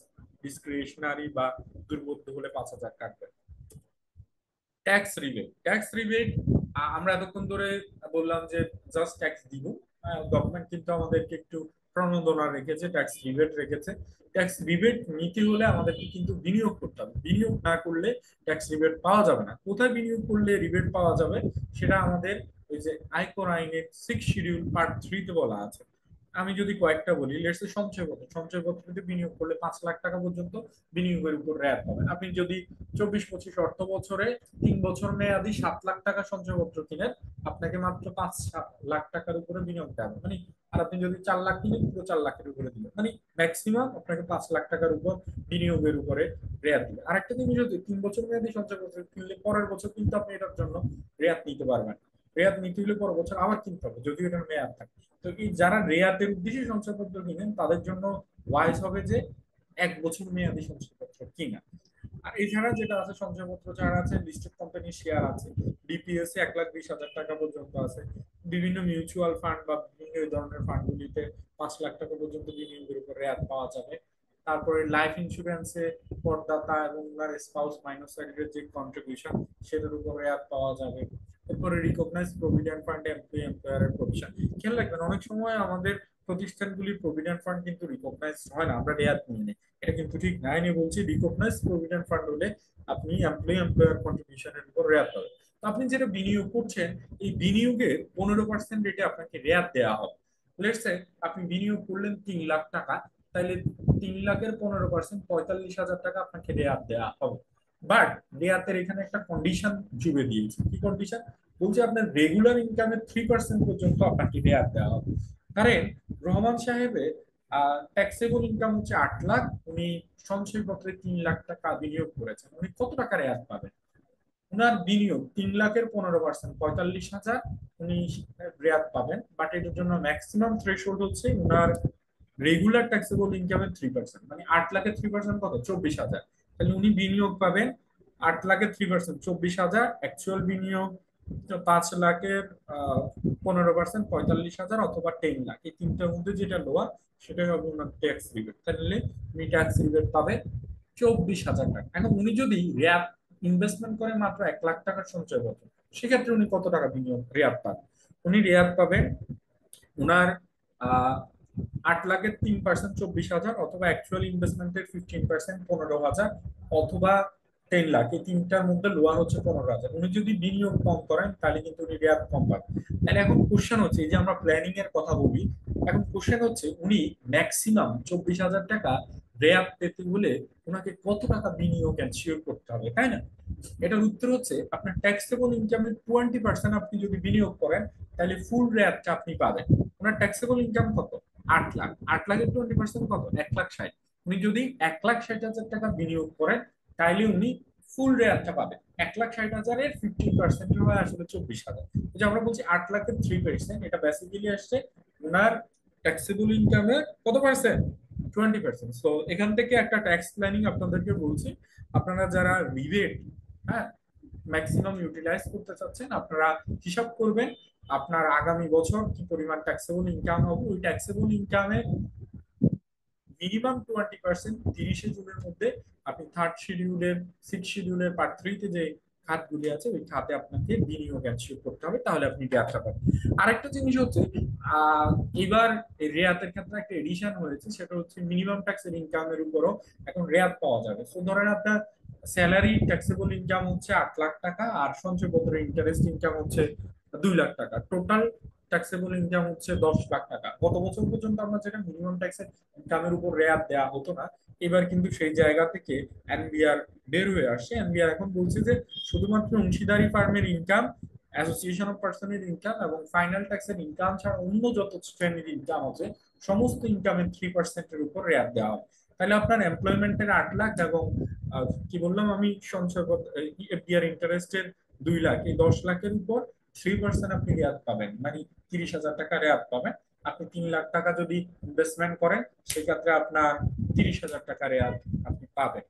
ডিসক্রিশনারি বা দুর্বোধ্য হলে 5,000 কাটবেন। ট্যাক্স রিবেট আমরা এতক্ষণ ধরে বললাম যে জাস্ট ট্যাক্স দিব, গভর্নমেন্ট কিন্তু আমাদেরকে একটু প্রণোদনা রেখেছে, ট্যাক্স রিবেট রেখেছে। ট্যাক্স রিবেট নিতে হলে আমাদেরকে কিন্তু বিনিয়োগ করতে হবে, বিনিয়োগ না করলে ট্যাক্স রিবেট পাওয়া যাবে না। কোথায় বিনিয়োগ করলে রিবেট পাওয়া যাবে, সেটা আমাদের ওই যে আয়কর আইনের 6 শিডিউল পার্ট 3 তে বলা আছে। আমি যদি কয়েকটা বলি, লেটস সে সঞ্চয়পত্রতে বিনিয়োগ করলে 5 লাখ টাকা পর্যন্ত বিনিয়োগের উপর রেয়াত পাবেন। আপনি যদি 24-25 অর্থ বছরে 3 বছর মেয়াদি 7 লাখ টাকা সঞ্চয়পত্র কিনেন, আপনাকে মাত্র 5 লাখ টাকার উপরে বিনিয়োগ দেওয়া হবে। মানে আর আপনি যদি 4 লাখ কিনেন, পুরো 4 লাখের উপরে দিবেন, মানে ম্যাক্সিমাম আপনাকে 5 লাখ টাকার উপর বিনিয়োগের উপরে রেয়াত দিবে। আরেকটা জিনিস হচ্ছে, 3 বছর মেয়াদি সঞ্চয়পত্র কিনলে পরের বছর কিন্তু আপনি এটার জন্য রেয়াত নিতে পারবেন। রেয়াত নিতে হলে পরের বছর আবার কিনতে হবে, যদিও এটার মেয়াদ থাকে। তো এই যারা রেয়াতের উদ্দেশ্যে সঞ্চয়পত্র কিনেন, তাদের জন্য ওয়াইজ হবে যে 1 বছর মেয়াদি সঞ্চয়পত্র কিনা। আর এছাড়া যেটা আছে, সঞ্চয়পত্র ছাড়া আছে লিস্টেড কোম্পানির শেয়ার আছে, ডিপিএস 1,20,000 টাকা পর্যন্ত আছে। বিভিন্ন মিউচুয়াল ফান্ড বা বিভিন্ন এই ধরনের ফান্ডগুলিতে 5 লাখ টাকা পর্যন্ত বিনিয়োগের উপর রেয়াত পাওয়া যাবে। তারপরে লাইফ ইন্স্যুরেন্সে করদাতা এবং ওনার স্পাউস মাইনরিটির যে কন্ট্রিবিউশন, সেটার উপর রেয়াত পাওয়া যাবে। এরপরে রিকগনাইজ প্রভিডেন্ট ফান্ড, এমপ্লয়ারের প্রভিশন। খেয়াল রাখবেন, অনেক সময় আমাদের প্রতিষ্ঠানগুলির প্রভিডেন্ট ফান্ড কিন্তু রিকগনাইজ হয় না, আমরা রেয়াত নিয়ে নিই। এটা কিন্তু ঠিক না। আমি বলছি রিকগনাইজ প্রভিডেন্ট ফান্ড হলে আপনি এমপ্লয়ার কন্ট্রিবিউশনের উপর রেয়াত পাবেন। তো আপনি যেটা বিনিয়োগ করছেন, এই বিনিয়োগের 15% রেটে আপনাকে রেয়াত দেওয়া হবে। লেটস সে আপনি বিনিয়োগ করলেন 3 লাখ টাকা, তাহলে 3 লাখের 15% 45,000 টাকা আপনাকে রেয়াত দেওয়া হবে। বাট রেয়াতের এখানে একটা কন্ডিশন জুড়ে দিয়েছে। কি কন্ডিশন? বলছে আপনার রেগুলার ইনকামের 3% পর্যন্ত আপনাকে রেয়াত দেওয়া হবে। কারণ রহমান সাহেবের ট্যাক্সেবল ইনকাম হচ্ছে 8 লাখ, উনি সঞ্চয়পত্রে 3 লাখ টাকা বিনিয়োগ করেছেন, উনি কত টাকা রেয়াত পাবেন? উনার বিনিয়োগ 3,15,000 45,000 উনি রেয়াত পাবেন, বাট এটার জন্য ম্যাক্সিমাম থ্রেশহোল্ড হচ্ছে উনার রেগুলার ট্যাক্সেবল ইনকামের 3%, মানে 8 লাখের 3% কত, 24,000। তাহলে উনি বিনিয়োগ পাবেন 8 লাখের 3%, 24,000। অ্যাকচুয়াল বিনিয়োগ 5 লাখের 15%, 45,000 অথবা 10 লাখ, এই তিনটার মধ্যে যেটা লোয়ার সেটাই হবে ওনার ট্যাক্স রিবেট। তাহলে উনি ট্যাক্স রিবেট পাবে 24,000 টাকা। এখন উনি যদি র্যাপ ইনভেস্টমেন্ট করে মাত্র 1 লাখ টাকার সঞ্চয় করবেন, সেক্ষেত্রে উনি কত টাকা বিনিয়োগ রেয়াত পাবেন? উনি রেয়াত পাবেন উনার 8 লাখের 3%, 24,000, অথবা অ্যাকচুয়াল ইনভেস্টমেন্টের 15%, 15,000, অথবা 10 লাখ, এই তিনটার মধ্যে লোয়ার হচ্ছে 15,000। উনি যদি বিনিয়োগ কম করেন তাহলে কিন্তু উনি রেয়াত কম পাবেন। তাহলে এখন কোশ্চেন হচ্ছে, এই যে আমরা প্ল্যানিং এর কথা বলি, এখন কোশ্চেন হচ্ছে উনি ম্যাক্সিমাম 24,000 টাকা রেয়াত পেতে হলে ওনাকে কত টাকা বিনিয়োগ এনশিওর করতে হবে, তাই না? এটার উত্তর হচ্ছে, আপনার ট্যাক্সেবল ইনকামের 20% আপনি যদি বিনিয়োগ করেন তাহলে ফুল রেয়াতটা আপনি পাবেন। ওনার ট্যাক্সেবল ইনকাম কত? 8 লাখ। 8 লাখের 20% কত? 1,60,000। উনি যদি 1,60,000 টাকা বিনিয়োগ করেন তাইলে উনি ফুল রেয়াতটা পাবেন। 1,60,000-এর 15% হয় আসলে 24,000। যে আমরা বলছি 8 লাখের 3%, এটা বেসিক্যালি আসছে ওনার ট্যাক্সেবল ইনকামের কত পার্সেন্ট? 20%। তো এখান থেকে একটা ট্যাক্স প্ল্যানিং আপনাদেরকে বলছি, আপনারা যারা রিবেট, হ্যাঁ, ম্যাক্সিমাম ইউটিলাইজ করতে চাচ্ছেন, আপনারা হিসাব করবেন আপনার আগামী বছর কি পরিমাণ ট্যাক্সেবল ইনকাম হবে। ওই ট্যাক্সেবল ইনকামে মিনিমাম 20% 30শে জুনের মধ্যে আপনি থার্ড শিডিউলের, সিক্স শিডিউলের পার্ট 3-তে যে খাতগুলি আছে ওই খাতে আপনাকে বিনিয়োগ এনশিওর করতে হবে, তাহলে আপনি রেয়াতটা পাবেন। আরেকটা জিনিস হচ্ছে, এবার রেয়াতের ক্ষেত্রে একটা এডিশন হয়েছে, সেটা হচ্ছে মিনিমাম ট্যাক্সের ইনকামের উপরও এখন রেয়াত পাওয়া যাবে। তো ধরেন আপনার স্যালারি ট্যাক্সেবল ইনকাম হচ্ছে 8 লাখ টাকা, আর সঞ্চয়পত্রের ইন্টারেস্ট ইনকাম হচ্ছে 2 লাখ টাকা, টোটাল ট্যাক্সেবল ইনকাম হচ্ছে 10 লাখ টাকা। গত বছর পর্যন্ত আমরা যেটা মিনিমাম ট্যাক্সের ইনকামের উপর রেয়াত দেওয়া হতো না, এবার কিন্তু সেই জায়গা থেকে এনবিআর বের হয়ে আসছে। এনবিআর এখন বলছে যে শুধুমাত্র অংশীদারি ফার্মের ইনকাম, অ্যাসোসিয়েশন অফ পার্সনের ইনকাম এবং ফাইনাল ট্যাক্সের ইনকাম ছাড়া অন্য যত শ্রেণীর ইনকাম আছে সমস্ত ইনকামের 3%-এর উপর রেয়াত দেওয়া হয়। তাহলে আপনার এমপ্লয়মেন্টের 8 লাখ এবং কি বললাম আমি, সঞ্চয় এফডিআর ইন্টারেস্টের 2 লাখ, এই 10 লাখের উপর 3% আপনি রেয়াত পাবেন, মানে 30,000 টাকা রেয়াত পাবেন। আপনি 3 লাখ টাকা যদি ইনভেস্টমেন্ট করেন সেক্ষেত্রে আপনার 30,000 টাকা রেয়াত আপনি পাবেন।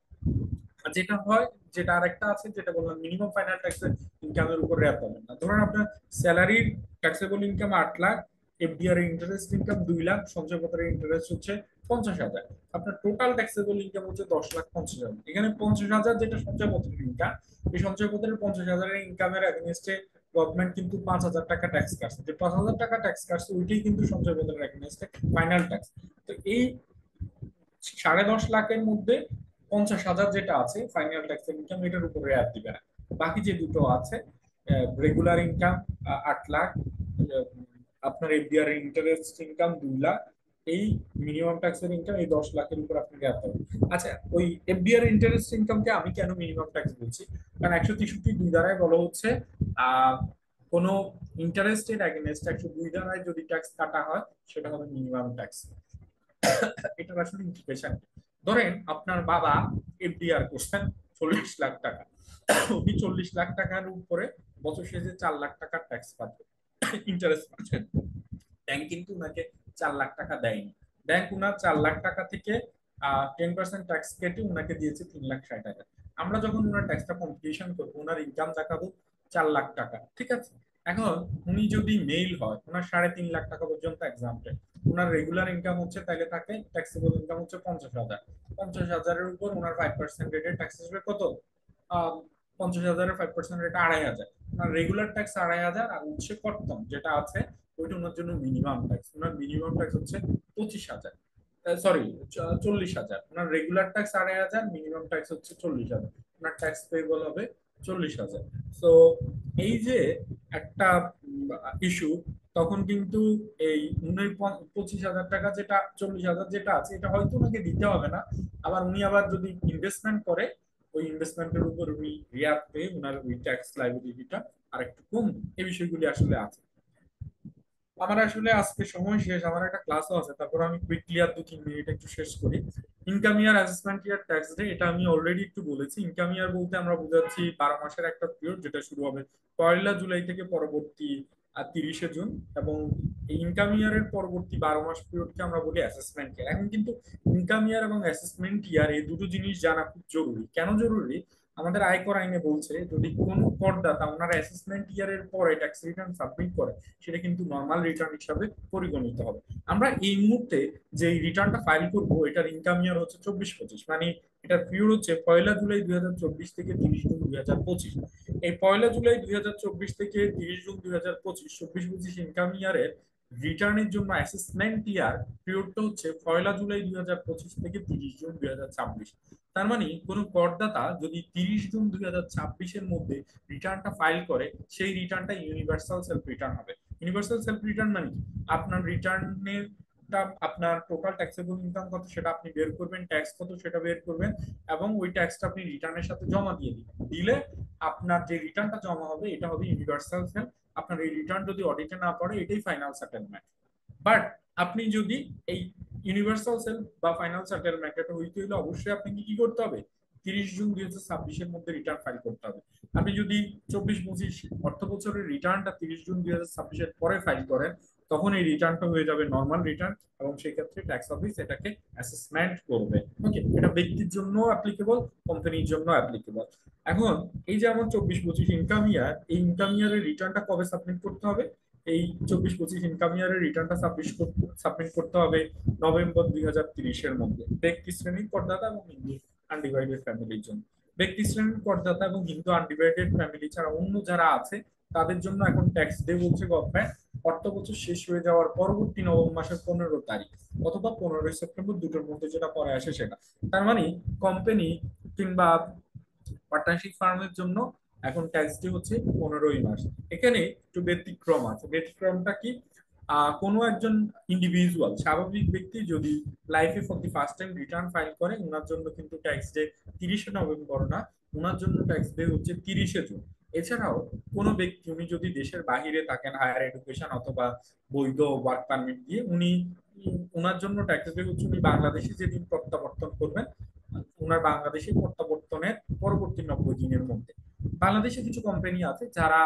আর যেটা হয়, যেটা আরেকটা আছে যেটা বললাম, মিনিমাম ফাইনাল ট্যাক্সের ইনকামের উপর রেয়াত পাবেন না। ধরুন আপনার স্যালারির taxable income 8 lakh, FDR interest income 2 lakh, সঞ্চয়পত্রের ইন্টারেস্ট হচ্ছে 50,000, আপনার টোটাল ট্যাক্সেবল ইনকাম হচ্ছে 10,50,000। এখানে 50,000 যেটা সঞ্চয়পত্রের ইনকাম, এই সঞ্চয়পত্রের 50,000-এর ইনকামের এগেনস্টে গভর্নমেন্ট কিন্তু 5,000 টাকা ট্যাক্স কাটছে। যে 5,000 টাকা ট্যাক্স কাটছে ওইটাই কিন্তু সঞ্চয়পত্রের এগেনস্টে ফাইনাল ট্যাক্স। তো এই 10.5 লাখের মধ্যে 50,000 যেটা আছে ফাইনাল ট্যাক্স ইনকাম, এটার উপরে রেয়াত দিবে না। বাকি যে দুটো আছে, রেগুলার ইনকাম 8 লাখ, আপনার এফডিআর ইন্টারেস্ট ইনকাম 2 লাখ, এই মিনিমাম ট্যাক্সের ইনকাম, এই 10 লাখের উপর আপনি রেয়াত পাবেন। আচ্ছা, ওই এফডিআর ইন্টারেস্ট ইনকামকে আমি কেন মিনিমাম ট্যাক্স বলছি, কারণ 163(2) ধারায় বলা হচ্ছে কোনো ইন্টারেস্টের এগেনস্ট 102 ধারায় যদি ট্যাক্স কাটা হয় সেটা হবে মিনিমাম ট্যাক্স। এটার আসলে ইমপ্লিকেশন, ধরেন আপনার বাবা এফডিআর করছেন 40 লাখ টাকা, উনি 40 লাখ টাকার উপরে বছর শেষে 4 লাখ টাকার ট্যাক্স পাচ্ছেন, ইন্টারেস্ট পাচ্ছেন। ব্যাংক কিন্তু উনাকে 4 লাখ টাকা দেয়নি, ব্যাংক উনার 4 লাখ টাকা থেকে 10% ট্যাক্স কেটে উনাকে দিয়েছে 3,60,000। আমরা যখন উনার ট্যাক্সটা কম্পিউটেশন করবো উনার ইনকাম দেখাবো 4 লাখ টাকা, ঠিক আছে। এখন উনি যদি মেইল হয়, ওনার 3.5 লাখ টাকা পর্যন্ত এক্সাম্পল, ওনার রেগুলার ইনকাম হচ্ছে, তাহলে তাকে ট্যাক্সেবল ইনকাম হচ্ছে 50,000। 50,000-এর উপর ওনার 5% রেটে ট্যাক্স আসবে কত? 50,000-এর 5% রেটে 2,500। ওনার রেগুলার ট্যাক্স 2,500, আর হচ্ছে কর্তন যেটা আছে ওইটা ওনার জন্য মিনিমাম ট্যাক্স। ওনার মিনিমাম ট্যাক্স হচ্ছে 25,000, সরি 40,000। ওনার রেগুলার ট্যাক্স 2,500, মিনিমাম ট্যাক্স হচ্ছে 40,000, ওনার ট্যাক্স পেয়েবল হবে 40,000। তো এই যে একটা ইস্যু, তখন কিন্তু এই 25,000 টাকা যেটা, 40,000 যেটা আছে এটা হয়তো ওনাকে দিতে হবে না, আবার উনি আবার যদি ইনভেস্টমেন্ট করে ওই ইনভেস্টমেন্টের উপর উনি রিয়াত পেয়ে ওনার ওই ট্যাক্স লাইবিলিটিটা আরেকটু কম। এই বিষয়গুলি আসলে আছে। আমার আসলে আজকে সময় শেষ, আমার একটা ক্লাসও আছে, তারপর আমি কুইকলি আর 2-3 মিনিট একটু শেষ করি। ইনকাম ইয়ার, অ্যাসেসমেন্ট ইয়ার, ট্যাক্স ডে, এটা আমি অলরেডি একটু বলেছি। ইনকাম ইয়ার বলতে আমরা বোঝাচ্ছি 12 মাসের একটা পিরিয়ড যেটা শুরু হবে 1 জুলাই থেকে পরবর্তী 30 জুন, এবং এই ইনকাম ইয়ারের পরবর্তী 12 মাস পিরিয়ডকে আমরা বলি অ্যাসেসমেন্ট ইয়ার। এখন কিন্তু ইনকাম ইয়ার এবং অ্যাসেসমেন্ট ইয়ার এই দুটো জিনিস জানা খুব জরুরি। কেন জরুরি? আমাদের আয়কর আইনে বলছে যদি কোনো করদাতা ওনার অ্যাসেসমেন্ট ইয়ারের পরে ট্যাক্স রিটার্ন সাবমিট করে, সেটা কিন্তু নর্মাল রিটার্ন হিসাবে পরিগণিত হবে। আমরা এই মুহূর্তে যে রিটার্নটা ফাইল করব, এটার ইনকাম ইয়ার হচ্ছে 24-25, মানে এটার পিরিয়ড হচ্ছে 1 জুলাই 2024 থেকে 30 জুন 2025। এই 1 জুলাই 2024 থেকে 30 জুন 2025, 24-25 ইনকাম ইয়ারের রিটার্নের জন্য অ্যাসেসমেন্ট ইয়ার পিরিয়ডটা হচ্ছে 1 জুলাই 2025 থেকে 30 জুন 2026। তার মানে কোনো করদাতা যদি 30 জুন 2026-এর মধ্যে রিটার্নটা ফাইল করে, সেই রিটার্নটা ইউনিভার্সাল সেলফ রিটার্ন হবে। ইউনিভার্সাল সেলফ রিটার্ন মানে কি? আপনার রিটার্নের আপনার টোটাল ট্যাক্সেবল ইনকাম কত সেটা আপনি বের করবেন, ট্যাক্স কত সেটা বের করবেন, এবং ওই ট্যাক্সটা আপনি রিটার্নের সাথে জমা দিয়ে দিবেন। দিলে আপনার যে রিটার্নটা জমা হবে এটা হবে ইউনিভার্সাল সেলফ। আপনার এই রিটার্ন যদি অডিটে না পড়ে, এটাই ফাইনাল সেটেলমেন্ট। বাট আপনি যদি এই ইউনিভার্সাল সেলফ বা ফাইনাল সেটেলমেন্ট এটা হইতে হলে অবশ্যই আপনাকে কি করতে হবে? 30 জুন 2026-এর মধ্যে রিটার্ন ফাইল করতে হবে। আপনি যদি 24-25 অর্থ বছরের রিটার্নটা 30 জুন 2026-এর পরে ফাইল করেন, তখন এই রিটার্নটা হয়ে যাবে নর্মাল রিটার্ন, এবং সেই ক্ষেত্রে ট্যাক্স অফিস এটাকে অ্যাসেসমেন্ট করবে। ওকে, এটা ব্যক্তির জন্য অ্যাপ্লিকেবল, কোম্পানির জন্য অ্যাপ্লিকেবল। এখন এই যে আমার 24-25 ইনকাম ইয়ার, এই ইনকাম ইয়ারের রিটার্নটা কবে সাবমিট করতে হবে? এই 24-25 ইনকাম ইয়ারের রিটার্নটা সাবমিট করতে হবে নভেম্বর 2030-এর মধ্যে, ব্যক্তি শ্রেণীর করদাতা এবং হিন্দু আনডিভাইডেড ফ্যামিলির জন্য। ব্যক্তি শ্রেণীর করদাতা এবং হিন্দু আনডিভাইডেড ফ্যামিলি ছাড়া অন্য যারা আছে তাদের জন্য এখন ট্যাক্স ডে বলছে গভর্নমেন্ট অর্থ বছর শেষ হয়ে যাওয়ার পরবর্তী নবম মাসের 15 তারিখ অথবা 15 সেপ্টেম্বর, দুটোর মধ্যে যেটা পরে আসে সেটা। তার মানে কোম্পানি কিংবা পার্টনারশিপ ফার্মের জন্য এখন ট্যাক্স ডে হচ্ছে 15 মার্চ। এখানে একটু ব্যতিক্রম আছে। ব্যতিক্রমটা কি? কোনো একজন ইন্ডিভিজুয়াল স্বাভাবিক ব্যক্তি যদি লাইফে for the first time return file করে, ওনার জন্য কিন্তু ট্যাক্স ডে 30 নভেম্বর না, ওনার জন্য ট্যাক্স ডে হচ্ছে 30 জুন। এছাড়াও কোনো ব্যক্তি উনি যদি দেশের বাহিরে থাকেন হায়ার এডুকেশন অথবা বৈধ ওয়ার্ক পারমিট দিয়ে, উনি ওনার জন্য ট্যাক্স ডে হচ্ছে উনি বাংলাদেশে যেদিন প্রত্যাবর্তন করবেন, ওনার বাংলাদেশে প্রত্যাবর্তনের পরবর্তী 90 দিনের মধ্যে। বাংলাদেশে কিছু কোম্পানি আছে যারা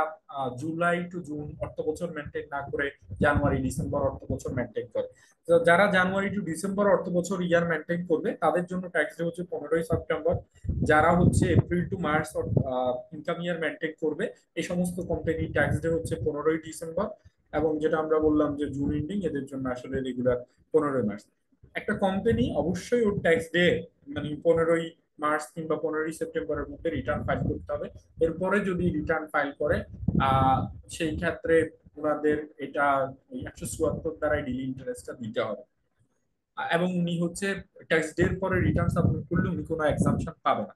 জুলাই টু জুন অর্থ বছর মেনটেন না করে জানুয়ারি ডিসেম্বর অর্থ বছর মেনটেন করে। তো যারা জানুয়ারি টু ডিসেম্বর অর্থ বছর ইয়ার মেনটেন করবে তাদের জন্য ট্যাক্স ডে হচ্ছে 15 সেপ্টেম্বর। যারা হচ্ছে April to March income year maintain করবে, এই সমস্ত কোম্পানি ট্যাক্স ডে হচ্ছে 15 ডিসেম্বর। এবং যেটা আমরা বললাম যে জুন এন্ডিং, এদের জন্য আসলে রেগুলার 15 মার্চ। একটা কোম্পানি অবশ্যই ওর ট্যাক্স ডে মানে 15 মার্চ কিংবা 15 সেপ্টেম্বরের মধ্যে রিটার্ন ফাইল করতে হবে। এরপরে যদি রিটার্ন ফাইল করে সেই ক্ষেত্রে ওনাদের এটা 174 দ্বারাই ডিলি ইন্টারেস্টটা দিতে হবে। এবং উনি হচ্ছে ট্যাক্স ডে এর পরে রিটার্ন সাবমিট করলে উনি কোনো এক্সাম্পশন পাবে না।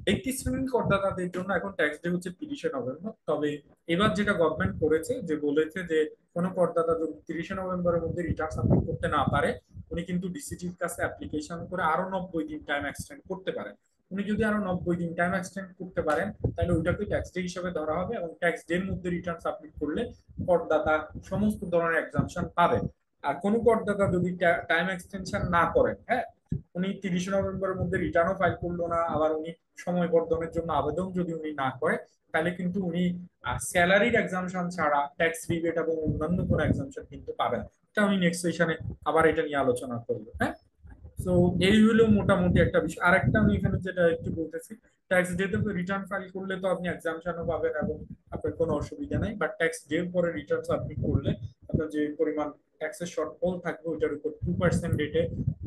ব্যক্তি শ্রেণীর করদাতাদের জন্য এখন ট্যাক্স ডে হচ্ছে 30 নভেম্বর। তবে এবার যেটা গভর্নমেন্ট করেছে যে বলেছে যে কোনো করদাতা যদি 30 নভেম্বরের মধ্যে রিটার্ন সাবমিট করতে না পারে, উনি কিন্তু ডিসিটির কাছে অ্যাপ্লিকেশন করে আরো 90 দিন টাইম এক্সটেন্ড করতে পারেন। উনি যদি আরো 90 দিন টাইম এক্সটেন্ড করতে পারেন, তাহলে ওইটাকে ট্যাক্স ডে হিসেবে ধরা হবে, এবং ট্যাক্স ডে এর মধ্যে রিটার্ন সাবমিট করলে করদাতা সমস্ত ধরনের এক্সাম্পশন পাবেন। আর কোনো করদাতা যদি টাইম এক্সটেনশন না করেন, হ্যাঁ, উনি 30 নভেম্বরের মধ্যে রিটার্নও ফাইল করলো না, আবার উনি সময় বর্ধনের জন্য আবেদন যদি উনি না করে, তাহলে কিন্তু উনি স্যালারির এক্সাম্পশন ছাড়া ট্যাক্স রিবেট এবং অন্যান্য কোনো এক্সাম্পশন কিন্তু পাবেন। এটা আমি নেক্সট সেশনে আবার এটা নিয়ে আলোচনা করবো। হ্যাঁ, তো এই হলো মোটামুটি একটা বিষয়। আরেকটা আমি এখানে যেটা একটু বলতেছি, ট্যাক্স ডে তে রিটার্ন ফাইল করলে তো আপনি এক্সাম্পশনও পাবেন এবং আপনার কোনো অসুবিধা নাই। বাট ট্যাক্স ডে এর পরে রিটার্ন সাবমিট করলে আপনার যে পরিমাণ ট্যাক্সের শর্টফল থাকবে ওইটার উপর 2% রেটে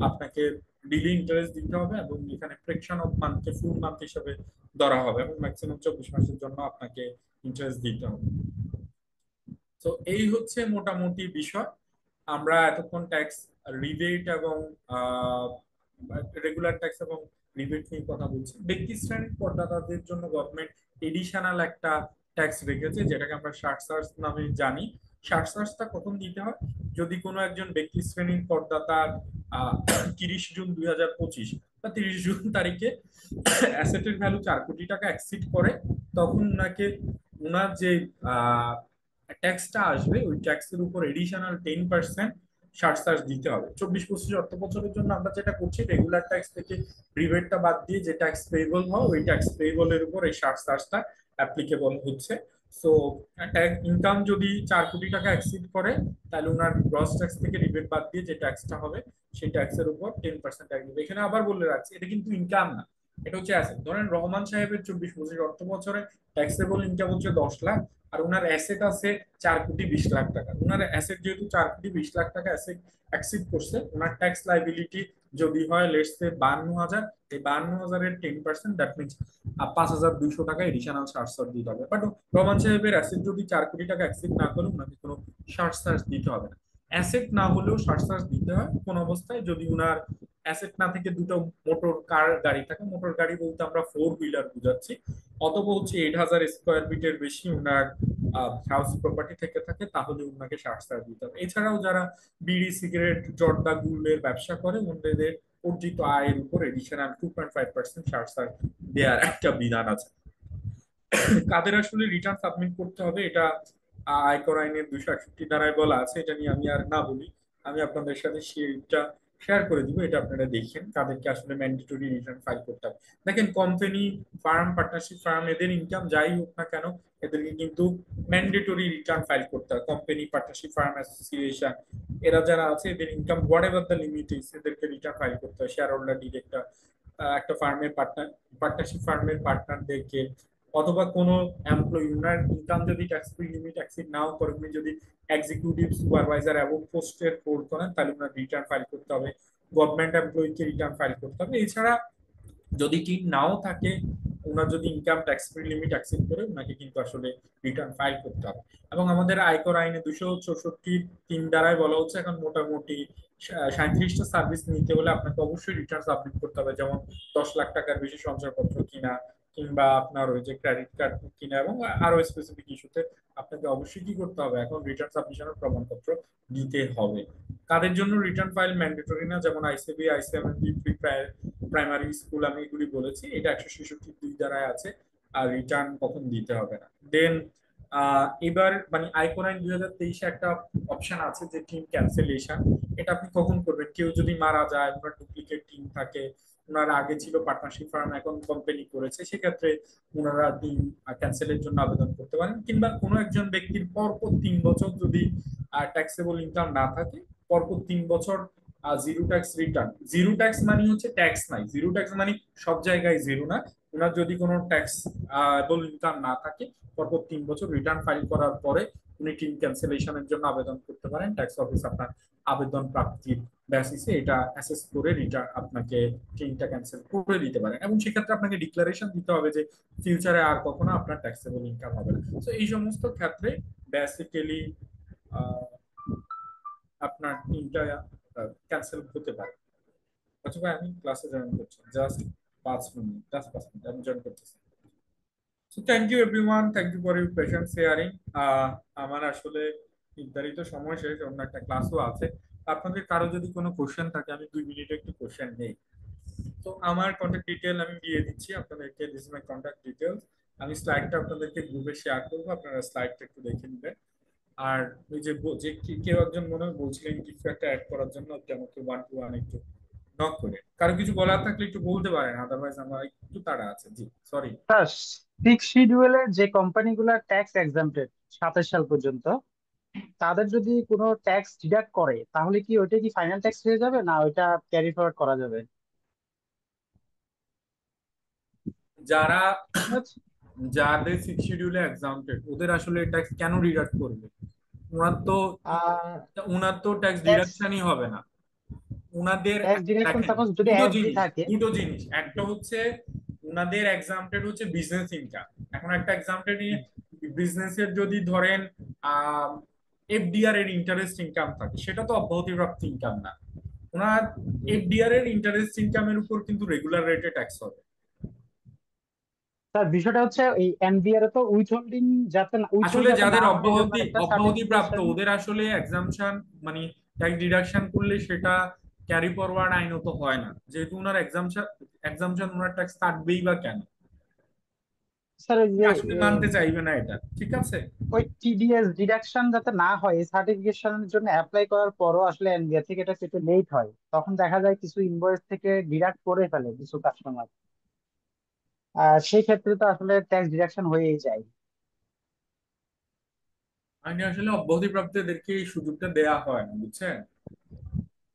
আপনাকে ডেইলি ইন্টারেস্ট দিতে হবে, এবং এখানে ফ্র্যাকশন অফ মান্থকে ফুল মান্থ হিসেবে ধরা হবে, এবং ম্যাক্সিমাম 24 মাসের জন্য আপনাকে ইন্টারেস্ট দিতে হবে। তো এই হচ্ছে মোটামুটি বিষয়। আমরা এতক্ষণ ট্যাক্স রিবেট এবং রেগুলার ট্যাক্স এবং রিবেট নিয়ে কথা বলছি। ব্যক্তি শ্রেণীর করদাতাদের জন্য গভর্নমেন্ট এডিশনাল একটা ট্যাক্স রেখেছে, যেটাকে আমরা সারচার্জ নামে জানি। সারচার্জটা কখন দিতে হয়? যদি কোনো একজন ব্যক্তি শ্রেণীর করদাতার 30 জুন 2025 বা 30 জুন তারিখে অ্যাসেটের ভ্যালু 4 কোটি টাকা এক্সিড করে, তখন ওনাকে ওনার যে ট্যাক্সটা আসবে ওই ট্যাক্সের উপর এডিশনাল 10% সারচার্জ দিতে হবে। 24-25 অর্থ বছরের জন্য আমরা যেটা করছি, রেগুলার ট্যাক্স থেকে রিবেটটা বাদ দিয়ে যে ট্যাক্স পেয়েবল হয় ওই ট্যাক্স পেয়েবলের উপর এই সারচার্জটা অ্যাপ্লিকেবল হচ্ছে। সো ইনকাম যদি 4 কোটি টাকা এক্সিড করে, তাহলে ওনার গ্রস ট্যাক্স থেকে রিবেট বাদ দিয়ে যে ট্যাক্সটা হবে সেই ট্যাক্সের উপর 10% ট্যাক্স দিবে। এখানে আবার বলে রাখছি, এটা কিন্তু ইনকাম না, এটা হচ্ছে অ্যাসেট। ধরেন রহমান সাহেবের 24-25 অর্থ বছরে ট্যাক্সেবল ইনকাম হচ্ছে 10 লাখ, আর ওনার অ্যাসেট আছে 4 কোটি 20 লাখ টাকা। ওনার অ্যাসেট যেহেতু 4 কোটি 20 লাখ টাকা অ্যাসেট এক্সিড করছে, ওনার ট্যাক্স লাইবিলিটি যদি হয় লেটস সে 52,000, এই 52,000-এর 10%, দ্যাট মিনস 5,200 টাকা এডিশনাল চার্জ দিতে হবে। বাট রহমান সাহেবের অ্যাসেট যদি 4 কোটি টাকা এক্সিড না করে, ওনাকে কোনো চার্জ দিতে হবে না। অ্যাসেট না হলেও চার্জ দিতে হয় কোন অবস্থায়, যদি উনার অ্যাসেট না থেকে দুটো মোটর কার গাড়ি থাকে, মোটর গাড়ি বলতে আমরা 4 হুইলার বুঝাচ্ছি, অথবা হচ্ছে 8,000 স্কোয়ার ফিটের বেশি উনার হাউস প্রপার্টি থেকে থাকে, তাহলে উনাকে চার্জ দিতে হবে। এছাড়াও যারা বিড়ি সিগারেট জর্দা গুলের ব্যবসা করে, ওনাদের অর্জিত আয়ের উপর এডিশনাল 2.5% চার্জ দেওয়ার একটা বিধান আছে। কাদের আসলে রিটার্ন সাবমিট করতে হবে এটা আয়কর আইনের 261 ধারায় বলা আছে, এটা নিয়ে আমি আর না বলি, আমি আপনাদের সাথে সেটা শেয়ার করে দিব, এটা আপনারা দেখেন কাদেরকে আসলে ম্যান্ডেটরি রিটার্ন ফাইল করতে হবে। দেখেন কোম্পানি, ফার্ম, পার্টনারশিপ ফার্ম, এদের ইনকাম যাই হোক না কেন, এদেরকে কিন্তু ম্যান্ডেটরি রিটার্ন ফাইল করতে হয়। কোম্পানি, পার্টনারশিপ ফার্ম অ্যাসোসিয়েশন এরা যারা আছে, এদের income what ever the limit is, এদেরকে রিটার্ন ফাইল করতে হয়। শেয়ার হোল্ডার ডিরেক্টর, একটা ফার্মের পার্টনার, পার্টনারশিপ ফার্মের পার্টনারদেরকে, অথবা কোনো এমপ্লয়ি, উনার ইনকাম যদি ট্যাক্স ফ্রি লিমিট এক্সিড নাও করে, উনি যদি এক্সিকিউটিভ সুপারভাইজার এবং পোস্টের হোল্ড করেন, তাহলে উনার রিটার্ন ফাইল করতে হবে। গভর্নমেন্ট এমপ্লয়িকে রিটার্ন ফাইল করতে হবে। এছাড়া যদি টিম নাও থাকে, ওনার যদি income tax free limit exceed করে, ওনাকে কিন্তু আসলে রিটার্ন ফাইল করতে হবে। এবং আমাদের আয়কর আইনে 264(3) দ্বারাই বলা হচ্ছে, এখন মোটামুটি 37টা সার্ভিস নিতে হলে আপনাকে অবশ্যই রিটার্ন সাবমিট করতে হবে, যেমন 10 লাখ টাকার বেশি সঞ্চয়পত্র কিনা, কিংবা আপনার ওই যে ক্রেডিট কার্ড কিনা, এবং আরো স্পেসিফিক ইস্যুতে আপনাকে অবশ্যই কি করতে হবে, এখন রিটার্ন সাবমিশনের প্রমাণপত্র দিতে হবে। কাদের জন্য রিটার্ন ফাইল ম্যান্ডেটরি না, যেমন আইসিবি, আইসিএমএনপি, প্রাইমারি স্কুল, আমি এগুলি বলেছি, এটা 166(2) দ্বারায় আছে। আর রিটার্ন কখন দিতে হবে না। দেন এবার মানে আয়কর আইন 2023 একটা অপশন আছে যে টিম ক্যান্সেলেশন, এটা আপনি কখন করবেন। কেউ যদি মারা যায়, ওনার ডুপ্লিকেট টিম থাকে, ওনার আগে ছিল পার্টনারশিপ ফার্ম, এখন কোম্পানি করেছে, সেক্ষেত্রে ওনারা টিম ক্যান্সেলের জন্য আবেদন করতে পারেন। কিংবা কোনো একজন ব্যক্তির পরপর 3 বছর যদি ট্যাক্সেবল ইনকাম না থাকে, পরপর 3 বছর zero tax return. Zero tax মানে হচ্ছে ট্যাক্স নাই, জিরো ট্যাক্স মানে সব জায়গায় জিরো না। ওনার যদি কোনো ট্যাক্সেবল ইনকাম না থাকে, পরপর 3 বছর রিটার্ন ফাইল করার পরে উনি টিম ক্যান্সেলেশনের জন্য আবেদন করতে পারেন। ট্যাক্স অফিস আপনার আবেদন প্রাপ্তির বেসিসে এটা অ্যাসেস করে রিটার্ন আপনাকে টিমটা ক্যান্সেল করে দিতে পারেন। এবং সেক্ষেত্রে আপনাকে ডিক্লারেশন দিতে হবে যে ফিউচারে আর কখনো আপনার ট্যাক্সেবল ইনকাম হবে না। তো এই সমস্ত ক্ষেত্রে বেসিক্যালি আপনার টিমটা ক্যান্সেল হতে পারে। অথবা আমি ক্লাসে জয়েন করছি, জাস্ট 5 মিনিট, জাস্ট 5 মিনিট আমি জয়েন করতেছি। So thank you everyone, thank you for your patient sharing. আমার আসলে নির্ধারিত সময় শেষ, অন্য একটা ক্লাসও আছে। আপনাদের কারো যদি কোনো কোশ্চেন থাকে, আমি 2 মিনিটে একটু কোশ্চেন নেই। তো আমার কন্ট্যাক্ট ডিটেল আমি দিয়ে দিচ্ছি আপনাদেরকে, this is my contact details. আমি স্লাইডটা আপনাদেরকে গ্রুপে শেয়ার করবো, আপনারা স্লাইডটা একটু দেখে নেবেন। আর ওই যে কেউ একজন মনে হয় বলছিলেন কিছু একটা অ্যাড করার জন্য, আমাকে 1 to 1 একটু নক করে, কারো কিছু বলার থাকলে একটু বলতে পারেন, আদারওয়াইজ আমার একটু তাড়া আছে। জি সরি। স্যার, 6 শিডিউলে যে কোম্পানিগুলো ট্যাক্স এক্সাম্পটেড 27 সাল পর্যন্ত, তাদের যদি কোনো ট্যাক্স ডিডাক্ট করে, তাহলে কি ওইটা কি ফাইনাল ট্যাক্স হয়ে যাবে, না ওইটা ক্যারি ফরওয়ার্ড করা যাবে? যারা আচ্ছা। যাদের 6 শিডিউলে এক্সাম্পটেড, ওদের আসলে ট্যাক্স কেন ডিডাক্ট করবে? ওনার তো আর ওনার তো ট্যাক্স ট্যাক্স ডিডাকশনই হবে না। ওনাদের ট্যাক্স ডিডাকশন দেখেন, সাপোজ যদি দুটো এফডি জিনিস, থাকে। দুটো জিনিস। একটা হচ্ছে ওনাদের এক্সাম্পটেড হচ্ছে বিজনেস ইনকাম। এখন একটা এক্সাম্পটেড বিজনেসের যদি ধরেন এফডিআর এর ইন্টারেস্ট ইনকাম থাকে, সেটা তো অব্যাহতিপ্রাপ্ত ইনকাম না। ওনার এফডিআর এর ইন্টারেস্ট ইনকামের উপর কিন্তু রেগুলার রেটে ট্যাক্স হবে। স্যার, বিষয়টা হচ্ছে এই এনবিআর তো উইথ হোল্ডিং যাতে আসলে যাতে যাদের না হয় এরকম একটা অব্যাহতিপ্রাপ্ত, সার্টিফিকেশন। ওদের আসলে এক্সাম্পশন মানে ট্যাক্স ডিডাকশন করলে সেটা ক্যারি ফরওয়ার্ড আইনত হয় না, যেহেতু ওনার এক্সাম্পশন ওনার ট্যাক্স কাটবেই বা কেন। স্যার এই আপনি যে আসলে মানতে চাইবে না এটা, ঠিক আছে? ওই টিডিএস ডিডাকশন যাতে না হয় এই সার্টিফিকেশনের জন্য অ্যাপ্লাই করার পরও আসলে এনবিআর থেকে এটা পেতে লেট হয়, তখন দেখা যায় কিছু ইনভয়েস থেকে ডিডাক্ট করে ফেলে কিছু কাস্টমার। সেই ক্ষেত্রে তো আসলে ট্যাক্স ডিডাকশন হয়েই যায়। আইনে আসলে অব্যাহতিপ্রাপ্তদেরকে এই সুযোগটা দেয়া হয় না, বুঝছেন?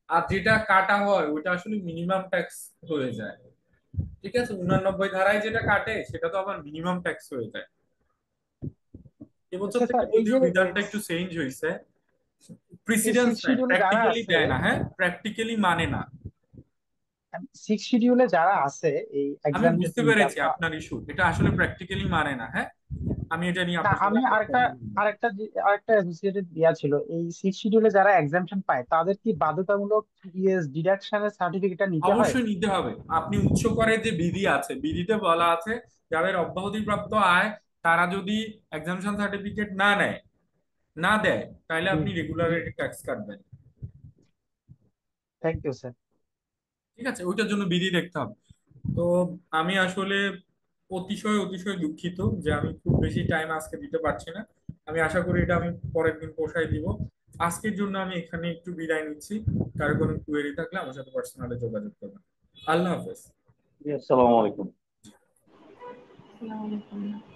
আর যেটা কাটা হয় ওটা আসলে মিনিমাম ট্যাক্স হয়ে যায়, ঠিক আছে? 89 ধারায় যেটা কাটে সেটা তো আবার মিনিমাম ট্যাক্স হয়ে যায়। এবছর আচ্ছা থেকে স্যার, এই যদিও যে বিধানটা একটু চেঞ্জ হয়েছে, এই প্রিসিডেন্স সিক্স নেয়, শিডিউলে যারা প্র্যাকটিক্যালি আছে, দেয় না, হ্যাঁ, প্র্যাকটিক্যালি মানে না। সিক্স শিডিউলে যারা আছে এই আমি এক্সামটেড বুঝতে ইনকাম, পেরেছি আপনার ইস্যু, এটা আসলে প্র্যাকটিক্যালি মানে না, হ্যাঁ, আমি এটা নিয়ে না আপনার সাথে আমি আবার আরেকটা কথা বলবো। আরেকটা আরেকটা অ্যাসোসিয়েটেড ইয়া ছিল, এই সিক্স শিডিউলে যারা এক্সামশন পায় তাদের কি বাধ্যতামূলক টিডিএস ডিডাকশনের সার্টিফিকেটটা নিতে হয়? অবশ্যই নিতে হবে। আপনি উৎস করে যে বিধি আছে, বিধিতে বলা আছে যাদের অব্যাহতিপ্রাপ্ত আয় তারা যদি এক্সামশন সার্টিফিকেট না নেয়, না দেয়, তাহলে জি, আপনি জি, রেগুলার ট্যাক্স কাটবেন। Thank you sir. ঠিক আছে, ওইটার জন্য বিধি দেখতে হবে। তো আমি আসলে অতিশয় অতিশয় দুঃখিত যে আমি খুব বেশি টাইম আজকে দিতে পারছি না। আমি আশা করি এটা আমি পরের দিন পোষায় দিব। আজকের জন্য আমি এখানে একটু বিদায় নিচ্ছি। কারো কোনো কুয়েরি থাকলে আমার সাথে পার্সোনালি যোগাযোগ করবেন। আল্লাহ হাফেজ। জি, আসসালামু আলাইকুম। আসসালামু আলাইকুম।